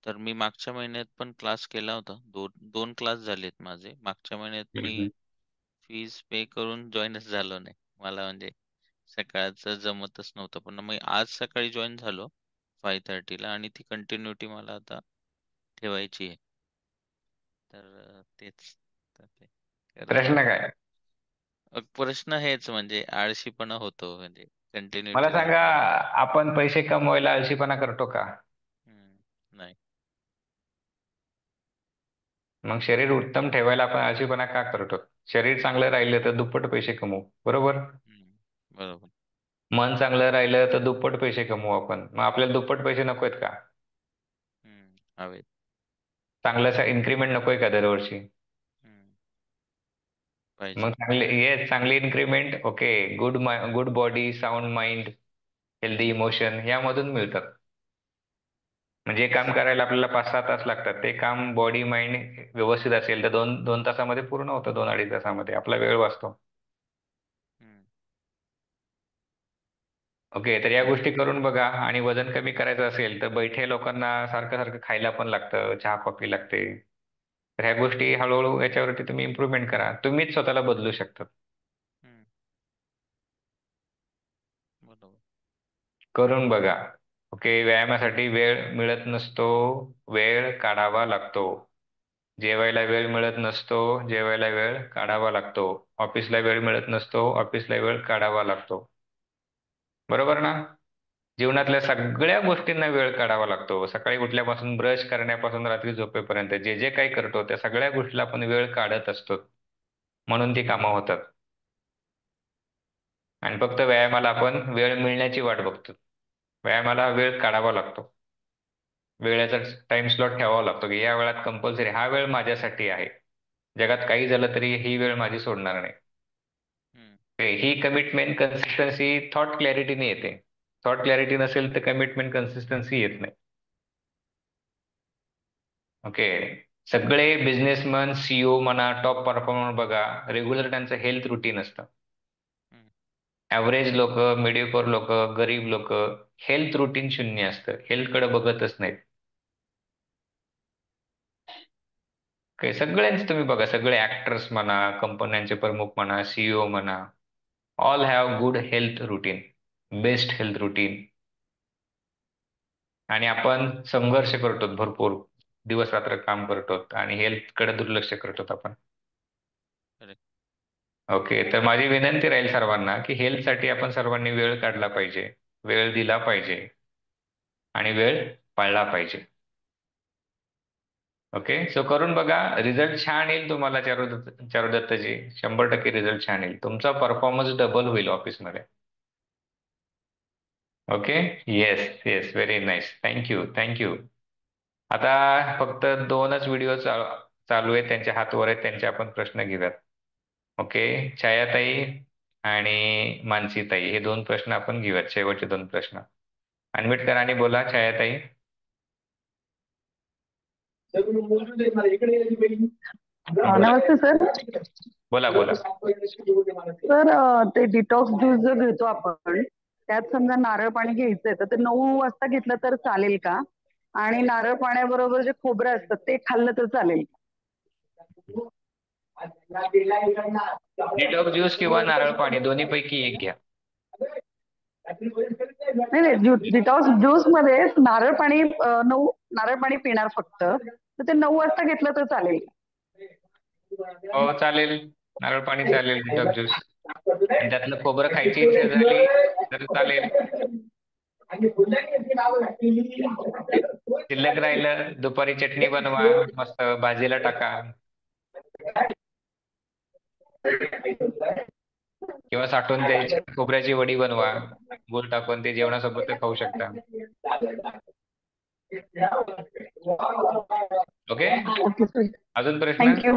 तर मी मागच्या महिन्यात पण क्लास केला होता. दोन क्लास झालेत माझे. मागच्या महिन्यात मी हम्म. फीस पे करून जॉईनच झालो नाही. मला म्हणजे सकाळचं जमतच नव्हतं. पण मी आज सकाळी जॉईन झालो 5:30 ला, आणि ती कंटिन्युटी मला आता ठेवायची आहे. तर तेच, तर ते करत प्रश्न आहे. काय? प्रश्न हेच, म्हणजे आळशीपणा होतो, म्हणजे मला कंटिन्युटी राहत सांगा, नाही. आपण पैसे कमवायला आळशीपणा करतो का? नाही. मग शरीर उत्तम ठेवायला आपण आळशीपणा का करतो? शरीर चांगलं राहिलं तर दुप्पट पैसे कमवू, बरोबर? बरोबर. मन चांगलं राहिलं तर दुप्पट पैसे कमवू आपण. मग आपल्याला दुप्पट पैसे नको आहेत का? हवेत. चांगलं इन्क्रीमेंट नकोय का दरवर्षी? पाहिजे. मग चांगली increment. Okay, good body, sound mind, healthy emotion यामधून मिळतात. म्हणजे काम करायला आपल्याला 5-6 तास लागतात, ते काम बॉडी माइंड व्यवस्थित असेल तर दोन दोन तासामध्ये पूर्ण होतं, 2-2.5 तासामध्ये आपला वेळ वाचतो. ओके, तर या गोष्टी करून बघा. आणि वजन कमी करायचं असेल तर बैठे लोकांना सारखं सारखं खायला पण लागतं, चहा कॉफी लागते. तर ह्या गोष्टी हळूहळू याच्यावरती तुम्ही इम्प्रूव्हमेंट करा, तुम्हीच स्वतःला बदलू शकता. बरोबर. करून बघा. ओके, व्यायामासाठी वेळ मिळत नसतो, वेळ काढावा लागतो. जेवायला वेळ मिळत नसतो, जेवायला वेळ काढावा लागतो. ऑफिसला वेळ मिळत नसतो, ऑफिसला वेळ काढावा लागतो. बरोबर ना? जीवनातल्या सगळ्या गोष्टींना वेळ काढावा लागतो. सकाळी उठल्यापासून ब्रश करण्यापासून रात्री झोपेपर्यंत जे जे काही करतो त्या सगळ्या गोष्टीला आपण वेळ काढत असतो. म्हणून ती कामं होतात. आणि फक्त व्यायामाला आपण वेळ मिळण्याची वाट बघतो. व्यायामाला वेळ काढावा लागतो. वेळेचा टाइम स्लॉट ठेवावा लागतो की या वेळात कंपल्सरी हा वेळ माझ्यासाठी आहे. जगात काही झालं तरी ही वेळ माझी सोडणार नाही. ही कमिटमेंट, कन्सिस्टन्सी थॉट क्लॅरिटीने येते. थॉट क्लॅरिटी नसेल तर कमिटमेंट, कन्सिस्टन्सी येत नाही. ओके, सगळे बिझनेसमन, CEO म्हणा, टॉप परफॉर्मर बघा, रेग्युलर त्यांचं हेल्थ रुटीन असतं. ॲव्हरेज लोक, मिडिओकर लोक, गरीब लोक हेल्थ रुटीन शून्य असतं, हेल्थकडे बघतच नाहीत. काही सगळ्यांच तुम्ही बघा, सगळे ऍक्टर्स म्हणा, कंपन्यांचे प्रमुख म्हणा, सीईओ म्हणा, all have good health routine, best health routine. आणि आपण संघर्ष करतो भरपूर, दिवस रात्र काम करतो आणि हेल्थकडे दुर्लक्ष करतो आपण. Correct. ओके, तर माझी विनंती राहील सर्वांना की हेल्थसाठी आपण सर्वांनी वेळ काढला पाहिजे, वेळ दिला पाहिजे आणि वेळ पाळला पाहिजे. ओके, सो करून बघा, रिझल्ट छान येईल तुम्हाला. चारुदत्तजी, 100% रिझल्ट छान येईल, तुमचा परफॉर्मन्स डबल होईल ऑफिसमध्ये. Okay, yes yes, very nice, thank you thank you. आता फक्त 2च व्हिडिओ चालू आहेत, त्यांचे हात वर आहेत, त्यांचे आपण प्रश्न घेऊयात. ओके, छायाताई आणि मानसीताई, हे 2 प्रश्न आपण घेऊयात, शेवटचे 2 प्रश्न. अनम्यूट करा आणि बोला, छायाताई. नमस्ते सर. बोला बोला. सर, ते डिटॉक्स ज्यूस जो घेतो आपण, त्यात समजा नारळ पाणी घ्यायचंय तर ते 9 वाजता घेतलं तर चालेल का? आणि नारळ पाण्याबरोबर जे खोबरं असतं ते खाल्लं तर चालेल का? डिटॉक्स ज्यूस किंवा नारळ पाणी दोन्हीपैकी एक घ्या. नाही नाही, डिटॉक्स ज्यूस मध्ये नारळ पाणी, नारळ पाणी पिणार फक्त, तर ते 9 वाजता घेतलं तर चालेल का? हो चालेल, नारळ पाणी चालेल, डिटॉक्स ज्यूस. आणि त्यातलं खोबरं खायची इच्छा झाली तर चालेल. शिल्लक राहिलं, दुपारी चटणी बनवा, मस्त भाजीला टाका किंवा साठवून द्यायची खोबऱ्याची वडी बनवा, गूळ टाकून, ते जेवणासोबत ते खाऊ शकता. ओके, ओके सर, अजून प्रश्न? थँक्यू.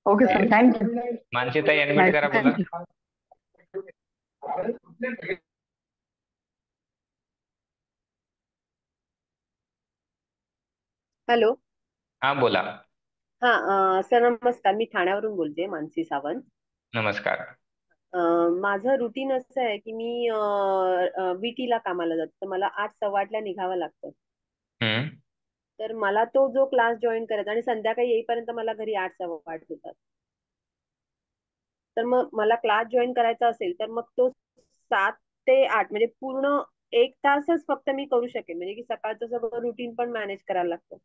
Okay sir, thank you. मानसीताई, अनम्यूट करा, बोला. हॅलो. हा बोला. सर नमस्कार, मी ठाण्यावरून बोलते, मानसी सावंत. नमस्कार. माझं रुटीन असं आहे की मी VT ला कामाला जाते, तर मला 8:15 निघावं लागतं. हम्म. तर मला तो जो क्लास जॉईन करायचा आणि संध्याकाळी येईपर्यंत मला घरी 8:15 होतात. तर मग मला क्लास जॉईन करायचा असेल तर मग तो 7 ते 8 म्हणजे पूर्ण 1 तासच फक्त मी करू शकेन, म्हणजे की सकाळचं सगळं रुटीन पण मॅनेज करायला लागतं.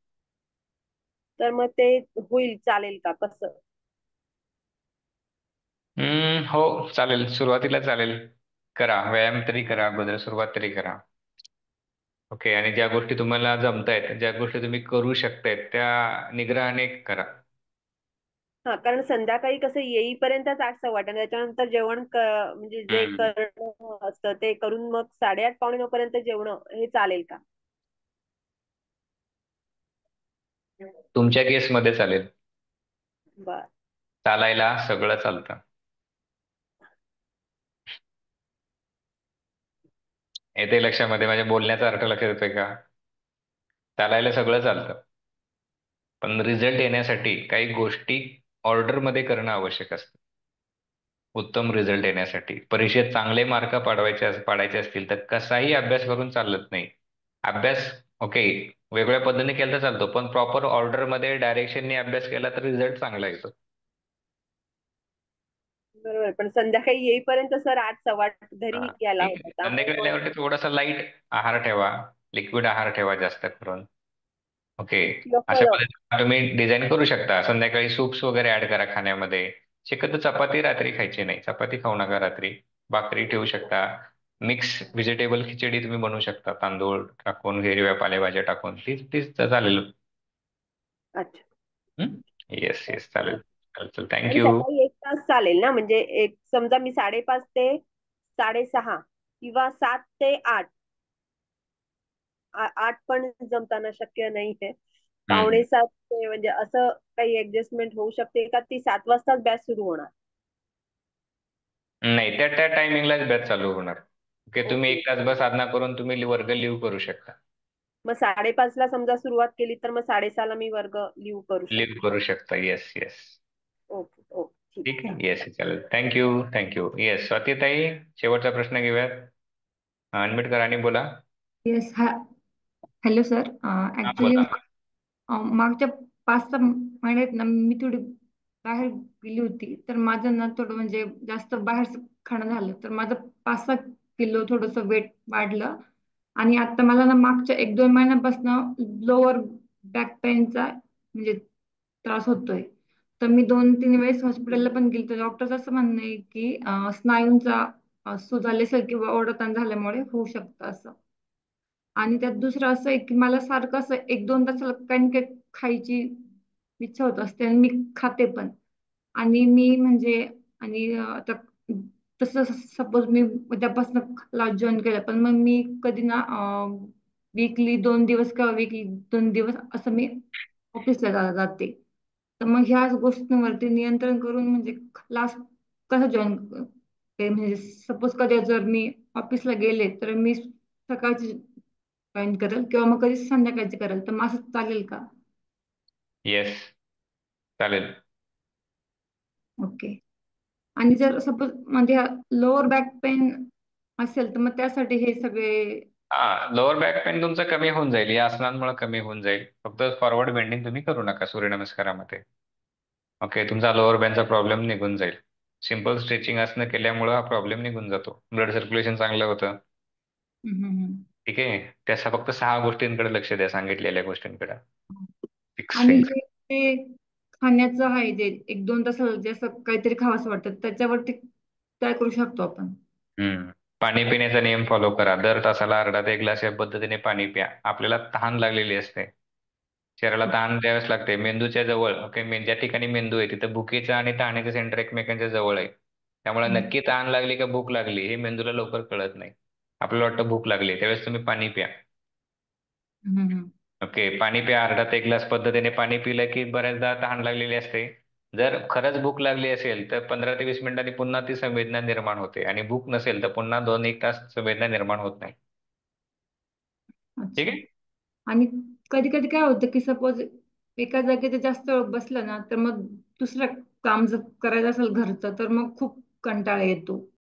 तर मग ते होईल, चालेल का, कसं? हो चालेल, सुरुवातीला चालेल, करा व्यायाम तरी करा, अगोदर सुरुवात तरी करा. ओके, आणि ज्या गोष्टी तुम्हाला जमतायत, ज्या गोष्टी तुम्ही करू शकतायत, त्या निग्रहाने करा. हा, कारण संध्याकाळी कसं येईपर्यंतच 8:15 आणि त्याच्यानंतर जेवण म्हणजे जे हम्म. करणं असतं ते करून मग 8:30 पावणे 9 पर्यंत जेवणं, हे चालेल का? तुमच्या केसमध्ये चालेल, बर. चालायला सगळं चालतं. येते लक्षामध्ये, माझ्या बोलण्याचा अर्थ लक्षात येतोय का? चालायला सगळं चालतं, पण रिझल्ट येण्यासाठी काही गोष्टी ऑर्डरमध्ये करणं आवश्यक असतं. उत्तम रिझल्ट येण्यासाठी, परीक्षेत चांगले मार्क पाडायचे असतील तर कसाही अभ्यास करून चालत नाही. अभ्यास ओके वेगळ्या पद्धतीने केला तर चालतो, पण प्रॉपर ऑर्डरमध्ये डायरेक्शनने अभ्यास केला तर रिझल्ट चांगला येतो. बरोबर, पण संध्याकाळी येईपर्यंत सर 8:15 घरी यायला ठीक आहे, होतं, त्यामुळे संध्याकाळी मग आल्यावरती थोडासा लाईट आहार ठेवा, लिक्विड आहार ठेवा जास्त करून. ओके, किंवा अशा फळं. पद्धतीने तुम्ही डिझाईन करू शकता. संध्याकाळी सूप्स वगैरे ऍड करा खाण्यामध्ये. शक्यतो चपाती रात्री खायची नाही, चपाती खाऊ नका रात्री. भाकरी ठेवू शकता, मिक्स व्हेजिटेबल खिचडी तुम्ही बनवू शकता, तांदूळ टाकून, हिरव्या पालेभाज्या टाकून, तीच तीच चालेल. अच्छा. येस येस, चालेल चालेल, आणि थँक्यू. सकाळी 1 तास चालेल ना, म्हणजे एक समजा मी 5:30 ते 6:30 किंवा 7 ते 8, 8 पण जमताना शक्य नाही आहे. 6:45 ते, म्हणजे असं काही ऍडजस्टमेंट होऊ शकते का, ती 7 वाजताच बॅच सुरू होणार? नाही, त्या त्या टायमिंगलाच बॅच चालू होणार. ओके, तुम्ही ओके. 1 तासभर साधना करून तुम्ही वर्ग लिव्ह करू शकता. मग 5:30 ला समजा सुरुवात केली तर मग 6:30 ला मी वर्ग लिव्ह करू शकते. लिव्ह करू शकता, येस येस. ओके ओके, ठीक आहे. येस, चालेल. थँक्यू. येस, स्वातीताई, शेवटचा प्रश्न घेऊयात. अनम्यूट करा आणि बोला. येस. Hello sir. हा, ऍक्च्युली बोला. मागच्या 5-6 महिन्यात ना मी थोडी बाहेर गेली होती, तर माझं ना थोडं म्हणजे जास्त बाहेरचं खाणं झालं, तर माझं 5-6 किलो थोडस वेट वाढलं. आणि आता मला ना मागच्या 1-2 महिन्यापासून लोअर बॅक पेनचा म्हणजे त्रास होतोय. तर मी 2-3 वेळेस हॉस्पिटलला पण गेली, तर डॉक्टरचं असं म्हणणं आहे की स्नायूंचा सूज आल्यासारखं किंवा ओढताण झाल्यामुळे होऊ शकतं असं. आणि त्यात दुसरं असं आहे की मला सारखं असं 1-2 तासाला काही ना काही खायची इच्छा होत असते आणि मी खाते पण. आणि मी म्हणजे आणि आता तसं सपोज मी उद्यापासून क्लास जॉईन केला, पण मग मी कधी ना वीकली 2 दिवस किंवा वीकली 2 दिवस असं मी ऑफिसला जाते. तर मग ह्या गोष्टींवरती नियंत्रण करून म्हणजे क्लास कसं जॉईन ते म्हणजे सपोज कधी जर मी ऑफिसला गेले तर मी सकाळची जॉईन करेल किंवा मग कधी संध्याकाळची करेल, तर मग असं चालेल का? येस, चालेल. ओके. आणि जर सपोज म्हणजे लोअर बॅक पेन असेल तर मग त्यासाठी हे सगळे हा, लोअर बॅक पेन तुमचं कमी होऊन जाईल, या आसनांमुळे कमी होऊन जाईल. फक्त फॉरवर्ड बेंडिंग तुम्ही करू नका सूर्यनमस्कारामध्ये. ओके, तुमचा लोअर बॅकचा प्रॉब्लेम निघून जाईल. सिंपल स्ट्रेचिंग आसनं केल्यामुळे हा प्रॉब्लेम निघून जातो. ब्लड सर्क्युलेशन चांगलं होतं. ठीक आहे. त्याचा फक्त 6 गोष्टींकडे लक्ष द्या, सांगितलेल्या गोष्टींकडे. आणि जे ते खाण्याचं आहे जे 1-2 तासाला जे असं काहीतरी खावंसं वाटतं त्याच्यावरती काय करू शकतो आपण? पाणी पिण्याचा नियम फॉलो करा. दर तासाला अर्धा ते 1 ग्लास या पद्धतीने पाणी प्या. आपल्याला तहान लागलेली असते. शरीराला तहान द्यावीच लागते. मेंदूच्या जवळ, ओके, ज्या ठिकाणी मेंदू आहे तिथं भुकेचं आणि तहानेचं सेंटर एकमेकांच्या जवळ आहे. त्यामुळे नक्की तहान लागली का भूक लागली हे मेंदूला लवकर कळत नाही. आपल्याला वाटतं भूक लागली, त्यावेळेस तुम्ही पाणी प्या. ओके, पाणी प्या. अर्धा ते 1 ग्लास पद्धतीने पाणी पिलं की बऱ्याचदा तहान लागलेली असते. जर खरंच भूक लागली असेल तर 15 ते 20 मिनिटांनी पुन्हा ती संवेदना निर्माण होते, आणि भूक नसेल तर पुन्हा 2-1 तास संवेदना निर्माण होत नाही. ठीक अच्छा. आहे. आणि कधी कधी काय होतं की सपोज एका जागेत जास्त वेळ बसलं ना, तर मग दुसरं काम जर करायचं असेल घरचं तर मग खूप कंटाळा येतो.